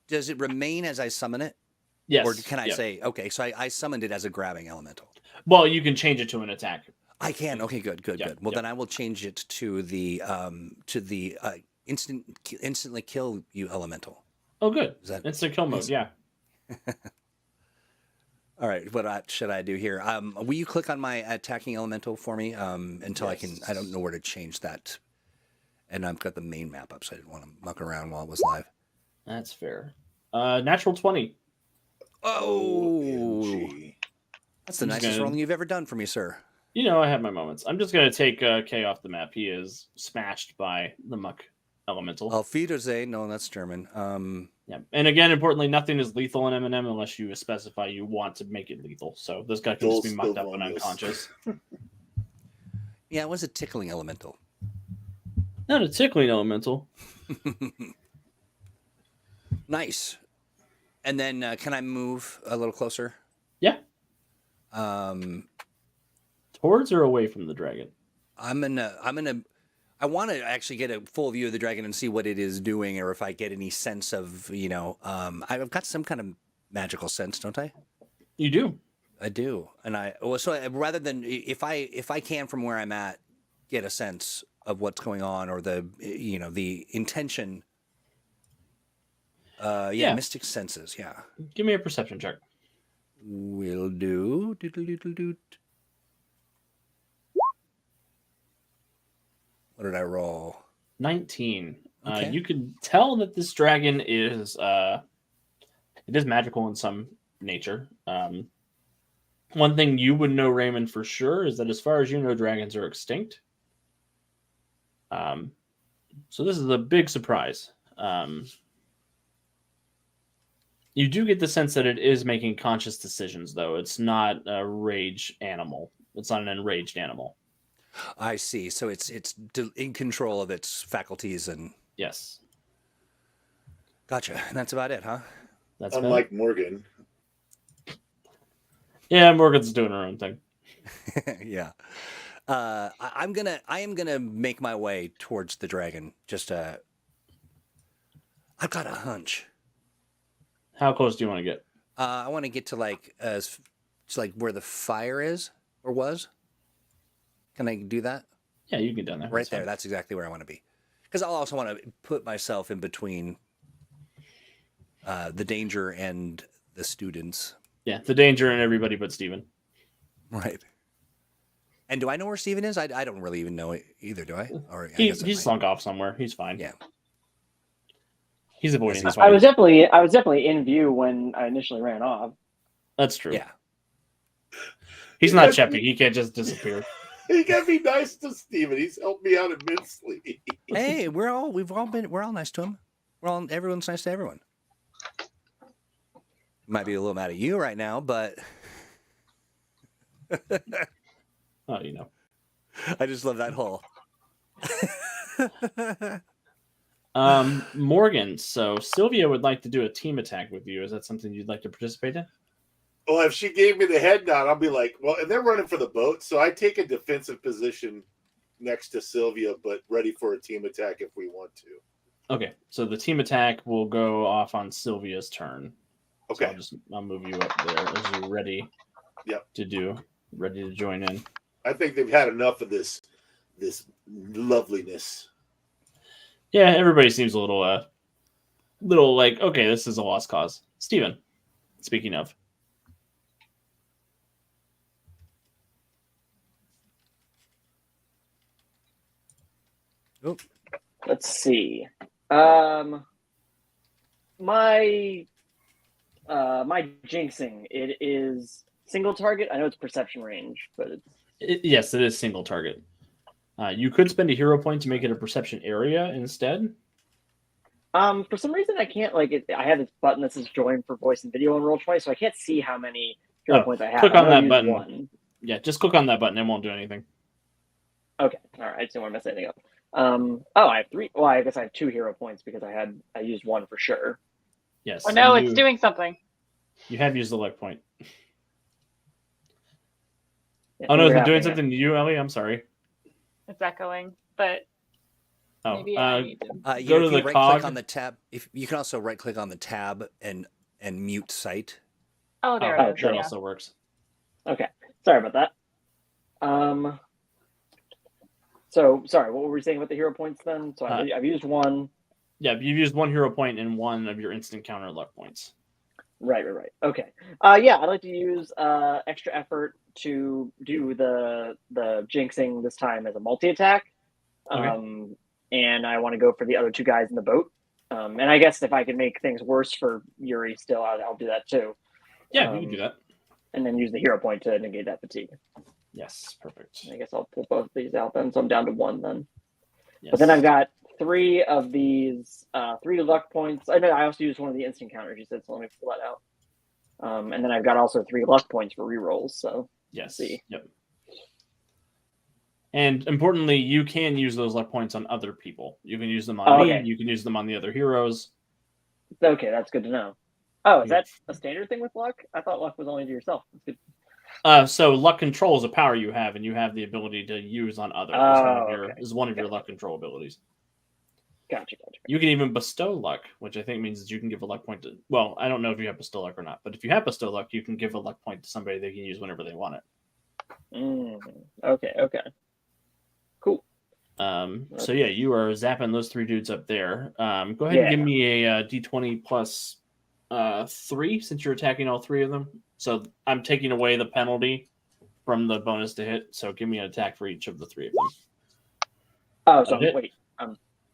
Does it remain as I summon it? Yes. Or can I yeah. say, okay, so I summoned it as a grabbing elemental? Well, you can change it to an attack. I can. Okay, good. Yeah, Well, yeah. then I will change it to the instantly kill you elemental. Oh, good. Is that Instant kill mode, yeah. all right? What should I do here? Will you click on my attacking elemental for me until I can? I don't know where to change that. And I've got the main map up, so I didn't want to muck around while it was live. That's fair. Natural 20. Oh, OMG. that's the I'm just nicest gonna- rolling you've ever done for me, sir. You know, I have my moments. I'm just going to take K off the map. He is smashed by the muck elemental. Auf Wiedersehen. No, that's German. Yeah. And again, importantly, nothing is lethal in M&M unless you specify you want to make it lethal. So this guy can just be Those mucked up still and bonus. unconscious. Yeah, it was a tickling elemental. Not a tickling elemental. Nice. And then can I move a little closer? Yeah. Towards or away from the dragon? I want to actually get a full view of the dragon and see what it is doing, or if I get any sense of, I've got some kind of magical sense, don't I? You do. I do, and rather than if I can from where I'm at get a sense of what's going on, or the intention. Yeah. Mystic senses. Yeah, Give me a perception check. will do. Doodle-doodle-doot. What did I roll? 19. Okay. You can tell that this dragon is it is magical in some nature. One thing you would know, Raymond, for sure is that as far as you know, dragons are extinct. So this is a big surprise. You do get the sense that it is making conscious decisions, though. It's not a rage animal. It's not an enraged animal. I see. So it's in control of its faculties and. Yes. Gotcha. And that's about it, huh? That's Unlike Morgan. Yeah, Morgan's doing her own thing. Yeah. I am gonna make my way towards the dragon. I've got a hunch. How close do you want to get? I want to get to where the fire is or was. Can I do that? Yeah, you can get down there. Right That's there. fine. That's exactly where I want to be. Because I'll also want to put myself in between the danger and the students. Yeah, the danger and everybody but Steven. Right. And do I know where Steven is? I don't really even know it either, do I? Or I He's guess I might. slunk off somewhere. He's fine. Yeah. He's avoiding Yes, this I one. was definitely in view when I initially ran off. That's true. Yeah. He's not Cheppy. He can't just disappear. You gotta be nice to Steven. He's helped me out immensely. Hey, we're all nice to him. Everyone's nice to everyone. Might be a little mad at you right now, but Oh, you know. I just love that hole. Morgan, so Sylvia would like to do a team attack with you. Is that something you'd like to participate in? Well, if she gave me the head nod, I'll be like, well, and they're running for the boat, so I take a defensive position next to Sylvia, but ready for a team attack if we want to. Okay, so the team attack will go off on Sylvia's turn. Okay. So I'll move you up there as you're ready. Yep. Ready to join in. I think they've had enough of this loveliness. Yeah, everybody seems a little like, okay, this is a lost cause. Steven, speaking of. Oh, Let's see. My jinxing, it is single target. I know it's perception range, but Yes, it is single target. You could spend a hero point to make it a perception area instead. for some reason I can't I have this button that says join for voice and video on Roll20, so I can't see how many hero points I have. click I on know I that used button. one. Yeah, just click on that button. It won't do anything. Okay, all right. I just didn't want to mess anything up. I have 3. Well, I guess I have 2 hero points because I used 1 for sure. Yes. Oh no, and it's doing something. You have used the luck point. Oh no, Things is are it doing happening. something to you, Ellie? I'm sorry. It's echoing, but Oh, maybe I need to. Go to if you the right cog. click on the tab, if you can also right click on the tab and mute site. Oh, there Oh, it is. sure. That Yeah. also works. Okay, sorry about that. So sorry, what were we saying about the hero points then? So I've used one. Yeah, you've used 1 hero point and 1 of your instant counter luck points. Right. Okay. Yeah, I'd like to use extra effort to do the jinxing this time as a multi-attack. Okay. And I want to go for the other 2 guys in the boat. And I guess if I can make things worse for Yuri still, I'll do that too. Yeah, you can do that. And then use the hero point to negate that fatigue. Yes, perfect. I guess I'll pull both of these out then, so I'm down to 1 then. Yes. But then I've got 3 of these 3 luck points. I know I also used one of the instant counters you said, so let me pull that out. And then I've got also 3 luck points for rerolls. So yes. see. Yep. And importantly, you can use those luck points on other people. You can use them on me. You can use them on the other heroes. Okay, that's good to know. Oh, is that a standard thing with luck? I thought luck was only to yourself. That's good. So luck control is a power you have, and you have the ability to use on others. Is one of your luck control abilities. Gotcha. You can even bestow luck, which I think means that you can give a luck point to. Well, I don't know if you have bestow luck or not, but if you have bestow luck, you can give a luck point to somebody they can use whenever they want it. Okay. Cool. So yeah, you are zapping those 3 dudes up there. Go ahead and give me a d20 plus 3 since you're attacking all 3 of them. So I'm taking away the penalty from the bonus to hit. So give me an attack for each of the 3 of them. Oh, so wait.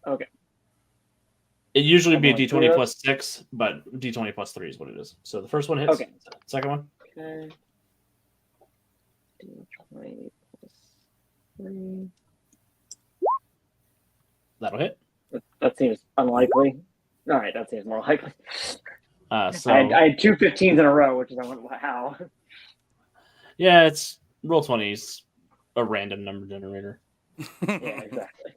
Okay. It usually be a d20 plus 6, but d20 plus 3 is what it is. So the first one hits. Okay. Second one. Okay. D20 plus 3. That'll hit. That seems unlikely. All right, that seems more likely. So I had 2 15s in a row, which is how. Yeah, it's Roll20's a random number generator. Yeah, exactly.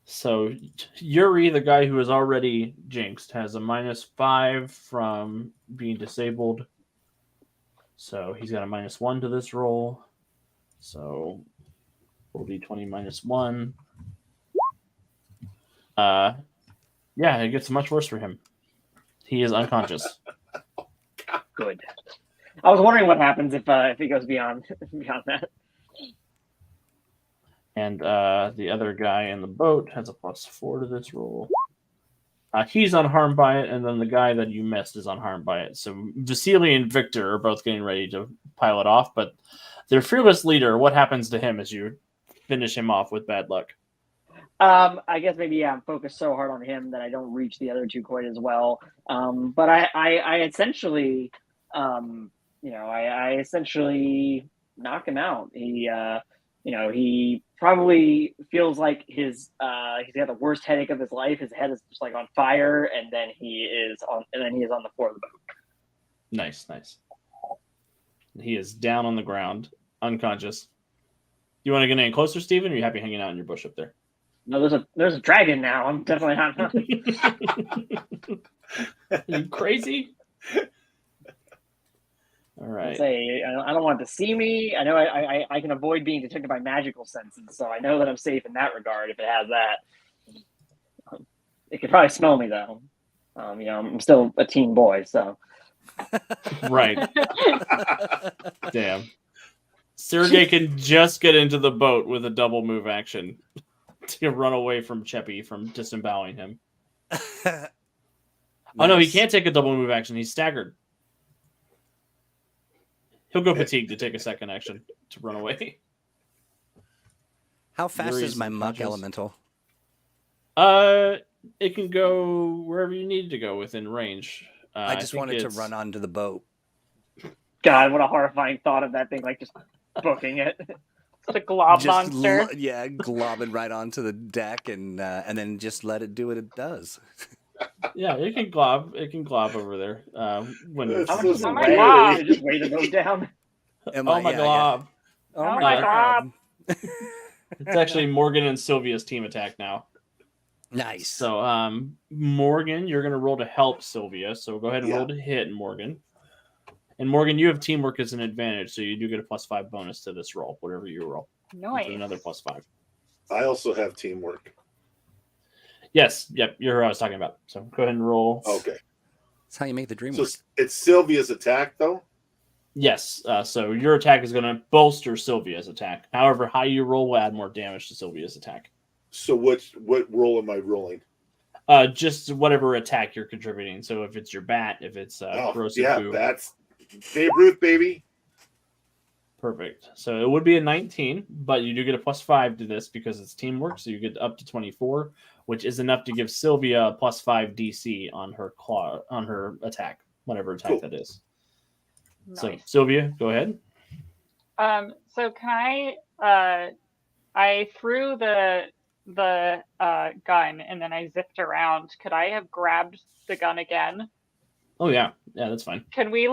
So Yuri, the guy who is already jinxed, has a -5 from being disabled. So he's got a -1 to this roll. So roll d20 -1. Yeah, it gets much worse for him. He is unconscious. Good. I was wondering what happens if he goes beyond that. And the other guy in the boat has a +4 to this roll. He's unharmed by it, and then the guy that you missed is unharmed by it. So Vasily and Victor are both getting ready to pile it off, but their fearless leader, what happens to him as you finish him off with bad luck? I guess maybe I'm focused so hard on him that I don't reach the other 2 quite as well. But I essentially, I essentially knock him out. He probably feels like he's got the worst headache of his life. His head is just like on fire, and then he is on the floor of the boat. Nice. He is down on the ground, unconscious. You want to get any closer, Steven, or are you happy hanging out in your bush up there? No, there's a dragon now. I'm definitely not. Are you crazy? All right. I don't want it to see me. I know I can avoid being detected by magical senses, so I know that I'm safe in that regard if it has that. It could probably smell me though. I'm still a teen boy, so. Right. Damn. Sergey can just get into the boat with a double move action to run away from Cheppy from disemboweling him. Nice. Oh no, he can't take a double move action. He's staggered. He'll go fatigue to take a second action to run away. How fast Yuri's is my muck unconscious. elemental? It can go wherever you need it to go within range. I just think wanted to run onto the boat. God, what a horrifying thought of that thing, like just booking it. It's a glob Just monster. globbing right onto the deck and then just let it do what it does. Yeah, it can glob. It can glob over there. When That's How so much does it Oh my weigh? God. You just weigh the boat down. Am oh I- my yeah, glob! yeah. Oh my God. It's actually Morgan and Sylvia's team attack now. Nice. So, Morgan, you're going to roll to help Sylvia. So go ahead and roll to hit, Morgan. And Morgan, you have teamwork as an advantage, so you do get a +5 bonus to this roll, whatever you roll. Nice. So another +5. I also have teamwork. Yes, yep, you're who I was talking about. So go ahead and roll. Okay. That's how you make the dream So work. it's Sylvia's attack, though? Yes, so your attack is going to bolster Sylvia's attack. However high you roll will add more damage to Sylvia's attack. So what roll am I rolling? Just whatever attack you're contributing. So if it's your bat, if it's corrosive goo. That's Babe Ruth, baby. Perfect. So it would be a 19, but you do get a +5 to this because it's teamwork. So you get up to 24, which is enough to give Sylvia a +5 DC on her claw, on her attack, whatever attack that is. Nice. So Sylvia, go ahead. So can I threw the gun and then I zipped around. Could I have grabbed the gun again? Oh yeah, that's fine. Can we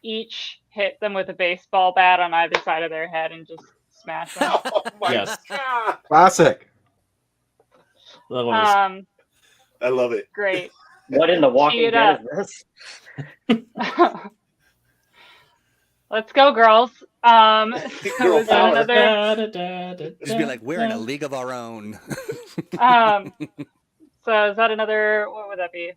each hit them with a baseball bat on either side of their head and just smash them? Oh my Yes. God. Classic. That one is- I love it. Great. What in the Walking Tee it Dead is this? Let's go, girls. Girl So is that power. another? Just be like, we're in a league of our own. So is that another? What would that be?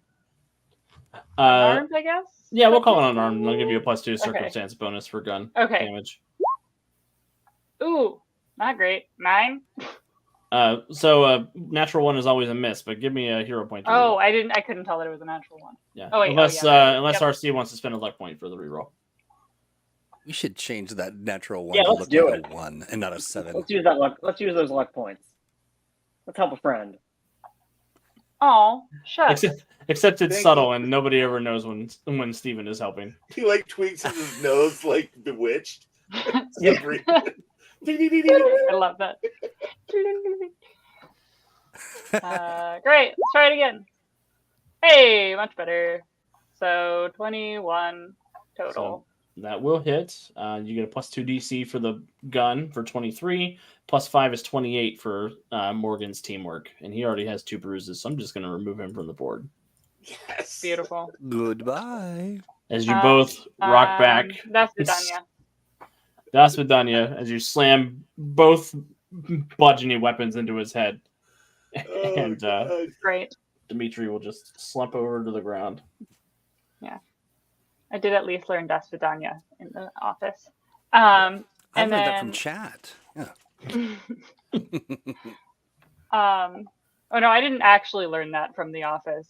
Uh, Armed, I guess. yeah, we'll call it unarmed. I'll give you a +2 circumstance bonus for gun Okay. damage. Ooh, not great. 9. So natural 1 is always a miss, but give me a hero point. To Oh, reroll. I couldn't tell that it was a natural one. Yeah. Oh, wait, unless yeah. unless Yep. RC wants to spend a luck point for the reroll. We should change that natural one Yeah, to let's look do like a 1 and not a 7. Let's use that luck. Let's use those luck points. Let's help a friend. Oh, shucks. Except it's Thank subtle you. and nobody ever knows when Steven is helping. He tweaks his nose like Bewitched. Yeah. I love that. Great. Let's try it again. Hey, much better. So 21 total. So that will hit. You get a +2 DC for the gun for 23. +5 is 28 for Morgan's teamwork, and he already has 2 bruises. So I'm just going to remove him from the board Yes. Beautiful. Goodbye. as you both rock back. That's Vidania. Das Vidania, as you slam both bludgeoning weapons into his head, Oh, and God. Great. Dimitri will just slump over to the ground. I did at least learn Das Vidania in the office. I And learned that from then- chat. Yeah. Oh no, I didn't actually learn that from the office.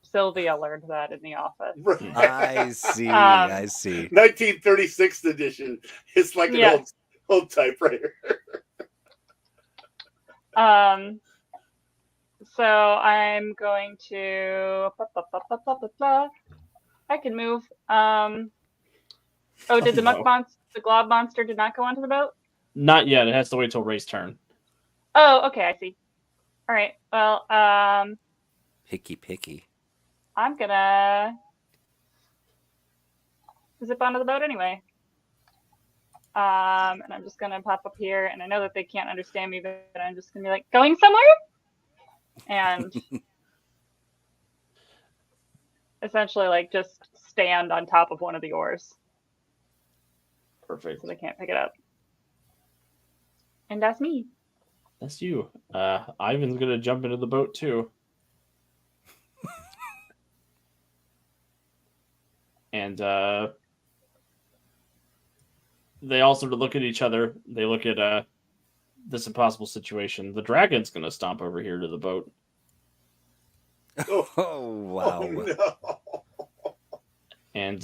Sylvia learned that in the office. I see. Um, I see. 1936 edition. It's like an Yeah. old typewriter. So I'm going to. I can move. Oh, did the no. muck monster, the glob monster, did not go onto the boat? Not yet. It has to wait till Ray's turn. Oh, okay, I see. All right. Well, Picky, picky. I'm gonna zip onto the boat anyway. And I'm just gonna pop up here, and I know that they can't understand me, but I'm just gonna be like, going somewhere? And essentially, just stand on top of one of the oars Perfect. so they can't pick it up. And that's me. That's you. Ivan's gonna jump into the boat too. And they all sort of look at each other. They look at this impossible situation. The dragon's gonna stomp over here to the boat. Oh, wow. Oh, no. And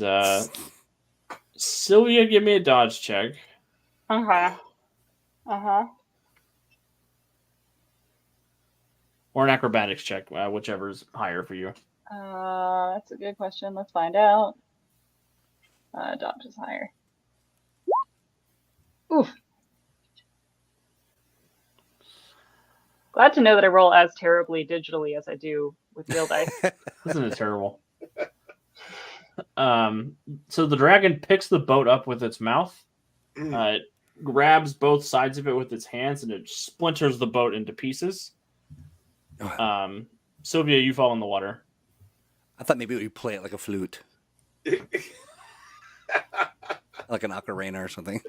Sylvia, give me a dodge check. Uh-huh. Uh-huh. Or an acrobatics check, whichever's higher for you. That's a good question. Let's find out. Dodge is higher. Oof. Glad to know that I roll as terribly digitally as I do with real dice. Isn't it terrible? So the dragon picks the boat up with its mouth, it grabs both sides of it with its hands, and it splinters the boat into pieces. Sylvia, you fall in the water. I thought maybe we play it like a flute. like an ocarina or something.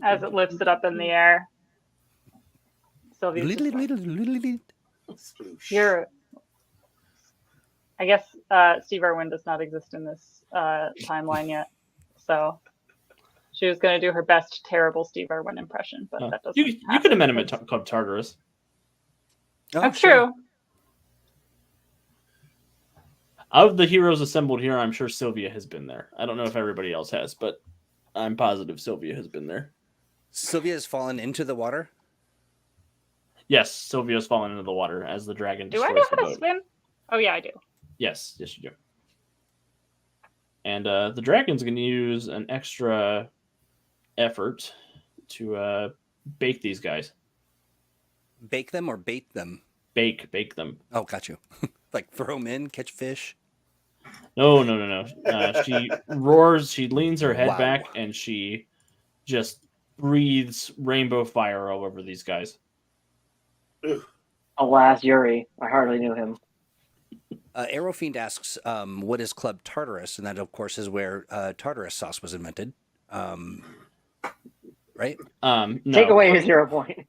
As it lifts it up in the air. Sylvia's just like, you're... I guess Steve Irwin does not exist in this timeline yet. So she was going to do her best terrible Steve Irwin impression, but that doesn't You could have met him at Club Tartarus. That's true. Of the heroes assembled here, I'm sure Sylvia has been there. I don't know if everybody else has, but I'm positive Sylvia has been there. Sylvia has fallen into the water? Yes, Sylvia's fallen into the water as the dragon Do I destroys know the how to boat. swim? Oh, yeah, I do. Yes, you do. And the dragon's going to use an extra effort to bake these guys. Bake them or bait them? Bake them. Oh, got you. Like throw them in, catch fish? No. She roars, she leans her head Wow. back, and she just breathes rainbow fire all over these guys. Alas, Yuri, I hardly knew him. Aerofiend asks, what is Club Tartarus? And that, of course, is where Tartarus sauce was invented. Right? No. Take away his 0 point.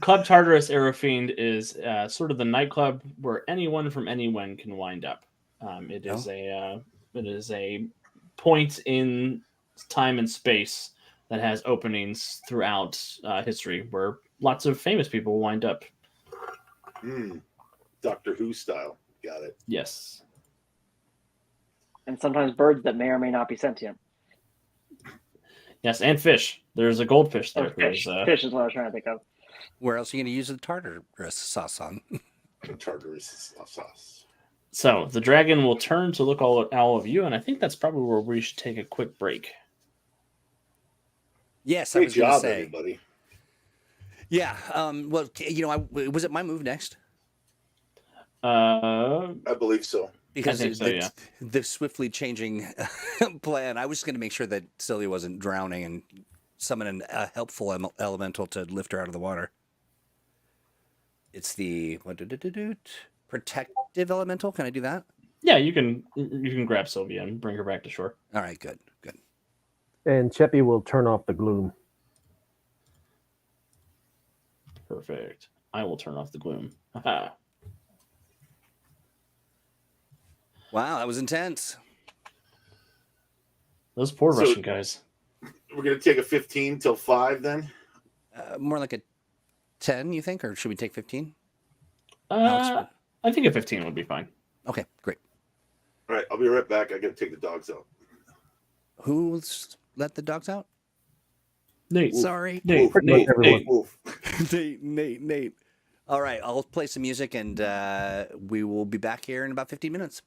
Club Tartarus Aerofiend is sort of the nightclub where anyone from anywhen can wind up. It is a point in time and space that has openings throughout history where lots of famous people wind up. Doctor Who style. Got it. Yes. And sometimes birds that may or may not be sentient. Yes, and fish. There's a goldfish there. Fish is what I was trying to think of. Where else are you going to use the Tartarus sauce on? Tartarus sauce. So the dragon will turn to look all of you, and I think that's probably where we should take a quick break. Yes, Great I was going to job, say. everybody. Yeah. Well, was it my move next? I believe so. Because I think so, yeah. the swiftly changing plan, I was just going to make sure that Celia wasn't drowning and summon a helpful elemental to lift her out of the water. It's the protective elemental. Can I do that? Yeah, you can grab Sylvia and bring her back to shore. All right, good. And Cheppy will turn off the gloom. Perfect. I will turn off the gloom. Aha. Wow, that was intense. Those poor So- Russian guys. We're going to take a 15 till 5 then? More like a 10, you think? Or should we take 15? I think a 15 would be fine. Okay, great. All right, I'll be right back. I got to take the dogs out. Who's let the dogs out? Nate. Sorry. Nate. Woof, Nate. everyone. Nate. Woof. Nate. All right, I'll play some music and we will be back here in about 15 minutes.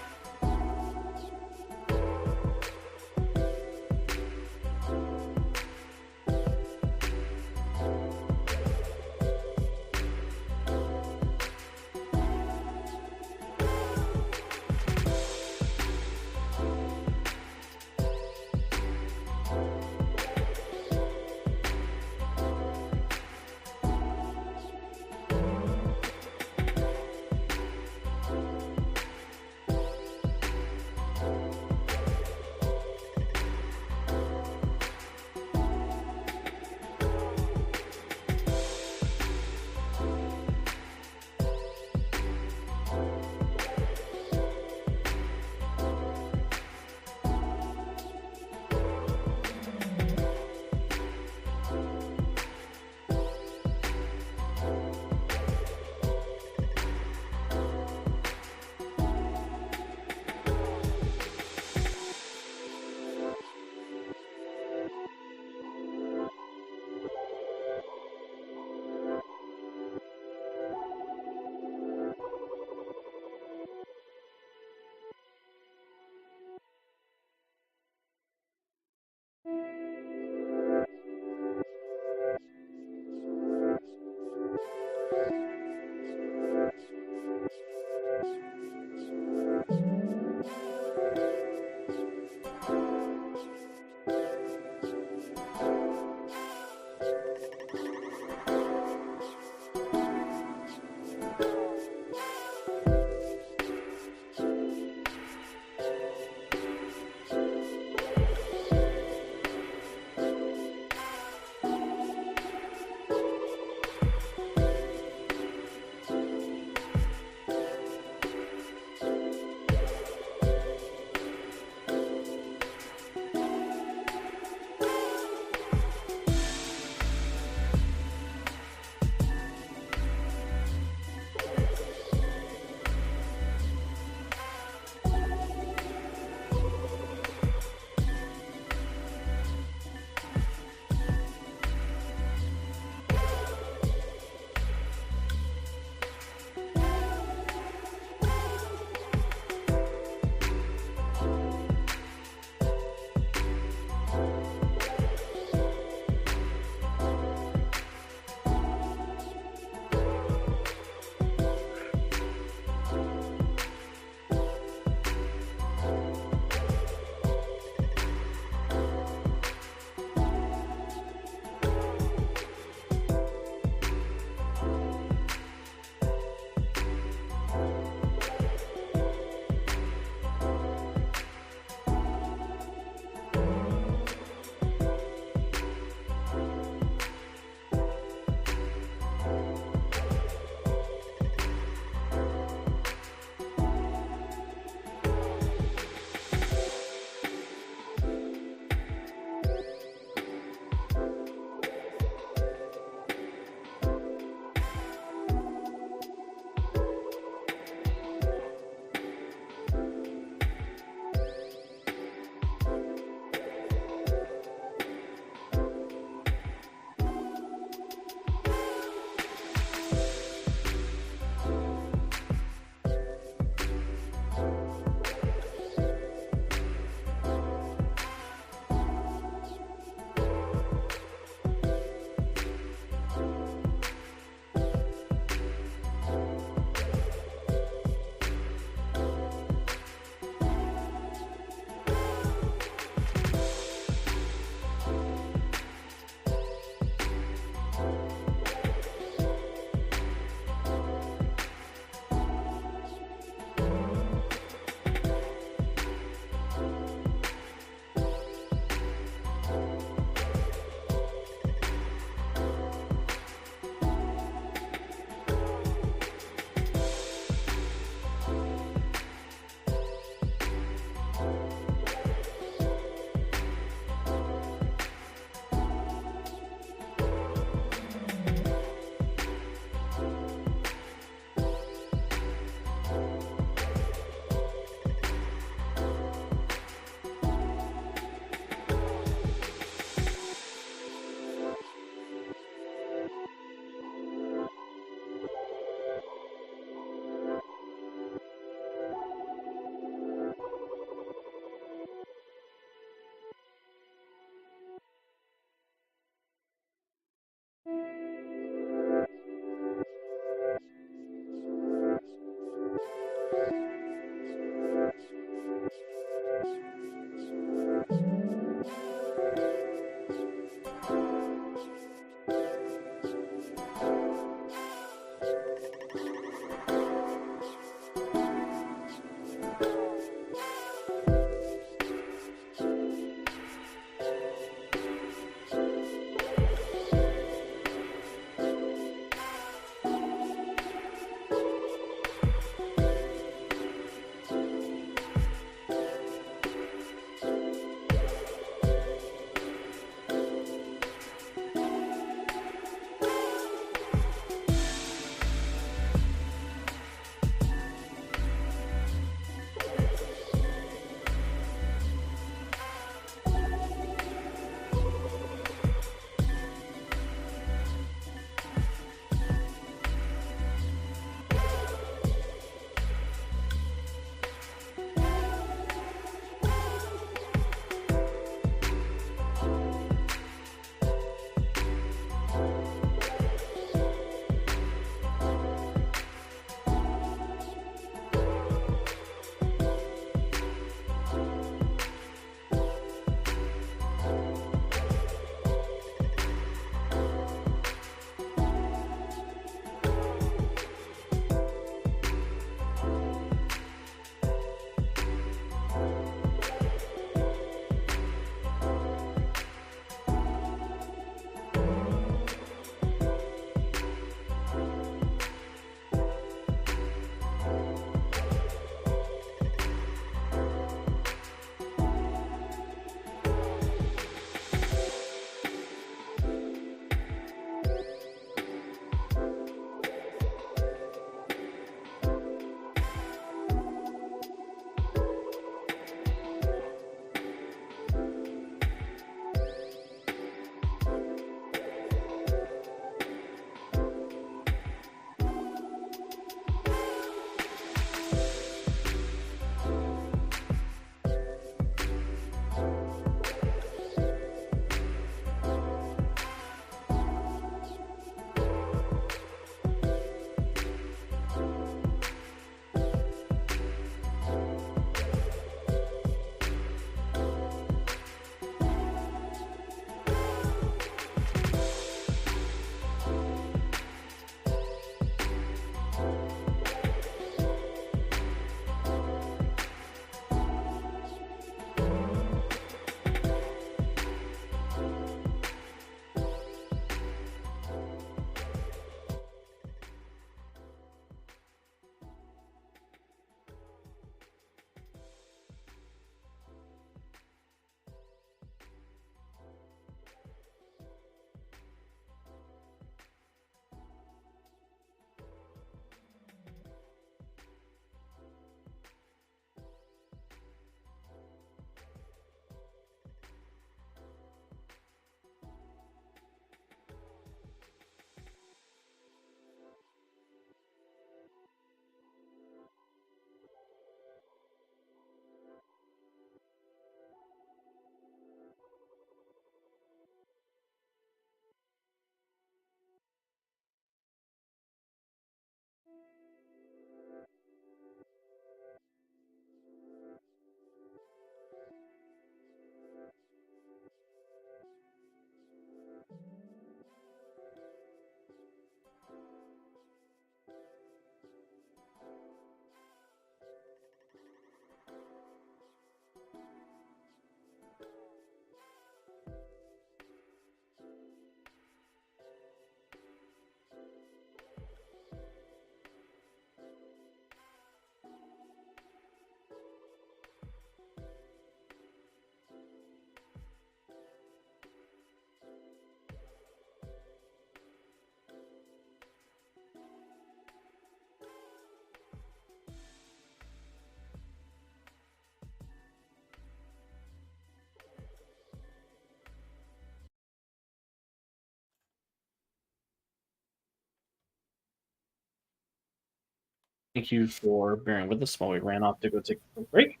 Thank you for bearing with us while we ran off to go take a break.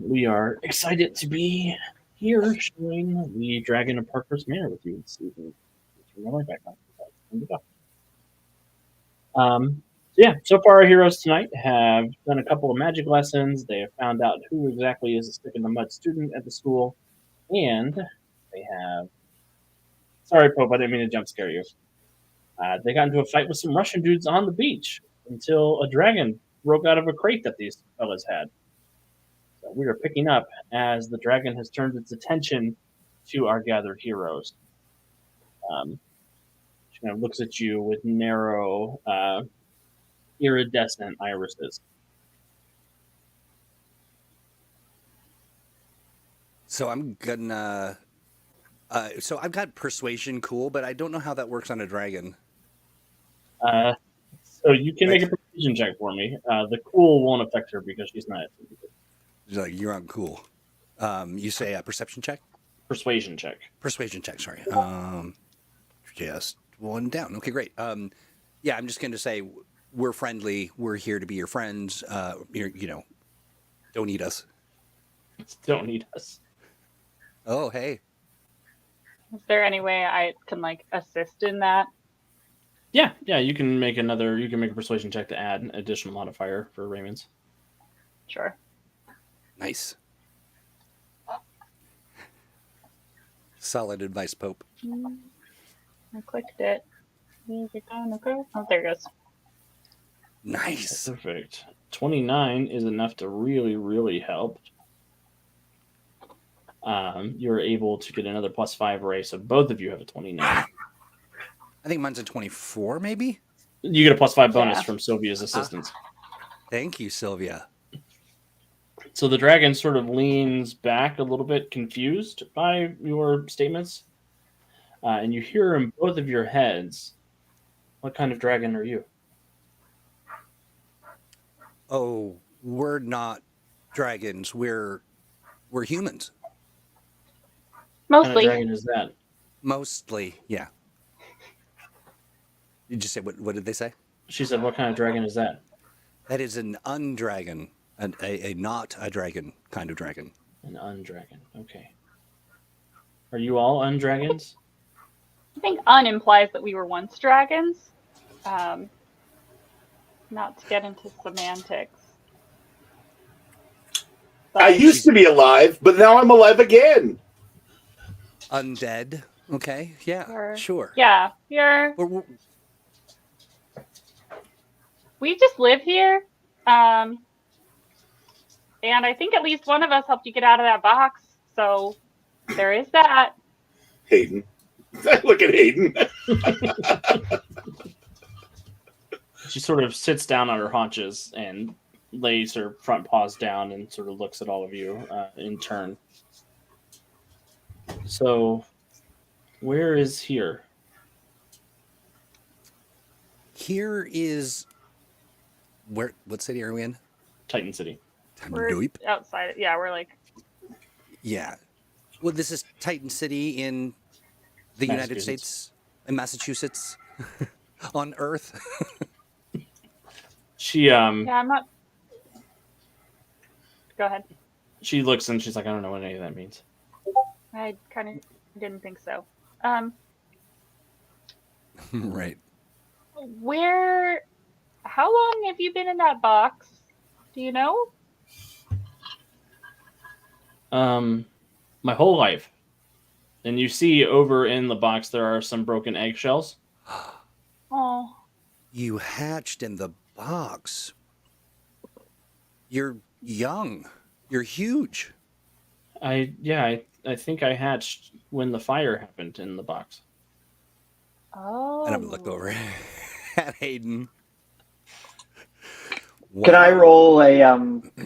We are excited to be here showing the Dragon of Parkhurst Manor with you this evening. So far our heroes tonight have done a couple of magic lessons. They have found out who exactly is a stick in the mud student at the school, and they have. Sorry, Pope, I didn't mean to jump scare you. They got into a fight with some Russian dudes on the beach until a dragon broke out of a crate that these fellas had. So we are picking up as the dragon has turned its attention to our gathered heroes. She kind of looks at you with narrow, iridescent irises. So I'm gonna. So I've got persuasion, cool, but I don't know how that works on a dragon. So you can make a persuasion check for me. The cool won't affect her because she's not. Like you're on cool. You say a perception check? Persuasion check. Persuasion check. Sorry. Just one down. Okay, great. Yeah, I'm just going to say we're friendly. We're here to be your friends. Don't eat us. Don't eat us. Oh, hey. Is there any way I can assist in that? Yeah. You can make a persuasion check to add an additional modifier for Raymond's. Sure. Nice. Solid advice, Pope. I clicked it. Is it gonna go? Oh, there it goes. Nice. Perfect. 29 is enough to really, really help. You're able to get another +5 array, so both of you have a 29. I think mine's a 24, maybe? You get a +5 bonus from Sylvia's assistance. Thank you, Sylvia. So the dragon sort of leans back a little bit, confused by your statements. And you hear in both of your heads, what kind of dragon are you? Oh, we're not dragons. We're humans. Mostly. What kind of dragon is that? Mostly, yeah. Did you say what did they say? She said, what kind of dragon is that? That is an undragon. A not a dragon kind of dragon. An undragon. Okay. Are you all undragons? I think un implies that we were once dragons. Not to get into semantics. But I used to be alive, but now I'm alive again. Undead. Okay. Yeah. Sure. Yeah. We just live here. And I think at least one of us helped you get out of that box. So there is that. Hayden. Look at Hayden. She sort of sits down on her haunches and lays her front paws down and sort of looks at all of you in turn. So, where is here? Here is where? What city are we in? Titan City. We're outside. Yeah, we're Yeah. Well, this is Titan City in the United States, in Massachusetts, on Earth. She Yeah, I'm not. Go ahead. She looks and she's like, I don't know what any of that means. I kind of didn't think so. Right. How long have you been in that box? Do you know? My whole life. And you see over in the box there are some broken eggshells. Oh. You hatched in the box. You're young. You're huge. I think I hatched when the fire happened in the box. Oh. And I'm gonna look over at Hayden. Wow. Can I roll a?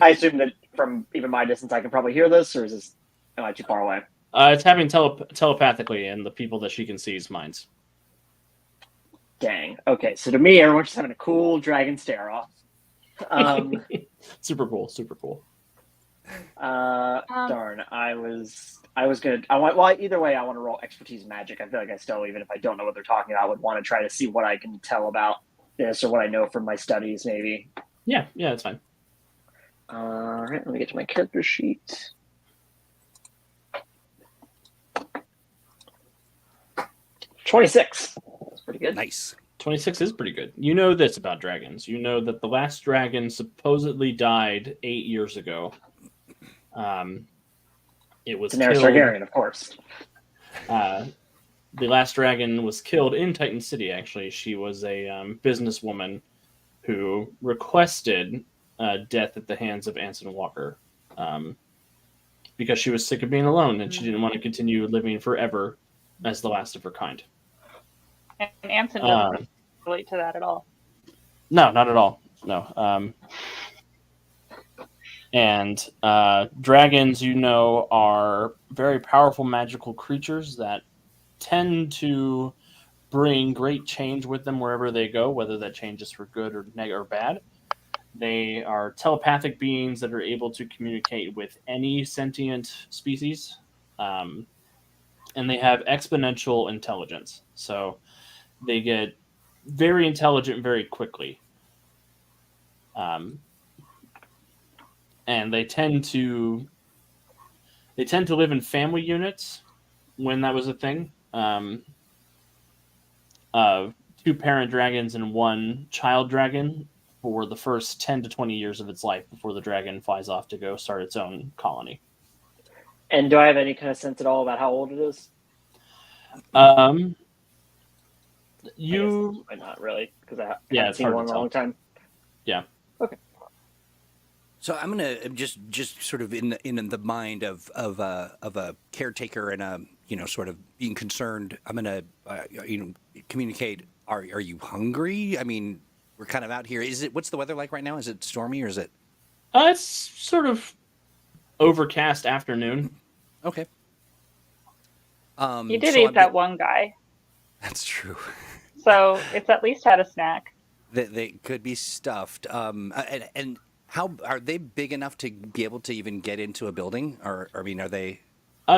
I assume that from even my distance, I can probably hear this, or am I too far away? It's happening telepathically in the people that she can see's minds. Dang. Okay, so to me, everyone's just having a cool dragon stare off. Super cool. Super cool. Darn. I want. Well, either way, I want to roll expertise magic. I feel like I still, even if I don't know what they're talking about, would want to try to see what I can tell about this or what I know from my studies, maybe. Yeah, that's fine. All right, let me get to my character sheet. $26. That's pretty good. Nice. 26 is pretty good. You know this about dragons. You know that the last dragon supposedly died 8 years ago. It was Daenerys killed. Targaryen, of course. The last dragon was killed in Titan City, actually. She was a businesswoman who requested death at the hands of Anson Walker because she was sick of being alone and she didn't want to continue living forever as the last of her kind. And Anson doesn't relate to that at all. No, not at all. No. And dragons, are very powerful magical creatures that tend to bring great change with them wherever they go, whether that change is for good or negative or bad. They are telepathic beings that are able to communicate with any sentient species, and they have exponential intelligence. So they get very intelligent very quickly. And they tend to live in family units when that was a thing. 2 parent dragons and 1 child dragon for the first 10 to 20 years of its life before the dragon flies off to go start its own colony. And do I have any kind of sense at all about how old it is? Not really, because I haven't seen one in a long time. Yeah. Okay. So I'm gonna just sort of in the mind of a caretaker and a sort of being concerned. I'm gonna communicate. Are you hungry? I mean, we're kind of out here. What's the weather like right now? Is it stormy or is it? It's sort of overcast afternoon. Okay. You did eat that one guy. That's true. So it's at least had a snack. They could be stuffed. And how are they big enough to be able to even get into a building? Or I mean, are they?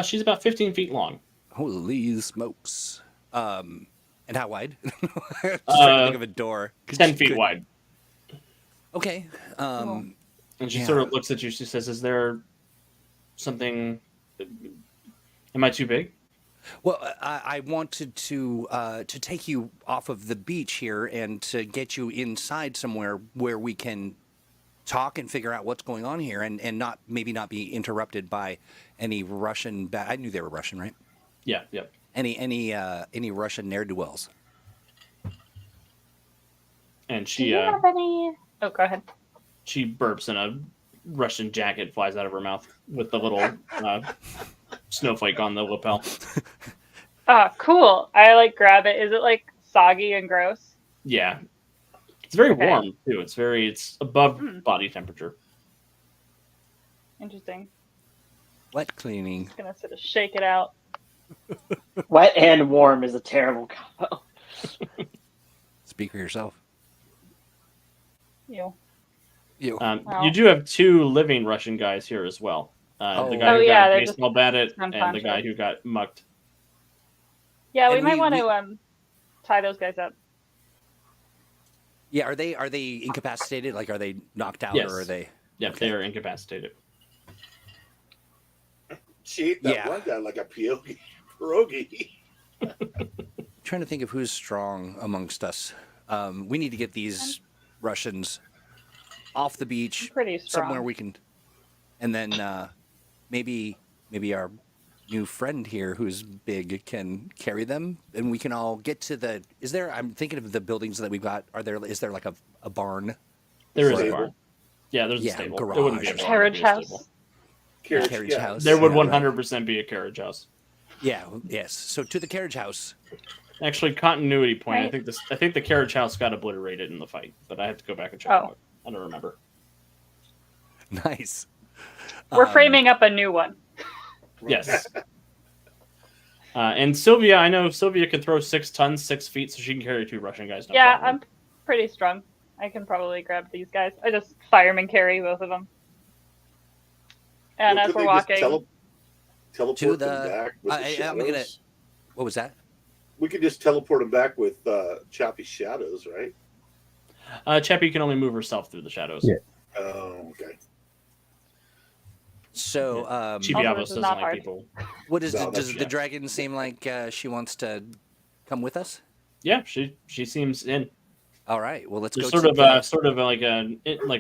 She's about 15 feet long. Holy smokes! And how wide? Just trying to think of a door. 10 feet wide. Okay. And she sort of looks at you. She says, "Is there something? Am I too big?" Well, I wanted to take you off of the beach here and to get you inside somewhere where we can talk and figure out what's going on here and not be interrupted by any Russian. I knew they were Russian, right? Yeah. Yep. Any Russian ne'er-do-wells. And Do she you have any? Oh, go ahead. she burps and a Russian jacket flies out of her mouth with the little snowflake on the lapel. Cool. I grab it. Is it soggy and gross? Yeah. It's very warm too. It's above body temperature. Interesting. Wet cleaning. Just gonna sort of shake it out. Wet and warm is a terrible combo. Speak for yourself. You. You. You do have 2 living Russian guys here as well. The guy who got baseball batted and the guy who got mucked. Yeah, we might want to tie those guys up. Yeah, are they incapacitated? Are they knocked out, or are they? Yeah, they are incapacitated. She ate that one guy like a pierogi. Trying to think of who's strong amongst us. We need to get these Russians off the beach, pretty strong. somewhere we can, and then maybe our new friend here who's big can carry them, and we can all get to the. I'm thinking of the buildings that we've got. Is there a barn? There is a barn. Yeah, there's a stable. Garage. It wouldn't be a barn, carriage it'd be a house. stable. Carriage house. There would 100% be a carriage house. Yeah. Yes. So to the carriage house. Actually, continuity point. Right. I think the carriage house got obliterated in the fight, but I have to go back and check. I don't remember. Nice. We're framing up a new one. Yes. And Sylvia, I know Sylvia can throw 6 tons, 6 feet, so she can carry 2 Russian guys. No Yeah, problem. I'm pretty strong. I can probably grab these guys. I just fireman carry both of them. And as we're walking, teleport to them back with the shadows. What was that? We could just teleport them back with choppy shadows, right? Chappie can only move herself through the shadows. Yeah. Oh, okay. So, Chibiabos this is doesn't not like hard. people. what is No, does that's- the dragon seem like she wants to come with us? Yeah, she seems in. All right. Well, let's There's go sort to of the... sort of like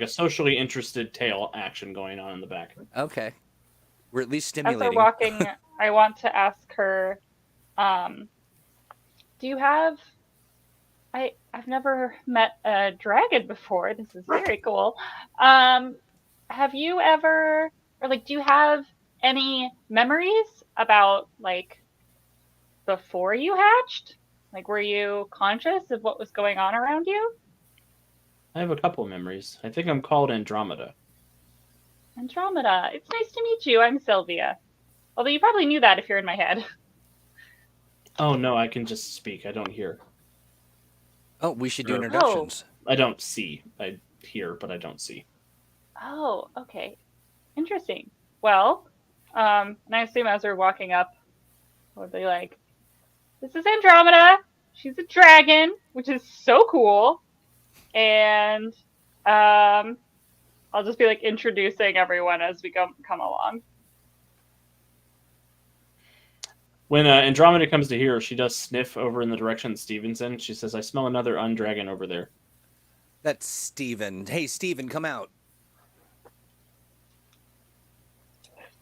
a socially interested tale action going on in the back. Okay. We're at least As we're stimulating. walking, I want to ask her, do you have... I've never met a dragon before. This is very cool. Have you ever, or like, do you have any memories about like before you hatched? Like, were you conscious of what was going on around you? I have a couple of memories. I think I'm called Andromeda. Andromeda. It's nice to meet you. I'm Sylvia. Although you probably knew that if you're in my head. Oh no, I can just speak. I don't hear. Oh, we should do Oh. introductions. I don't see. I hear, but I don't see. Oh, okay. Interesting. Well, and I assume as we're walking up, we'll be like, this is Andromeda. She's a dragon, which is so cool. And I'll just be like introducing everyone as we come along. When Andromeda comes to here, she does sniff over in the direction Steven's in. She says, I smell another undragon over there. That's Steven. Hey, Steven, come out.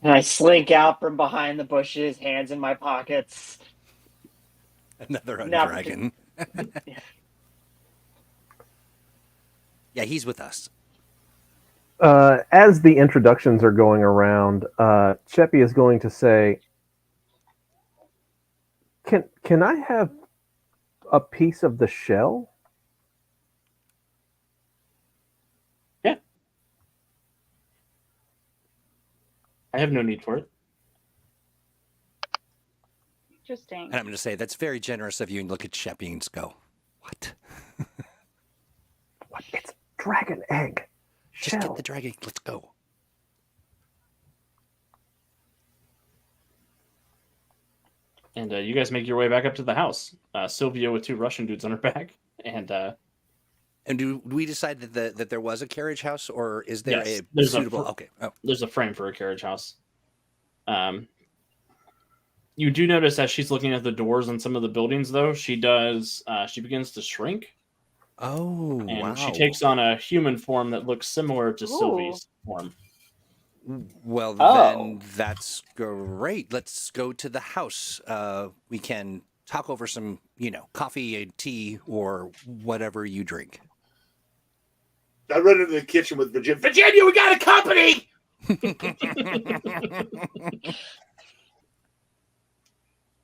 And I slink out from behind the bushes, hands in my pockets. Another Now- dragon. Yeah, he's with us. As the introductions are going around, Cheppy is going to say, Can I have a piece of the shell? Yeah. I have no need for it. Interesting. And I'm going to say, that's very generous of you, and look at Sheppy and go, what? What? It's dragon egg. Just Shell. get the dragon. Let's go. And you guys make your way back up to the house. Sylvia with two Russian dudes on her back. And And do we decide that there was a carriage house, or is there Yes, a there's a suitable? fr- Okay. Oh, there's a frame for a carriage house. You do notice as she's looking at the doors on some of the buildings, though, she begins to shrink. oh, And wow. she takes on a human form that looks similar to Ooh. Sylvie's form. Well, Oh. then that's great. Let's go to the house. We can talk over some, coffee, tea, or whatever you drink. I run into the kitchen with Virginia. Virginia, we got a company!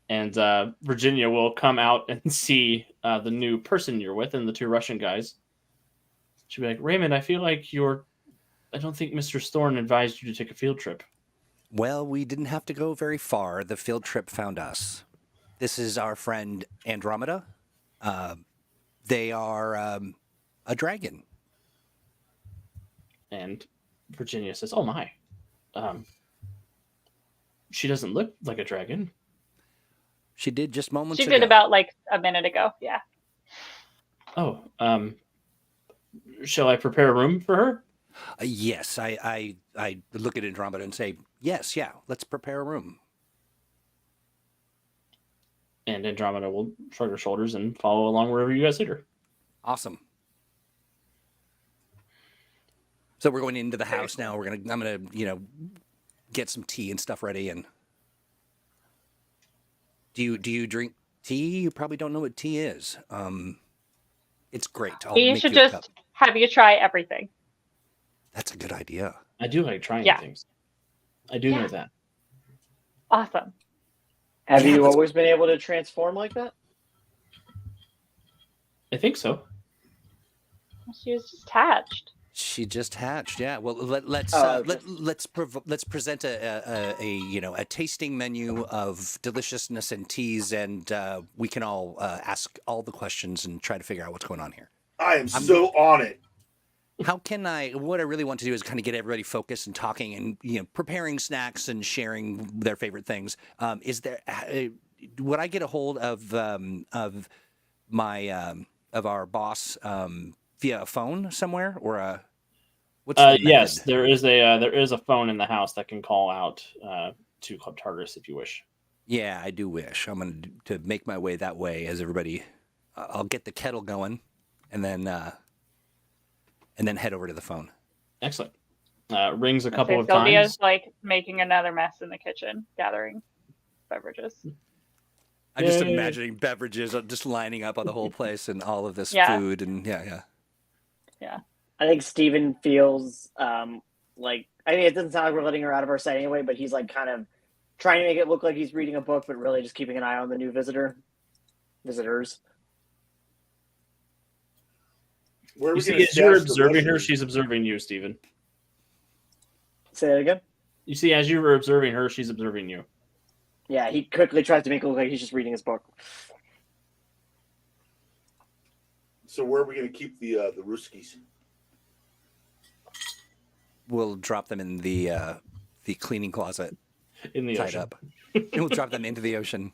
And Virginia will come out and see the new person you're with and the two Russian guys. She'll be like, Raymond, I feel like I don't think Mr. Thorne advised you to take a field trip. Well, we didn't have to go very far. The field trip found us. This is our friend Andromeda. They are a dragon. And Virginia says, oh my. She doesn't look like a dragon. She did just moments She ago. did about like a minute ago. Yeah. Oh, shall I prepare a room for her? Yes, I look at Andromeda and say, yes, yeah, let's prepare a room. And Andromeda will shrug her shoulders and follow along wherever you guys lead her. Awesome. So we're going into the house now. I'm gonna, get some tea and stuff ready. And do you drink tea? You probably don't know what tea is. It's great. I'll You make should you a just cup. have you try everything. That's a good idea. I do like trying Yeah. things. I do know that. Awesome. Have Yeah, you let's- always been able to transform like that? I think so. She was just hatched. She just hatched. Yeah. Well, let's Oh, let's present a tasting menu of deliciousness and teas, and we can all ask all the questions and try to figure out what's going on here. I am so on it. How can what I really want to do is kind of get everybody focused and talking and, preparing snacks and sharing their favorite things. Is there, would I get a hold of my, of our boss, via a phone somewhere or a? What's the yes, method? there is a phone in the house that can call out to Club Tartarus if you wish. Yeah, I do wish. I'm going to make my way that way as everybody. I'll get the kettle going, and then head over to the phone. Excellent. Rings a I'd couple say of Sylvia's times. like making another mess in the kitchen, gathering beverages. I'm just Yay. imagining beverages just lining up on the whole place and all of this Yeah. food and yeah. I think Steven feels like, I mean, it doesn't sound like we're letting her out of our sight anyway, but he's like kind of trying to make it look like he's reading a book, but really just keeping an eye on the new visitors. Where are You we see, gonna as you're stash the observing her, Russian? she's observing you, Stephen. Say that again? You see, as you were observing her, she's observing you. Yeah, he quickly tries to make it look like he's just reading his book. So where are we going to keep the Ruskies? We'll drop them in the cleaning closet, In the tied ocean. up. And we'll drop them into the ocean.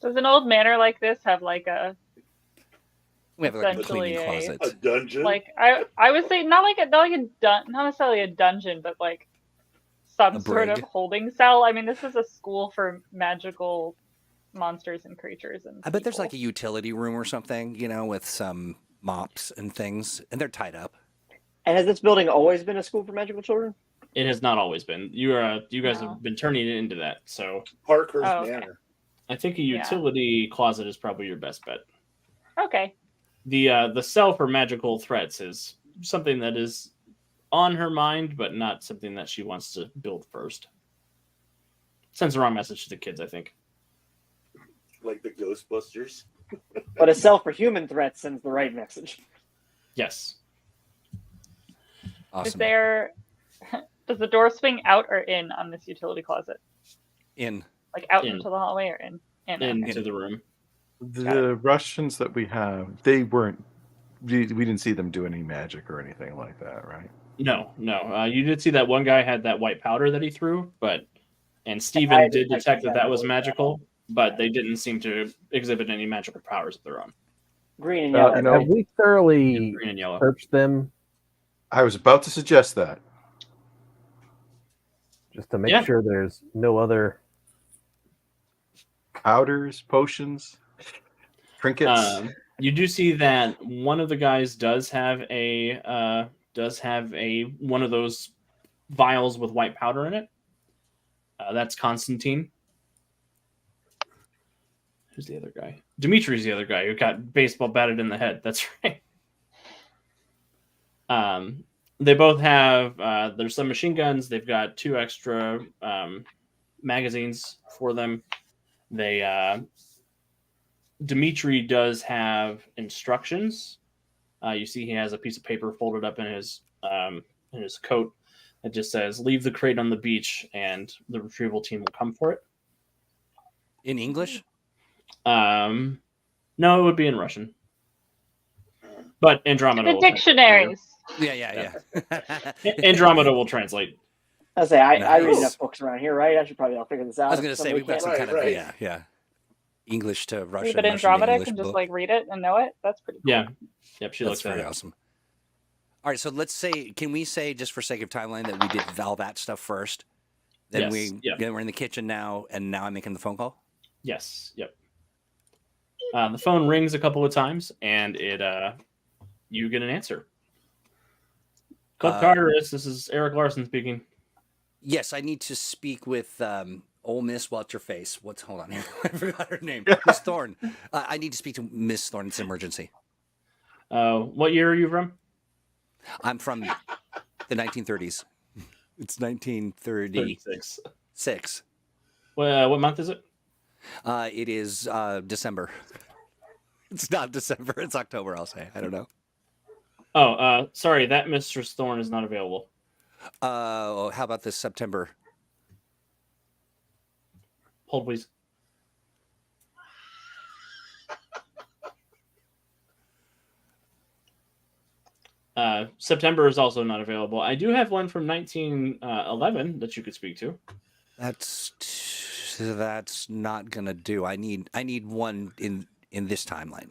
Does an old manor like this have like a We have like a cleaning Essentially closet. A dungeon? like I would say not necessarily a dungeon, but like some A sort of brig. holding cell. I mean, this is a school for magical monsters and creatures and I bet there's people. like a utility room or something, with some mops and things, and they're tied up. And has this building always been a school for magical children? It has not always been. You guys No. have been turning it into that. So Parkhurst Oh, okay. Manor. I think a utility closet is probably your best bet. Okay. The cell for magical threats is something that is on her mind, but not something that she wants to build first. Sends the wrong message to the kids, I think. Like the Ghostbusters. But a cell for human threats sends the right message. Yes. Awesome. Does the door swing out or in on this utility closet? In. Like out In. into the hallway or in? Into the room. The Russians that we have, they weren't. We didn't see them do any magic or anything like that, right? No. You did see that one guy had that white powder that he threw, and I Steven did detected detect that that was was magical, but they didn't seem to exhibit any magical powers of their own. Green and yellow. you know- right? Have we thoroughly Green and yellow. searched them I was about to suggest that. just to make Yeah. sure there's no other? Powders, potions, trinkets. You do see that one of the guys does have a one of those vials with white powder in it. That's Constantine. Who's the other guy? Dimitri's the other guy who got baseball batted in the head. That's right. They both have there's some machine guns. They've got 2 extra magazines for them. Dimitri does have instructions. You see he has a piece of paper folded up in his coat that just says, "Leave the crate on the beach and the retrieval team will come for it." In English? No, it would be in Russian. But Andromeda The will dictionaries. Yeah. Andromeda will translate. I say I read Nice. enough books around here, right? I should probably figure this out. I was going to say, Somebody we've got can't- some Right, kind right. of, yeah. English to Russian. But Russian to Andromeda English can just book. like read it and know it. That's pretty cool. Yeah. Yep, she That's looks at very it. awesome. All right, so can we say, just for sake of timeline, that we did all that stuff first? Then Yes, yeah. then we're in the kitchen now, and now I'm making the phone call? Yes. Yep. The phone rings a couple of times, and you get an answer. Club Tartarus, this is Eric Larson speaking. Yes, I need to speak with old Miss What's-Her-Face. Hold on here. I forgot her name. Miss Thorne. I need to speak to Miss Thorne. It's an emergency. What year are you from? I'm from the 1930s. It's 1936. 36. What month is it? It is December. It's not December. It's October, I'll say. I don't know. Oh, sorry, that Mistress Thorne is not available. How about this September? Hold, please. September is also not available. I do have one from 1911 that you could speak to. That's not gonna do. I need one in this timeline.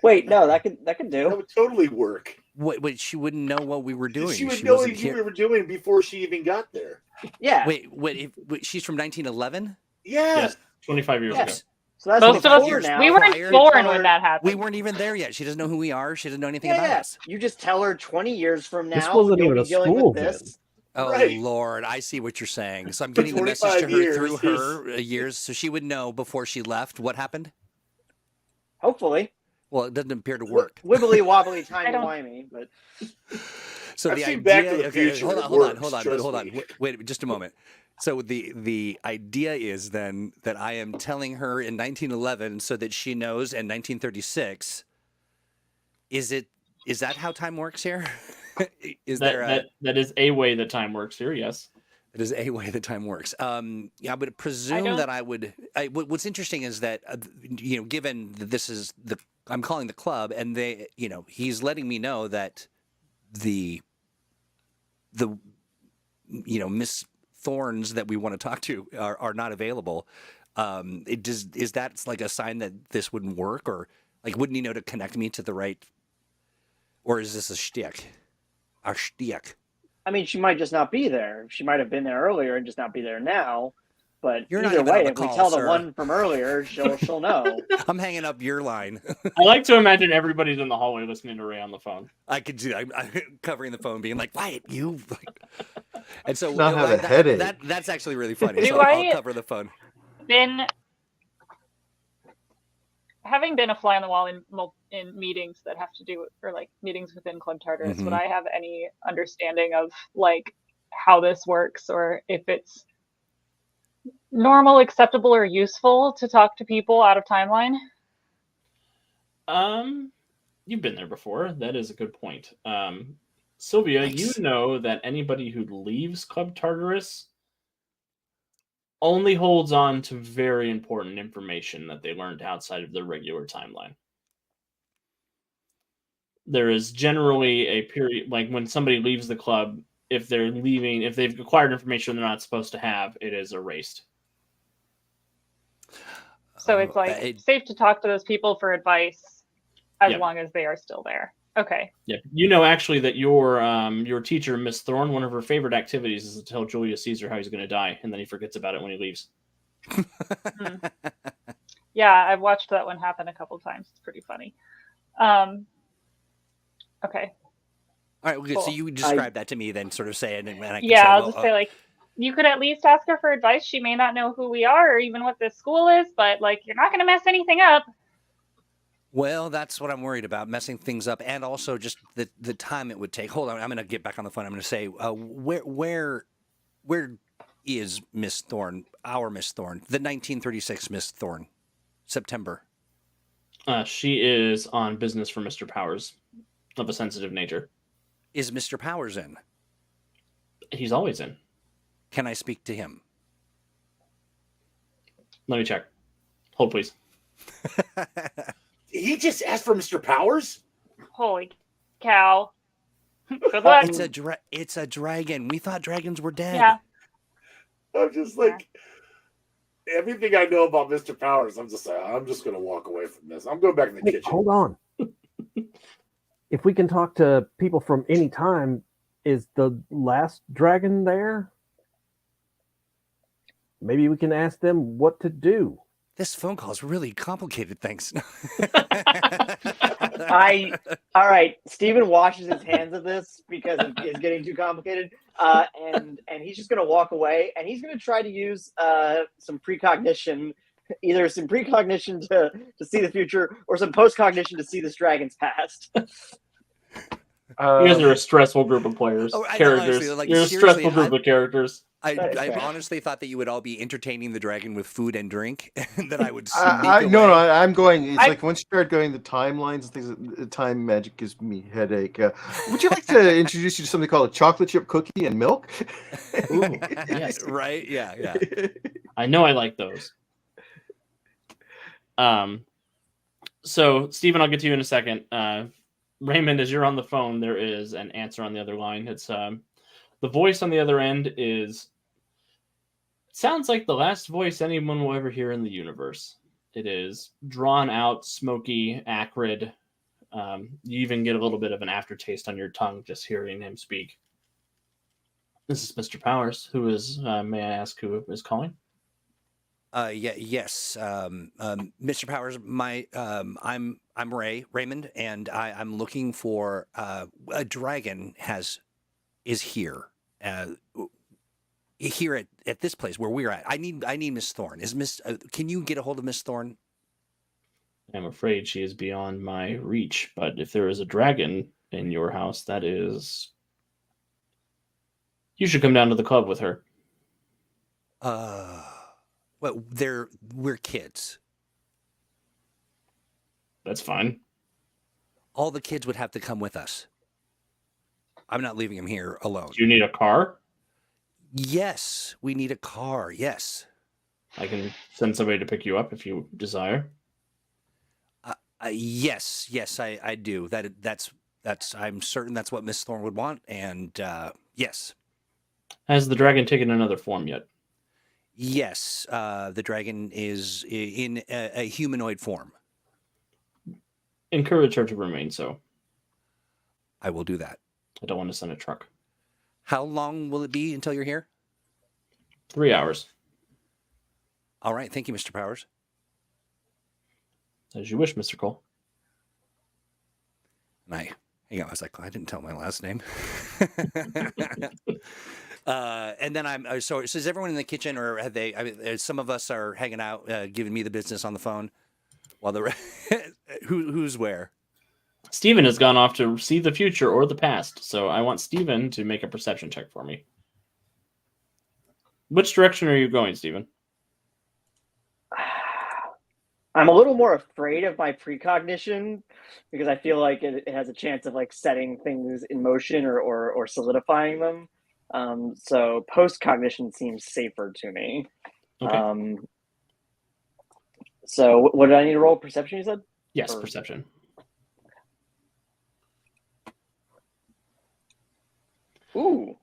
Wait, no, that could That do. would totally work. Wait, she wouldn't know what we were doing. She would know wasn't what here. we were doing before she even got there. Yeah. Wait, she's from 1911? Yeah. Yes, 25 years ago. Yes. So that's Most of us, before now. we weren't Prior- born when that happened. We weren't even there yet. She doesn't know who we are. She doesn't know anything about us. You just tell her 20 years from now This wasn't you'll even be a dealing school with this. Oh, Right. Lord. I see what you're saying. So I'm getting the message to 25 her through years her years so she would know before she left what happened. Hopefully. Well, it doesn't appear to work. Wibbly wobbly, I timey don't- wimey, but So I've the seen idea, Back to the okay, Future. hold It on, works, but trust hold on. me. Wait, just a moment. So the idea is then that I am telling her in 1911 so that she knows in 1936. Is that how time works here? Is there a That is a way that time works here, yes. It is a way that time works. Yeah, I would presume don't- that I would. What's interesting is that given that this is I'm calling the club, and he's letting me know that the Miss Thorns that we want to talk to are not available. Is that like a sign that this wouldn't work, or like wouldn't he know to connect me to the right, or is this a shtick? A shtick. I mean, she might just not be there. She might have been there earlier and just not be there now. But You're not either even on way, the if we call, tell sir. the one from earlier, she'll know. I'm hanging up your line. I like to imagine everybody's in the hallway listening to Ray on the phone. I could do that. I'm covering the phone, being like, "Wyatt, you." And so Not have a headache. That's actually really funny. Do So I- I'll cover the phone. Having been a fly on the wall in meetings that have to do or like meetings within Club Tartarus, Mhm. would I have any understanding of like how this works, or if it's normal, acceptable, or useful to talk to people out of timeline? You've been there before. That is a good point. Sylvia, Nice. you know that anybody who leaves Club Tartarus only holds on to very important information that they learned outside of the regular timeline. There is generally a period, like when somebody leaves the club, if they've acquired information they're not supposed to have, it is erased. So it's like safe to talk to those people for advice as Yep. long as they are still there. Okay. Yeah, you know actually that your teacher, Miss Thorne, one of her favorite activities is to tell Julius Caesar how he's going to die, and then he forgets about it when he leaves. Yeah, I've watched that one happen a couple times. It's pretty funny. Okay. All right, okay, so Well, you describe that to me, then sort of say it, and I can Yeah, say, I'll well, just say like, you could at least ask her for advice. She may not know who we are or even what this school is, but like, you're not going to mess anything up. well, that's what I'm worried about, messing things up, and also just the time it would take. Hold on, I'm going to get back on the phone. I'm going to say, where is Miss Thorne, our Miss Thorne, the 1936 Miss Thorne, September? She is on business for Mr. Powers, of a sensitive nature. Is Mr. Powers in? He's always in. Can I speak to him? Let me check. Hold, please. He just asked for Mr. Powers? Holy cow. Good luck. It's a dragon. We thought dragons were dead. Yeah. I'm just like, everything I know about Mr. Powers, I'm just going to walk away from this. I'm going back in the Wait, kitchen. hold on. If we can talk to people from any time, is the last dragon there? Maybe we can ask them what to do. This phone call is really complicated. Thanks. All right. Stephen washes his hands of this because it's getting too complicated, and he's just going to walk away, and he's going to try to use some precognition, either some precognition to see the future or some postcognition to see this dragon's past. You guys are a stressful group of players, Oh, I know, characters. honestly, like, You're a seriously, stressful group of characters. I fair. honestly thought that you would all be entertaining the dragon with food and drink, and that I would sneak No, away. I'm going. It's I- like once you start going the timelines and things, the time magic gives me headache. Would you like to introduce you to something called a chocolate chip cookie and milk? Ooh, yes. Right? Yeah. I know I like those. So, Stephen, I'll get to you in a second. Raymond, as you're on the phone, there is an answer on the other line. It's the voice on the other end sounds like the last voice anyone will ever hear in the universe. It is drawn out, smoky, acrid. You even get a little bit of an aftertaste on your tongue just hearing him speak. This is Mr. Powers. Who is? May I ask who is calling? Yes, Mr. Powers. I'm Raymond, and I'm looking for a dragon is here. Here at this place where we're at. I need Miss Thorne. Can you get a hold of Miss Thorne? I'm afraid she is beyond my reach, but if there is a dragon in your house, that is... You should come down to the club with her. Well, we're kids. That's fine. All the kids would have to come with us. I'm not leaving him here alone. Do you need a car? Yes, we need a car. Yes. I can send somebody to pick you up if you desire. Yes, I do. That's. I'm certain that's what Miss Thorne would want. And yes. Has the dragon taken another form yet? Yes, the dragon is in a humanoid form. Encourage her to remain so. I will do that. I don't want to send a truck. How long will it be until you're here? 3 hours. All right. Thank you, Mr. Powers. As you wish, Mr. Cole. I was like, I didn't tell my last name. And then so is everyone in the kitchen, or have they? I mean, some of us are hanging out, giving me the business on the phone, while who's where? Steven has gone off to see the future or the past, so I want Steven to make a perception check for me. Which direction are you going, Steven? I'm a little more afraid of my precognition because I feel like it has a chance of like setting things in motion or solidifying them. So post-cognition seems safer to me. Okay. So what did I need to roll? Perception, you said? Yes, perception. Ooh,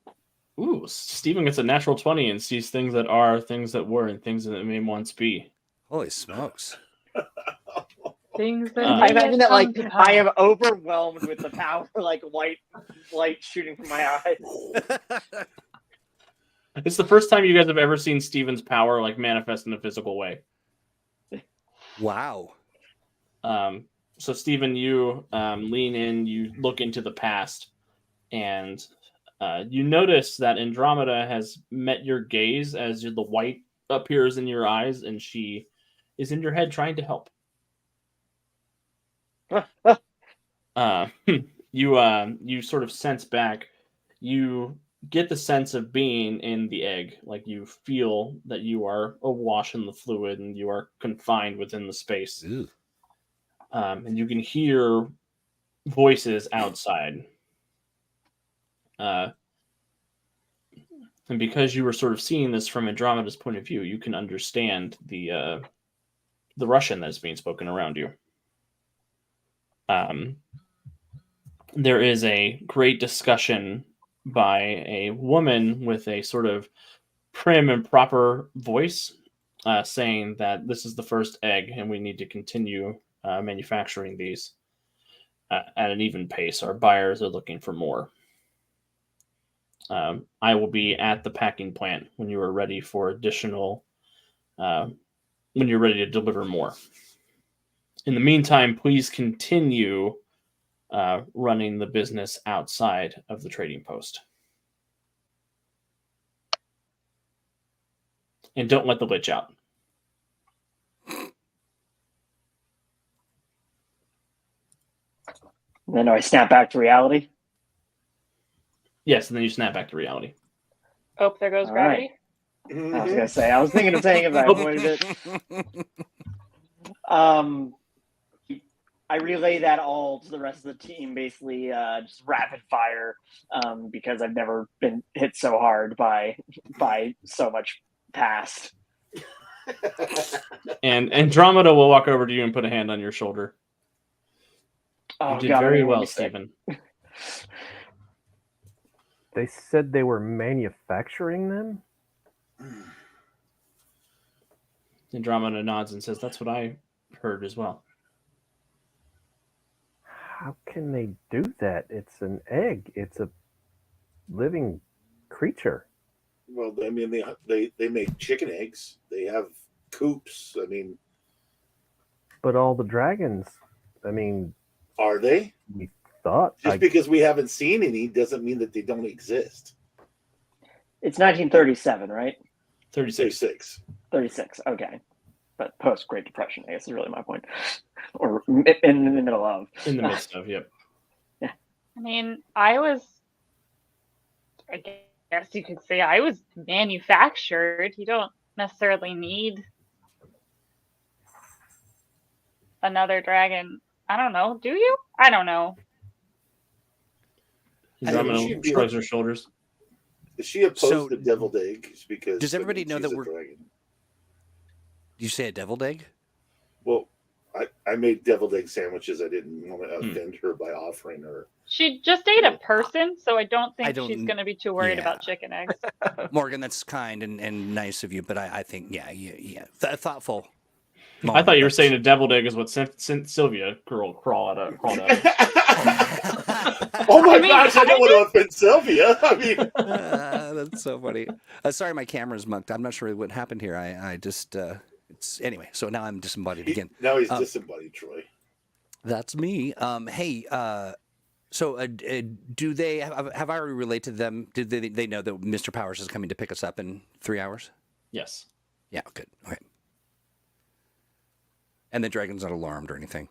Steven gets a natural 20 and sees things that are, things that were, and things that may once be. Holy smokes. Things that I imagine that like come to I am overwhelmed with the power, like white light shooting from my eyes. It's the first time you guys have ever seen Steven's power like manifest in a physical way. Wow. So Steven, you lean in, you look into the past, and you notice that Andromeda has met your gaze as the white appears in your eyes, and she is in your head trying to help. You sort of sense back. You get the sense of being in the egg, like you feel that you are awash in the fluid and you are confined within the space. And you can hear voices outside. And because you were sort of seeing this from Andromeda's point of view, you can understand the Russian that is being spoken around you. There is a great discussion by a woman with a sort of prim and proper voice, saying that this is the first egg and we need to continue manufacturing these at an even pace. Our buyers are looking for more. I will be at the packing plant when you are ready for additional, when you're ready to deliver more. In the meantime, please continue running the business outside of the trading post. And don't let the lich out. Then do I snap back to reality? Yes, and then you snap back to reality. Oh, there goes All gravity. right. I was gonna say, I was thinking of saying it, but I avoided it. I relay that all to the rest of the team, basically just rapid fire, because I've never been hit so hard by so much past. And Andromeda will walk over to you and put a hand on your shoulder. Oh, You did God, very I'm gonna well, be sick. Stephen. They said they were manufacturing them? Andromeda nods and says, "That's what I heard as well." How can they do that? It's an egg. It's a living creature. Well, I mean, they make chicken eggs. They have coops. I mean, But all the dragons, I mean, are they? we thought. Just because we haven't seen any doesn't mean that they don't exist. It's 1937, right? 36. 36. 36. Okay, but post Great Depression, I guess is really my point, or in the middle of. In the midst of, yep. I mean, I guess you could say I was manufactured. You don't necessarily need another dragon. I don't know. Do you? I don't know. Andromeda shrugs her shoulders. Is she opposed So- to deviled eggs? Because Does everybody know she's that a we're- dragon. Did you say a deviled egg? Well, I made deviled egg sandwiches. I didn't want to offend her by offering her. She just ate a person, so I don't think I don't- she's going to be too worried yeah. about chicken eggs. Morgan, that's kind and nice of you, but I think, thoughtful. I thought you were saying a deviled egg is what sent Sylvia crawl out of. Oh my I mean, gosh! I don't want to offend Sylvia. I mean, That's so funny. Sorry, my camera's mucked. I'm not sure what happened here. I just, it's anyway. So now I'm disembodied again. now he's disembodied, Troy. That's me. Hey, so do they have I already relayed to them? Did they know that Mr. Powers is coming to pick us up in 3 hours? Yes. Yeah, good. Okay. And the dragon's not alarmed or anything.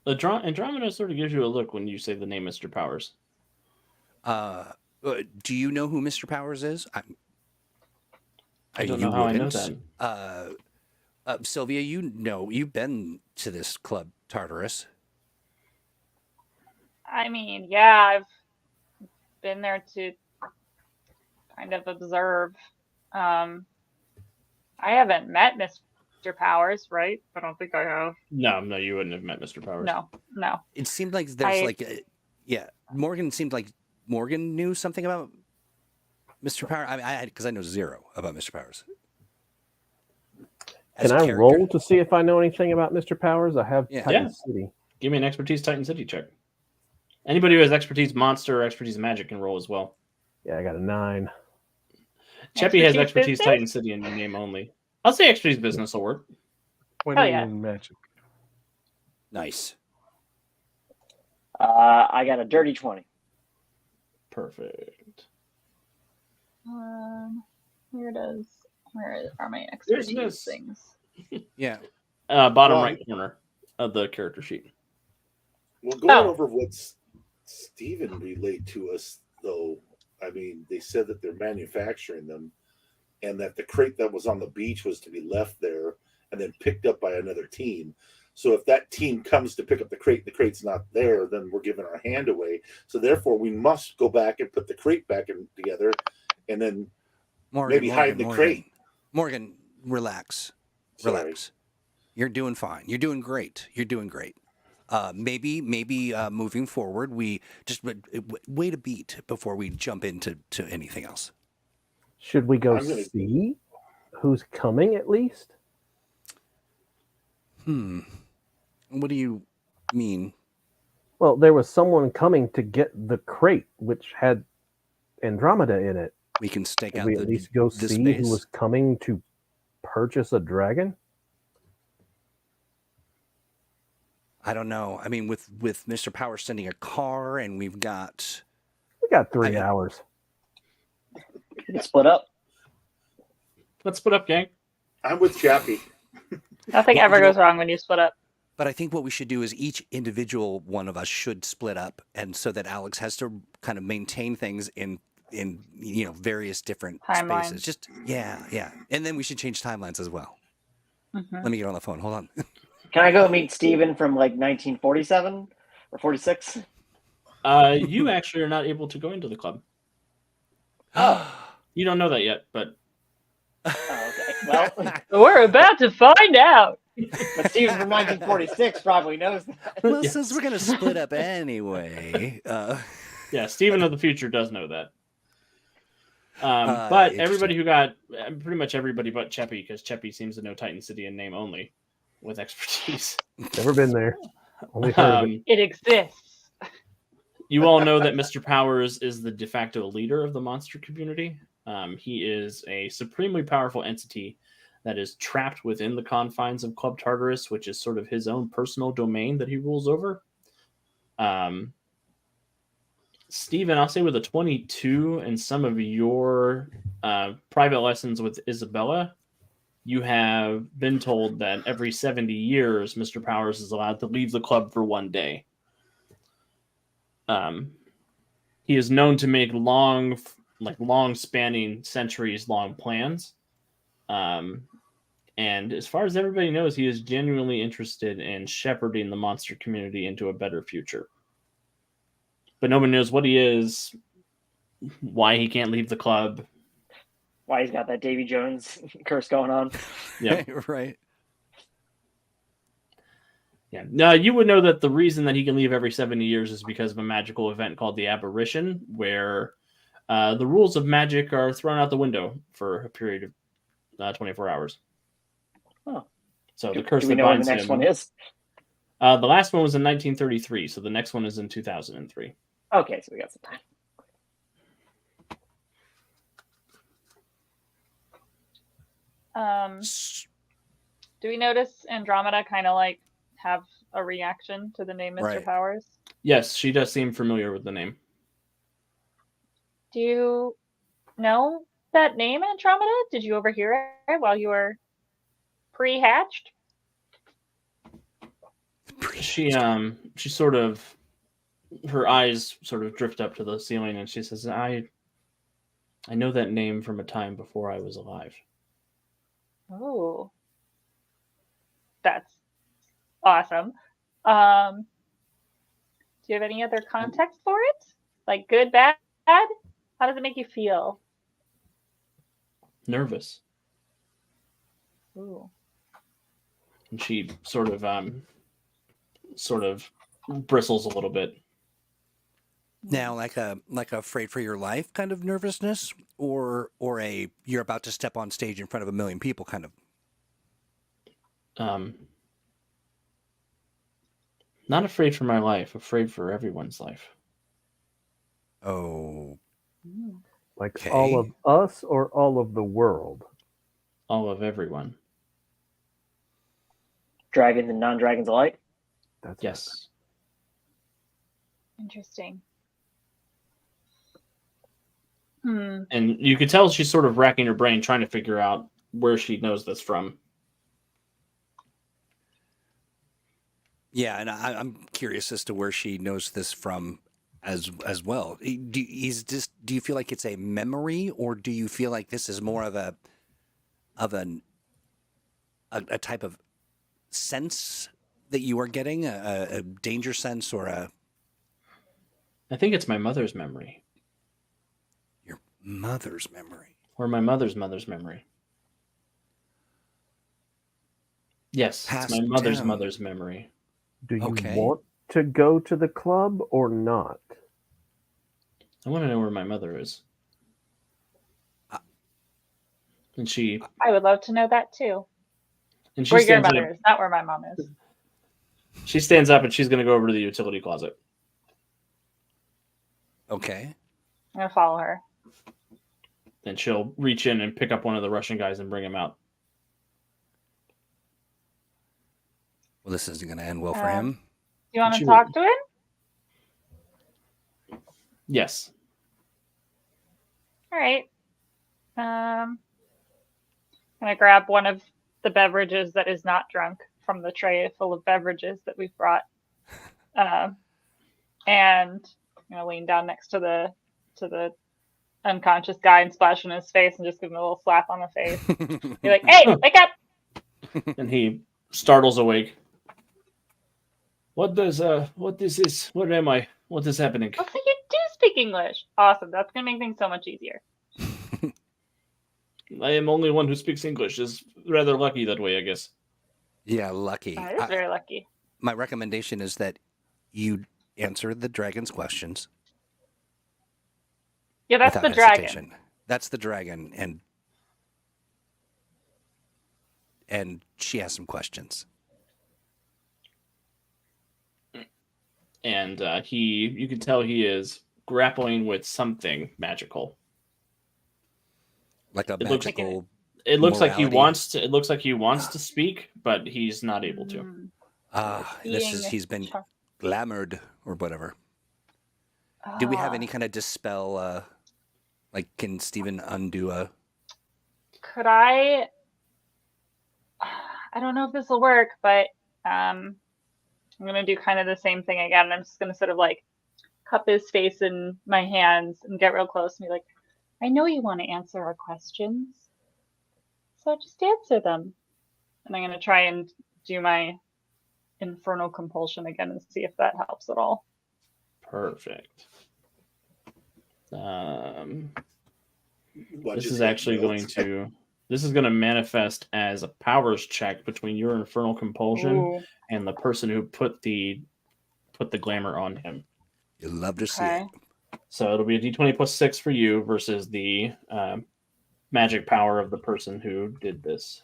Andromeda sort of gives you a look when you say the name Mr. Powers. Do you know who Mr. Powers is? I don't know how I know that. Sylvia, you've been to this club, Tartarus. I mean, yeah, I've been there to kind of observe. I haven't met Mr. Powers, right? I don't think I have. No, you wouldn't have met Mr. Powers. No. It seemed like there's Morgan seemed like Morgan knew something about Mr. Powers. I mean, because I know zero about Mr. Powers. As Can a I character. roll to see if I know anything about Mr. Powers? I have Yeah. Titan City. Give me an expertise Titan City check. Anybody who has expertise monster or expertise magic can roll as well. Yeah, I got a 9. Cheppy has expertise business? Titan City in your name only. I'll say expertise business will work. 20 yeah. in magic. Nice. I got a dirty 20. Perfect. Where are my expertise Business. things? Yeah. Bottom Well, right corner of the character sheet. Well, going Oh. over what Stephen relayed to us, though, I mean, they said that they're manufacturing them and that the crate that was on the beach was to be left there and then picked up by another team. So if that team comes to pick up the crate's not there, then we're giving our hand away. So therefore, we must go back and put the crate back together and then maybe hide the crate. Morgan, relax. Sorry. Relax. You're doing fine. You're doing great. Maybe moving forward, we just wait a beat before we jump into anything else. Should we go I'm gonna- see who's coming at least? What do you mean? Well, there was someone coming to get the crate, which had Andromeda in it. We can stake Should out we at least go the see space? who was coming to purchase a dragon? I don't know. I mean, with Mr. Power sending a car, and we've got We got 3 hours. We can split up. Let's split up, gang. I'm with Chappie. Nothing Well, ever you know- goes wrong when you split up. But I think what we should do is each individual one of us should split up, and so that Alex has to kind of maintain things in various different Timelines. spaces. Just yeah, and then we should change timelines as well. Mhm. Let me get on the phone. Hold on. Can I go meet Steven from like 1947 or 46? You actually are not able to go into the club. You don't know that yet, but Oh, okay. Well, We're about to find out. but Steven from 1946 probably knows that. Well, Yes. since we're gonna split up anyway, yeah, Steven of the future does know that. But everybody who got pretty much everybody but Cheppy, because Cheppy seems to know Titan City in name only, with expertise. Never been there. Only heard of it. It exists. You all know that Mr. Powers is the de facto leader of the monster community. He is a supremely powerful entity that is trapped within the confines of Club Tartarus, which is sort of his own personal domain that he rules over. Steven, I'll say with a 22 and some of your private lessons with Isabella, you have been told that every 70 years, Mr. Powers is allowed to leave the club for one day. He is known to make long-spanning, centuries-long plans. And as far as everybody knows, he is genuinely interested in shepherding the monster community into a better future. But nobody knows what he is, why he can't leave the club. Why he's got that Davy Jones curse going on. Yeah, Right. Yeah. Now, you would know that the reason that he can leave every 70 years is because of a magical event called the Aberration, where the rules of magic are thrown out the window for a period of 24 hours. Oh. So the curse Do we that know when binds the next him. one is? The last one was in 1933, so the next one is in 2003. Okay, so we got some time. Do we notice Andromeda kind of like have a reaction to the name Mr. Right. Powers? Yes, she does seem familiar with the name. Do you know that name, Andromeda? Did you overhear it while you were pre-hatched? She sort of, her eyes sort of drift up to the ceiling, and she says, I know that name from a time before I was alive. Oh, that's awesome. Do you have any other context for it? Like good, bad? How does it make you feel? Nervous. Ooh. And she sort of bristles a little bit. Now, like a afraid for your life kind of nervousness, or a you're about to step on stage in front of 1 million people kind of. Not afraid for my life, afraid for everyone's life. Oh, Like Okay. all of us or all of the world? All of everyone. Dragons and non-dragons alike? That's Yes. Interesting. And you could tell she's sort of racking her brain trying to figure out where she knows this from. yeah, and I'm curious as to where she knows this from as well. Do you feel like it's a memory, or do you feel like this is more of a type of sense that you are getting, a danger sense, or a I think it's my mother's memory. your mother's memory? Or my mother's memory. Yes, Passed it's my mother's down. mother's memory. Do you Okay. want to go to the club or not? I want to know where my mother is. And she I would love to know that too. and she Where your stands mother up. is, not where my mom is. She stands up and she's going to go over to the utility closet. Okay. I'm gonna follow her. And she'll reach in and pick up one of the Russian guys and bring him out. Well, this isn't going to end well for Um, him. Do you want to She talk to him? Yes. All right. Gonna grab one of the beverages that is not drunk from the tray full of beverages that we've brought, and I'm gonna lean down next to the unconscious guy and splash in his face and just give him a little slap on the face. Be like, "Hey, wake up!" And he startles awake. What is this? What am I? What is happening? Oh, so you do speak English. Awesome. That's gonna make things so much easier. I am only one who speaks English. Is rather lucky that way, I guess. Yeah, lucky. That is very lucky. My recommendation is that you answer the dragon's questions Yeah, that's without the dragon. hesitation. That's the dragon, and she has some questions. And you can tell he is grappling with something magical. Like a It looks- magical. It looks like he morality. wants to. It looks like he wants to speak, but he's not able to. He's been glamored or whatever. Do we have any kind of dispel? Like, can Stephen undo a? Could I don't know if this will work, but I'm gonna do kind of the same thing again. I'm just gonna sort of like cup his face in my hands and get real close and be like, I know you want to answer our questions, so just answer them. And I'm gonna try and do my infernal compulsion again and see if that helps at all. Perfect. Watch This his is head actually melt. going to. This is going to manifest as a powers check between your infernal compulsion Ooh, and the person who put the glamour on him. You'll love to see okay. it. So it'll be a d20 plus 6 for you versus the magic power of the person who did this.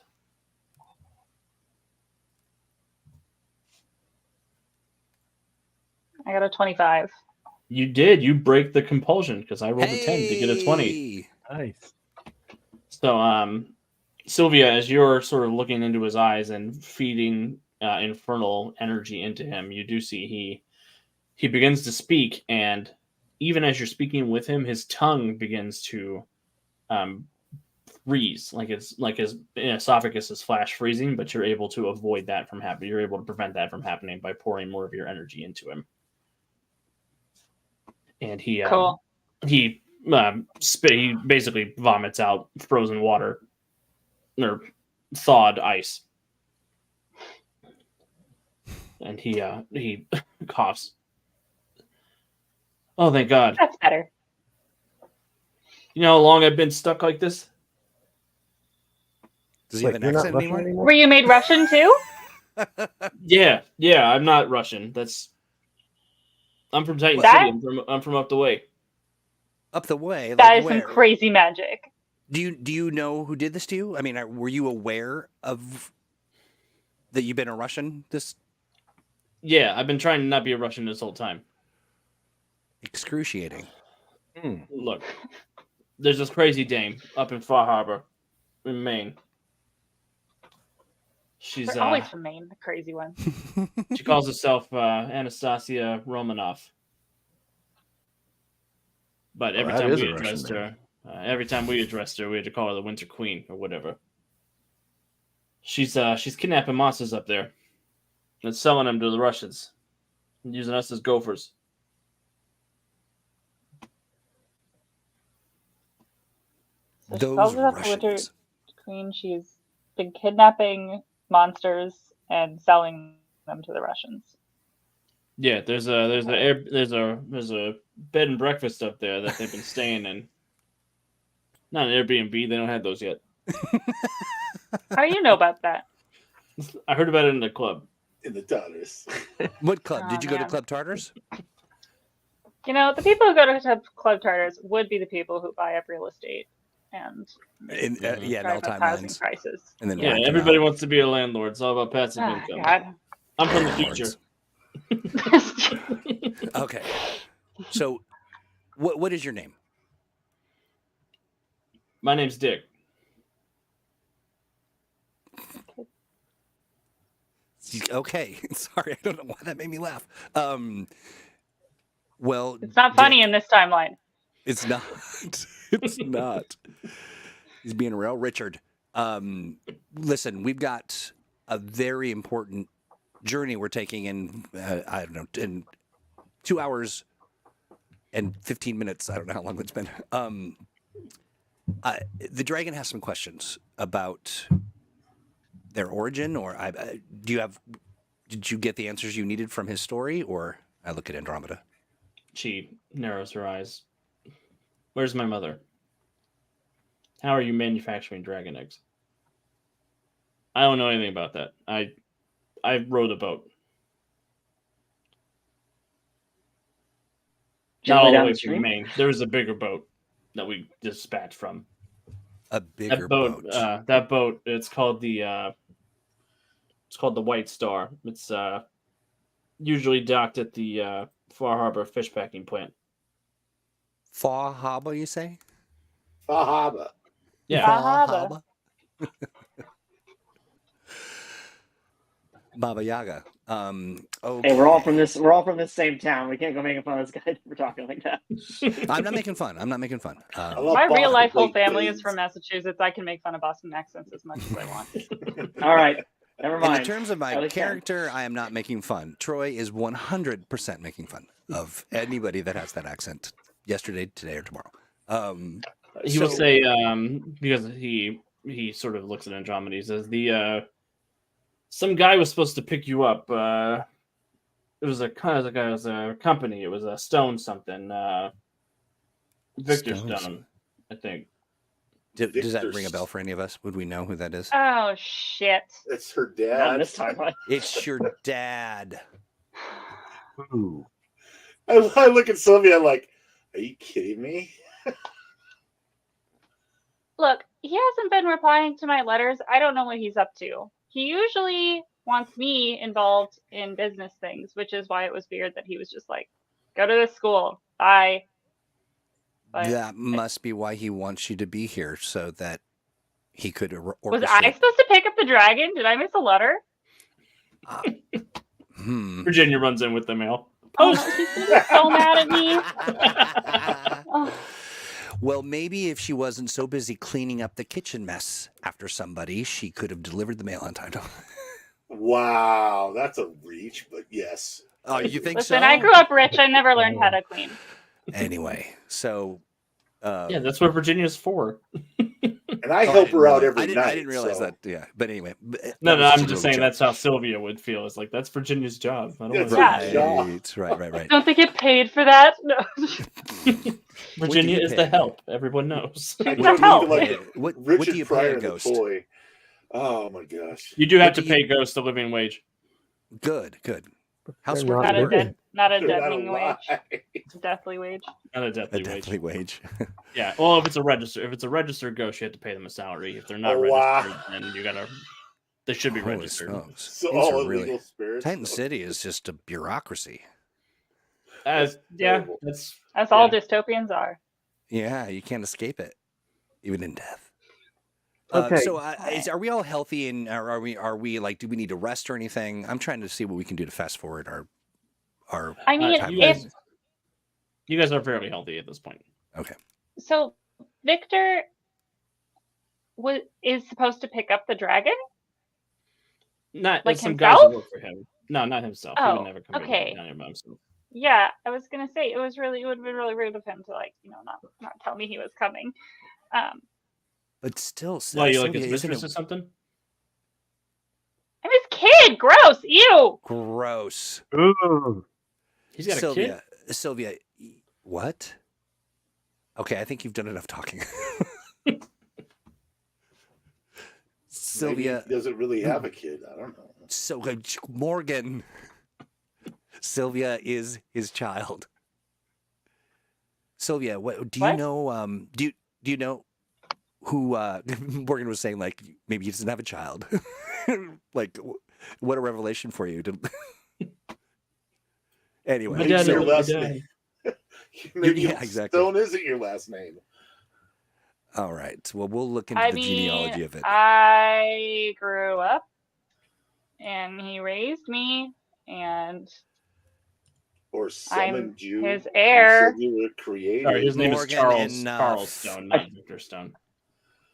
I got a 25. You did. You break the compulsion because I rolled a 10 to get a 20. Hey! Nice. So, Sylvia, as you're sort of looking into his eyes and feeding infernal energy into him, you do see he begins to speak, and even as you're speaking with him, his tongue begins to freeze, like his esophagus is flash freezing. But you're able to avoid that from happening. You're able to prevent that from happening by pouring more of your energy into him. And he Cool. he basically vomits out frozen water or thawed ice, and he coughs. Oh, thank God! That's better. You know how long I've been stuck like this? Does he Wait, have an you're not accent Russian anymore? anymore? Were you made Russian too? Yeah. I'm not Russian. I'm from Titan That- City. I'm from up the way. Up the way. Like That is where? some crazy magic. Do you know who did this to you? I mean, were you aware of that you've been a Russian? This Yeah, I've been trying to not be a Russian this whole time. excruciating. Look, there's this crazy dame up in Far Harbor, in Maine. She's They're always from Maine, the crazy ones. she calls herself Anastasia Romanov. But every that time is we a Russian addressed her, we had to call her the Winter Queen or whatever. She's kidnapping monsters up there and selling them to the Russians, and using us as gophers. So she Those calls herself the Winter Russians. Queen. She's been kidnapping monsters and selling them to the Russians. Yeah, there's a bed and breakfast up there that they've been staying in. Not an Airbnb. They don't have those yet. How do you know about that? I heard about it in the club. In the Tartars. What club? Oh, Did you go to man. Club Tartars? You know, the people who go to Club Tartars would be the people who buy up real estate and Yeah, in all drive up time housing lines. prices. And then Yeah, rent them everybody out. wants to be a landlord. It's all about passive Oh, income. God. I'm from the future. Okay. So, what is your name? My name's Dick. Okay. Sorry, I don't know why that made me laugh. Well, It's not funny Dick, in this timeline. It's not. It's not. He's being real, Richard. Listen, we've got a very important journey we're taking in. I don't know, in 2 hours and 15 minutes. I don't know how long it's been. The dragon has some questions about their origin, or did you get the answers you needed from his story, or I look at Andromeda. She narrows her eyes. Where's my mother? How are you manufacturing dragon eggs? I don't know anything about that. I rowed a boat. Not all the way downstream? from Maine. There was a bigger boat that we dispatched from. A bigger That boat. boat. That boat. It's called the White Star. It's usually docked at the Far Harbor fish packing plant. Far Harbor, you say? Fahaba. Yeah. Far Harbor. Baba Yaga. Okay. Hey, we're all from this same town. We can't go making fun of this guy for talking like that. I'm not making fun. I'm not making fun. I love My real Boston life whole baked family is beans. from Massachusetts. I can make fun of Boston accents as much as I want. All right, never In mind. the terms of my At least character, I am not making fun. Troy is 100% making fun of anybody that has that accent. Yesterday, today, or tomorrow. He will say because he sort of looks at Andromeda. He says some guy was supposed to pick you up. It was a company. It was a Stone something. Victor Stones. Stone, I think. Does that Victor ring a bell for any of us? Would we know who that is? Oh shit! It's her Not dad. this time. It's your dad. Ooh. I look at Sylvia like, are you kidding me? Look, he hasn't been replying to my letters. I don't know what he's up to. He usually wants me involved in business things, which is why it was weird that he was just like, "Go to this school. Bye." But That must be why he wants you to be here, so that he could was orchestrate. I supposed to pick up the dragon? Did I miss a letter? Virginia runs in with the mail. Oh, Post. no, he's gonna be so mad at me. Oh. Well, maybe if she wasn't so busy cleaning up the kitchen mess after somebody, she could have delivered the mail on time. Wow, that's a reach, but yes. Oh, you think Listen, so? I grew up rich. I never learned how to clean. Anyway, so Yeah, that's what Virginia's for. And I help her out every night. I didn't realize so. that. Yeah, but anyway. No, that was I'm a just little saying joke. that's how Sylvia would feel. It's like that's Virginia's job. I don't That's want to Right, right. Don't they get paid for that? No. Virginia get is the paid? help. Everyone knows. I It's do a help. like What Richard do you pay Pryor a in the ghost? toy. Oh my gosh. You do have to do you- pay Ghost a living wage. Good. How's They're work? not Not a working. deadening wage. Lie. It's a deathly wage. Not a A deathly wage. deathly wage. Yeah. Well, if it's a registered ghost, you have to pay them a salary. If they're not Oh, registered, wow. then you gotta. They should be Holy registered. smokes. So Things all are really- illegal spirits. Titan City is just a bureaucracy. Yeah, terrible. that's As all Yeah. dystopians are. Yeah, you can't escape it, even in death. Okay. So, are we all healthy, and are we like? Do we need to rest or anything? I'm trying to see what we can do to fast forward our. I mean, time. you guys are fairly healthy at this point. Okay. So Victor is supposed to pick up the dragon? Not Like some guys himself? who work for him. No, not himself. He Oh, would never come okay. down here by himself. Yeah, I was gonna say it would have been really rude of him to not tell me he was coming. But still, Well, you like Sylvia, his isn't mistress or it something? I'm his kid. Gross. Ew. gross? Ooh. He's got a kid. Sylvia, what? Okay, I think you've done enough talking. Maybe Sylvia, he doesn't really have a kid. I don't know. so Morgan. Sylvia is his child. Sylvia, what do you What? know? Do you know who Morgan was saying? Like maybe he doesn't have a child. Like what a revelation for you. Anyway, My Maybe dad it's your never last died. name. Maybe Yeah, exactly. Stone isn't your last name. all right. Well, we'll look into I the genealogy of it. I grew up, and he raised me, and Or summoned you. his You heir. said you were created. Sorry, his name Morgan is Charles. and, Charles Stone, not Victor Stone.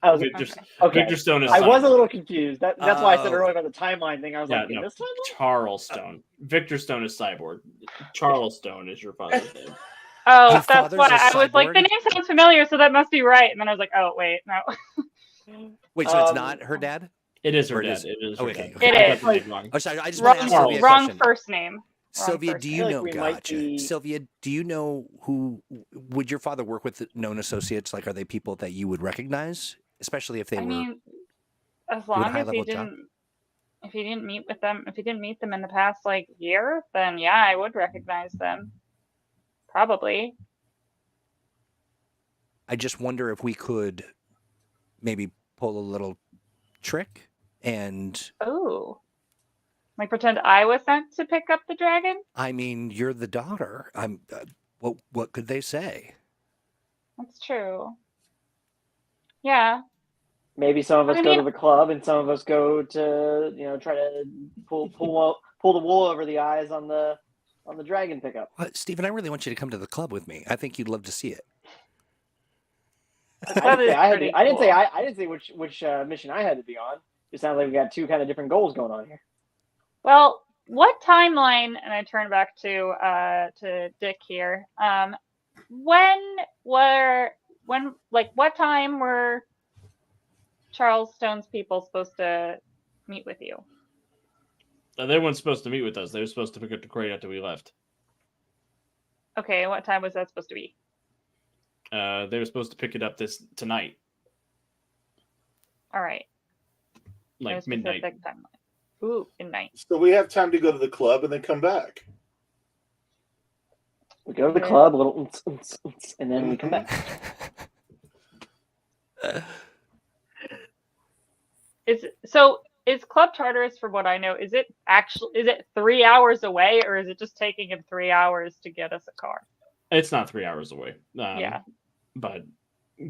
I was Victor, okay. Victor Stone is. I was a Simon. little confused. That's why I said Oh. earlier about the timeline thing. I was Yeah, like, in no. this timeline? Charles Stone. Victor Stone is cyborg. Charles Stone is your father's name. Oh, Your that's father's why a I was like, the cyborg? name sounds familiar, so that must be right. And then I was like, oh wait, no. Wait, so it's Um, not her dad? It is her Or it dad. is- It is. oh, her okay, dad. okay. It I got is. the name wrong. Oh, sorry, I just want to ask Sylvia a Wrong question. first name. Sylvia, first do name. you I feel know? like we might Gotcha. be- Sylvia, do you know who? Would your father work with known associates? Like, are they people that you would recognize, especially if they I were? mean, as doing a long as he high-level job? didn't, if he didn't meet them in the past like year, then yeah, I would recognize them. Probably. I just wonder if we could maybe pull a little trick and Oh. Like pretend I was sent to pick up the dragon? I mean, you're the daughter. I'm what could they say? That's true. Yeah. Maybe some of us I go to mean- the club, and some of us go to try to pull the wool over the eyes on the dragon pickup. Stephen, I really want you to come to the club with me. I think you'd love to see it. That is I pretty didn't say cool. I didn't say which mission I had to be on. It sounds like we got two kind of different goals going on here. Well, what timeline? And I turn back to Dick here. What time were Charles Stone's people supposed to meet with you? They weren't supposed to meet with us. They were supposed to pick up the crate after we left. Okay, what time was that supposed to be? They were supposed to pick it up tonight, All right. like No midnight. specific timeline. Ooh, midnight. So we have time to go to the club and then come back. We go to the club, a little, and then we come back. Is Club Tartarus, from what I know, is it 3 hours away, or is it just taking him 3 hours to get us a car? It's not 3 hours away. Yeah. But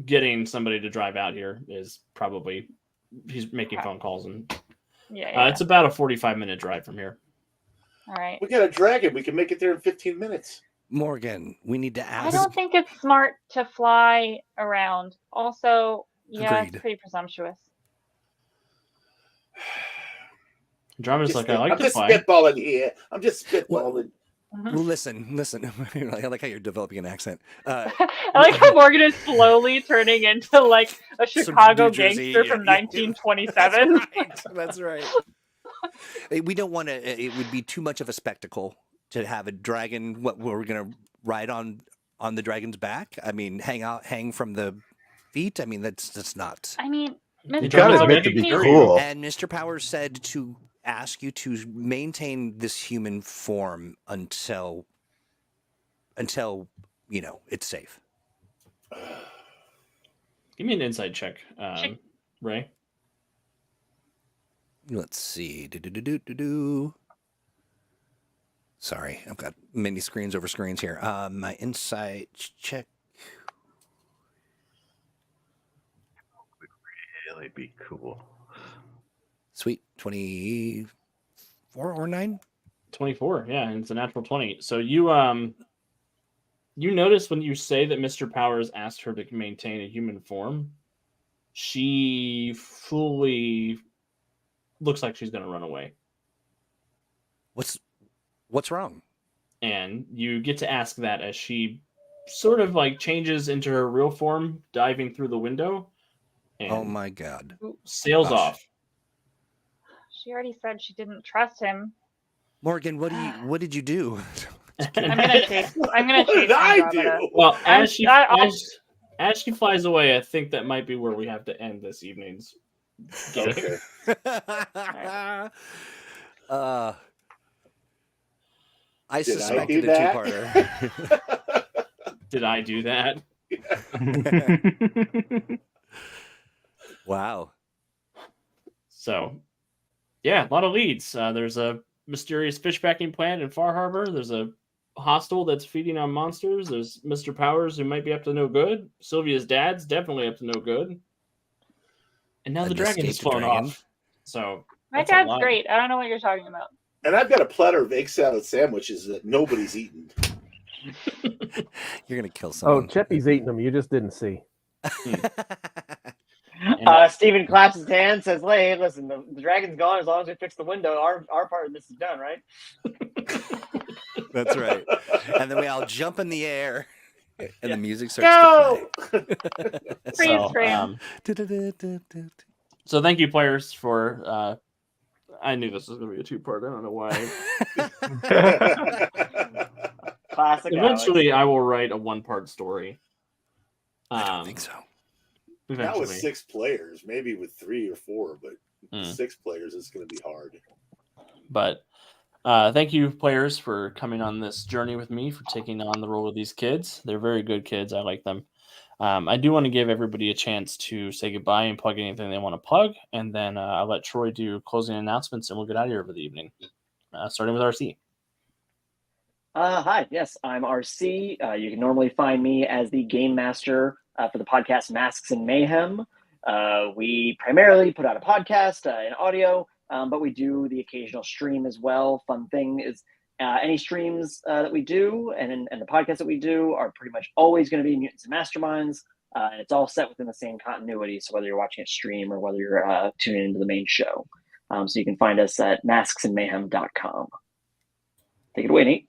getting somebody to drive out here is probably, he's making phone calls, and Yeah. it's about a 45-minute drive from here. All right. We got a dragon. We can make it there in 15 minutes. Morgan, we need to I ask. don't think it's smart to fly around. Also, yeah, Agreed. it's pretty presumptuous. Drummer's like, I like I'm to just fly. spitballing here. I'm just spitballing. Well, listen. I like how you're developing an accent. I like how Morgan is slowly turning into like a Some Chicago New Jersey, gangster from 1927. That's right. We don't want to. It would be too much of a spectacle to have a dragon. What we're going to ride on the dragon's back? I mean, hang from the feet. I mean, that's not. I mean, You Mr. gotta Powers, admit to you be need- cool. And Mr. Powers said to ask you to maintain this human form until it's safe. Give me an insight check, Ray. Let's see. Sorry, I've got many screens over screens here. My insight check. Would really be cool. Sweet. 24 or 9? 24, yeah, and it's a natural 20. So you notice when you say that Mr. Powers asked her to maintain a human form, she fully looks like she's going to run away. What's wrong? And you get to ask that as she sort of like changes into her real form, diving through the window. And Oh my God. sails Gosh. off. She already said she didn't trust him. Morgan, what did you do? I'm gonna chase. I'm gonna What chase did I Andromeda. do? Well, I'm- as she flies away, I think that might be where we have to end this evening's game. Okay. I Did I suspected do a that? two-parter. Did I do that? Wow. So, yeah, a lot of leads. There's a mysterious fish packing plant in Far Harbor. There's a hostel that's feeding on monsters. There's Mr. Powers, who might be up to no good. Sylvia's dad's definitely up to no good. And now An the dragon has escaped flown dragon. off. So My that's a dad's lot. great. I don't know what you're talking about. And I've got a platter of egg salad sandwiches that nobody's eaten. You're gonna kill Oh, someone. Cheppy's eating them. You just didn't see. Stephen claps his hand, says, "Hey, listen, the dragon's gone. As long as we fix the window, our part of this is done, right?" That's right. And then we all jump in the air, and the music starts Go! to play. Freeze frame. So thank you, players, for. I knew this was going to be a two-part. I don't know why. Classic. Eventually, I will write a one-part story. I don't think so. Not Eventually. with 6 players, maybe with 3 or 4, but Mm. 6 players is going to be hard. But thank you, players, for coming on this journey with me, for taking on the role of these kids. They're very good kids. I like them. I do want to give everybody a chance to say goodbye and plug anything they want to plug, and then I'll let Troy do closing announcements, and we'll get out of here for the evening. Starting with RC. Hi, yes, I'm RC. You can normally find me as the game master for the podcast Masks and Mayhem. We primarily put out a podcast in audio, but we do the occasional stream as well. Fun thing is any streams that we do and the podcasts that we do are pretty much always going to be Mutants and Masterminds. And it's all set within the same continuity. So whether you're watching a stream or whether you're tuning into the main show. So you can find us at masksandmayhem.com. Take it away, Nate.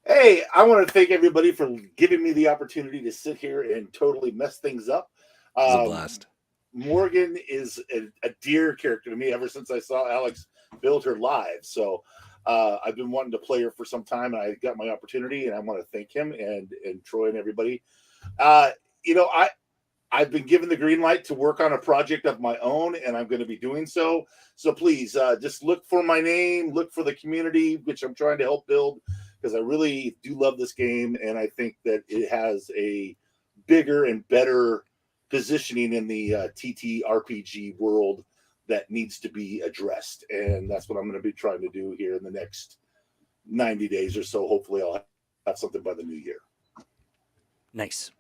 Hey, I want to thank everybody for giving me the opportunity to sit here and totally mess things up. It was a blast. Morgan is a dear character to me ever since I saw Alex build her live. So I've been wanting to play her for some time, and I got my opportunity, and I want to thank him and Troy and everybody. I've been given the green light to work on a project of my own, and I'm going to be doing so. So please just look for my name, look for the community, which I'm trying to help build, because I really do love this game, and I think that it has a bigger and better positioning in the TTRPG world that needs to be addressed. And that's what I'm going to be trying to do here in the next 90 days or so. Hopefully I'll have something by the new year. Nice.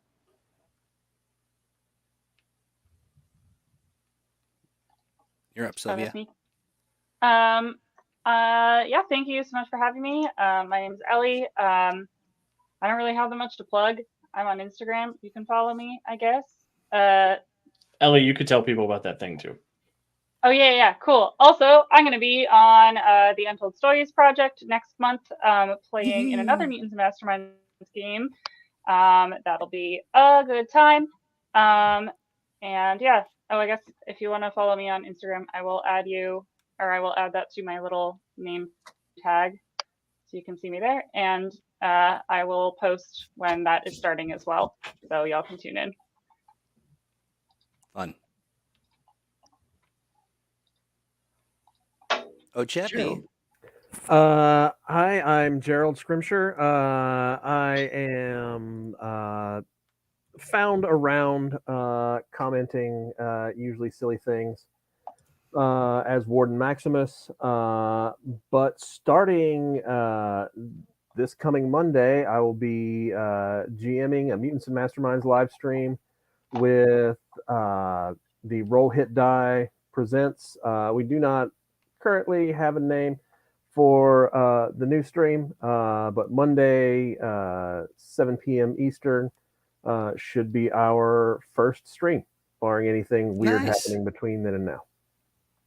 You're up, Sylvia. Yeah, thank you so much for having me. My name's Ellie. I don't really have that much to plug. I'm on Instagram. You can follow me, I guess. Ellie, you could tell people about that thing too. Oh, yeah, cool. Also, I'm going to be on the Untold Stories project next month, playing in another Mutants and Masterminds game. That'll be a good time. And yeah, I guess if you want to follow me on Instagram, I will add you, or I will add that to my little name tag so you can see me there. And I will post when that is starting as well, so y'all can tune in. Fun. Oh, Chappie. Hi, I'm Gerald Scrimshire. I am found around commenting usually silly things as Warden Maximus. But starting this coming Monday, I will be GMing a Mutants and Masterminds live stream with the Roll Hit Die Presents. We do not currently have a name for the new stream, but Monday, 7 p.m. Eastern, should be our first stream, barring anything weird happening between then and now.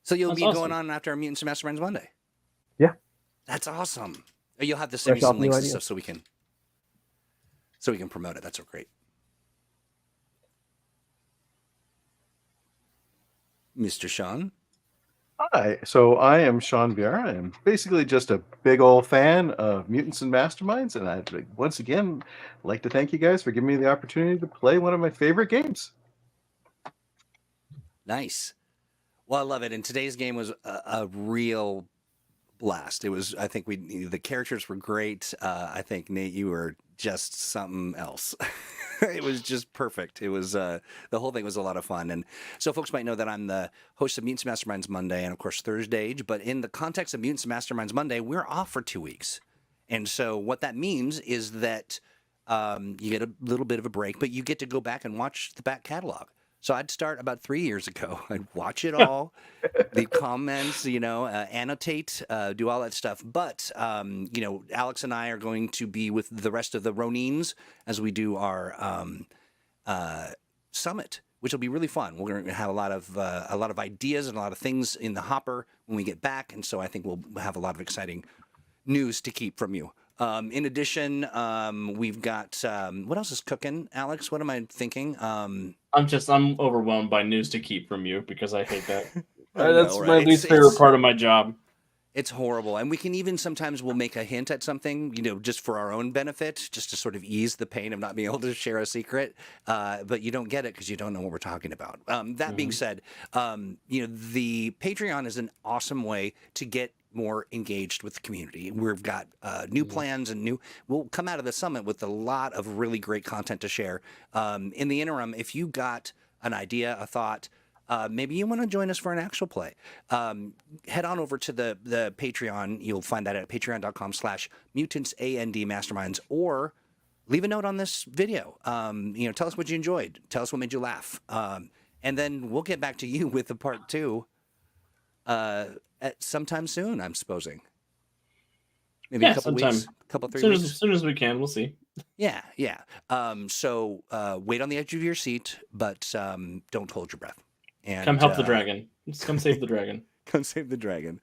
So you'll be going on after our Mutants and Masterminds Monday? Yeah. That's awesome. You'll have to send me some links and stuff so we can promote it. That's so great. Mr. Sean? Hi, so I am Sean Vieira. I'm basically just a big old fan of Mutants and Masterminds, and I'd once again like to thank you guys for giving me the opportunity to play one of my favorite games. Nice. Well, I love it. And today's game was a real blast. It was, I think the characters were great. I think, Nate, you were just something else. It was just perfect. It was the whole thing was a lot of fun. And so folks might know that I'm the host of Mutants and Masterminds Monday and, of course, Thursday. But in the context of Mutants and Masterminds Monday, we're off for 2 weeks. And so what that means is that you get a little bit of a break, but you get to go back and watch the back catalog. So I'd start about 3 years ago. I'd watch it all, leave comments, annotate, do all that stuff. But, Alex and I are going to be with the rest of the Ronines as we do our summit, which will be really fun. We're going to have a lot of ideas and a lot of things in the hopper when we get back. And so I think we'll have a lot of exciting news to keep from you. In addition, we've got what else is cooking, Alex? What am I thinking? I'm overwhelmed by news to keep from you because I hate that. That's my least favorite part of my job. It's horrible. And we can even sometimes we'll make a hint at something, just for our own benefit, just to sort of ease the pain of not being able to share a secret. But you don't get it because you don't know what we're talking about. That being said, the Patreon is an awesome way to get more engaged with the community. We've got new plans and we'll come out of the summit with a lot of really great content to share. In the interim, if you got an idea, a thought, maybe you want to join us for an actual play. Head on over to the Patreon. You'll find that at patreon.com/mutantsandmasterminds, or leave a note on this video. Tell us what you enjoyed. Tell us what made you laugh. And then we'll get back to you with the part 2 at sometime soon, I'm supposing. Maybe a couple weeks, couple 3 weeks. As soon as we can, we'll see. Yeah. So wait on the edge of your seat, but don't hold your breath. And come help the dragon. Just come save the dragon. Come save the dragon.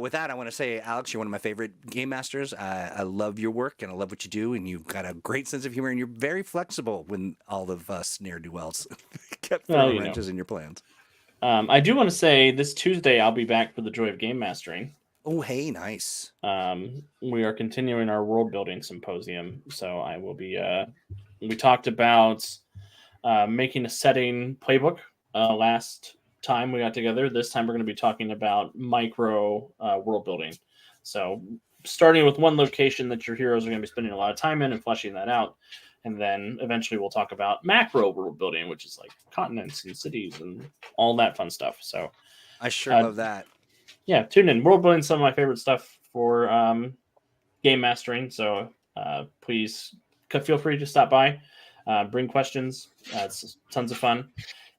With that, I want to say, Alex, you're one of my favorite game masters. I love your work, and I love what you do, and you've got a great sense of humor, and you're very flexible when all of us ne'er-do-wells kept throwing wrenches in your plans. I do want to say this Tuesday I'll be back for the Joy of Game Mastering. Oh, hey, nice. We are continuing our world building symposium, so I will be. We talked about making a setting playbook last time we got together. This time we're going to be talking about micro world building. So starting with one location that your heroes are going to be spending a lot of time in and fleshing that out. And then eventually we'll talk about macro world building, which is like continents and cities and all that fun stuff. So I sure love that. Yeah, tune in. World building is some of my favorite stuff for game mastering. So please feel free to stop by, bring questions. It's tons of fun.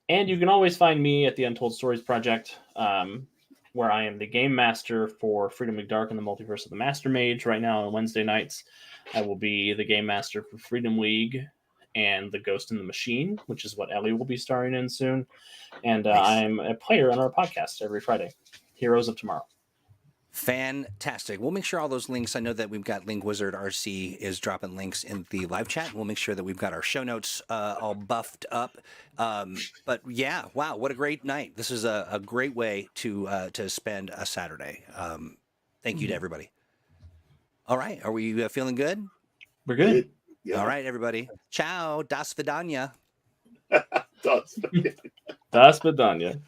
And you can always find me at the Untold Stories Project, where I am the game master for Freedom League Dark and the Multiverse of the Master Mage right now on Wednesday nights. I will be the game master for Freedom League and The Ghost in the Machine, which is what Ellie will be starring in soon. And I'm a player on our podcast every Friday, Heroes of Tomorrow. Fantastic. We'll make sure all those links, I know that we've got Link Wizard RC is dropping links in the live chat. We'll make sure that we've got our show notes all buffed up. But yeah, wow, what a great night. This is a great way to spend a Saturday. Thank you to everybody. All right, are we feeling good? We're good. Yeah. All right, everybody. Ciao, das vidanya. Das. Das Vidanya.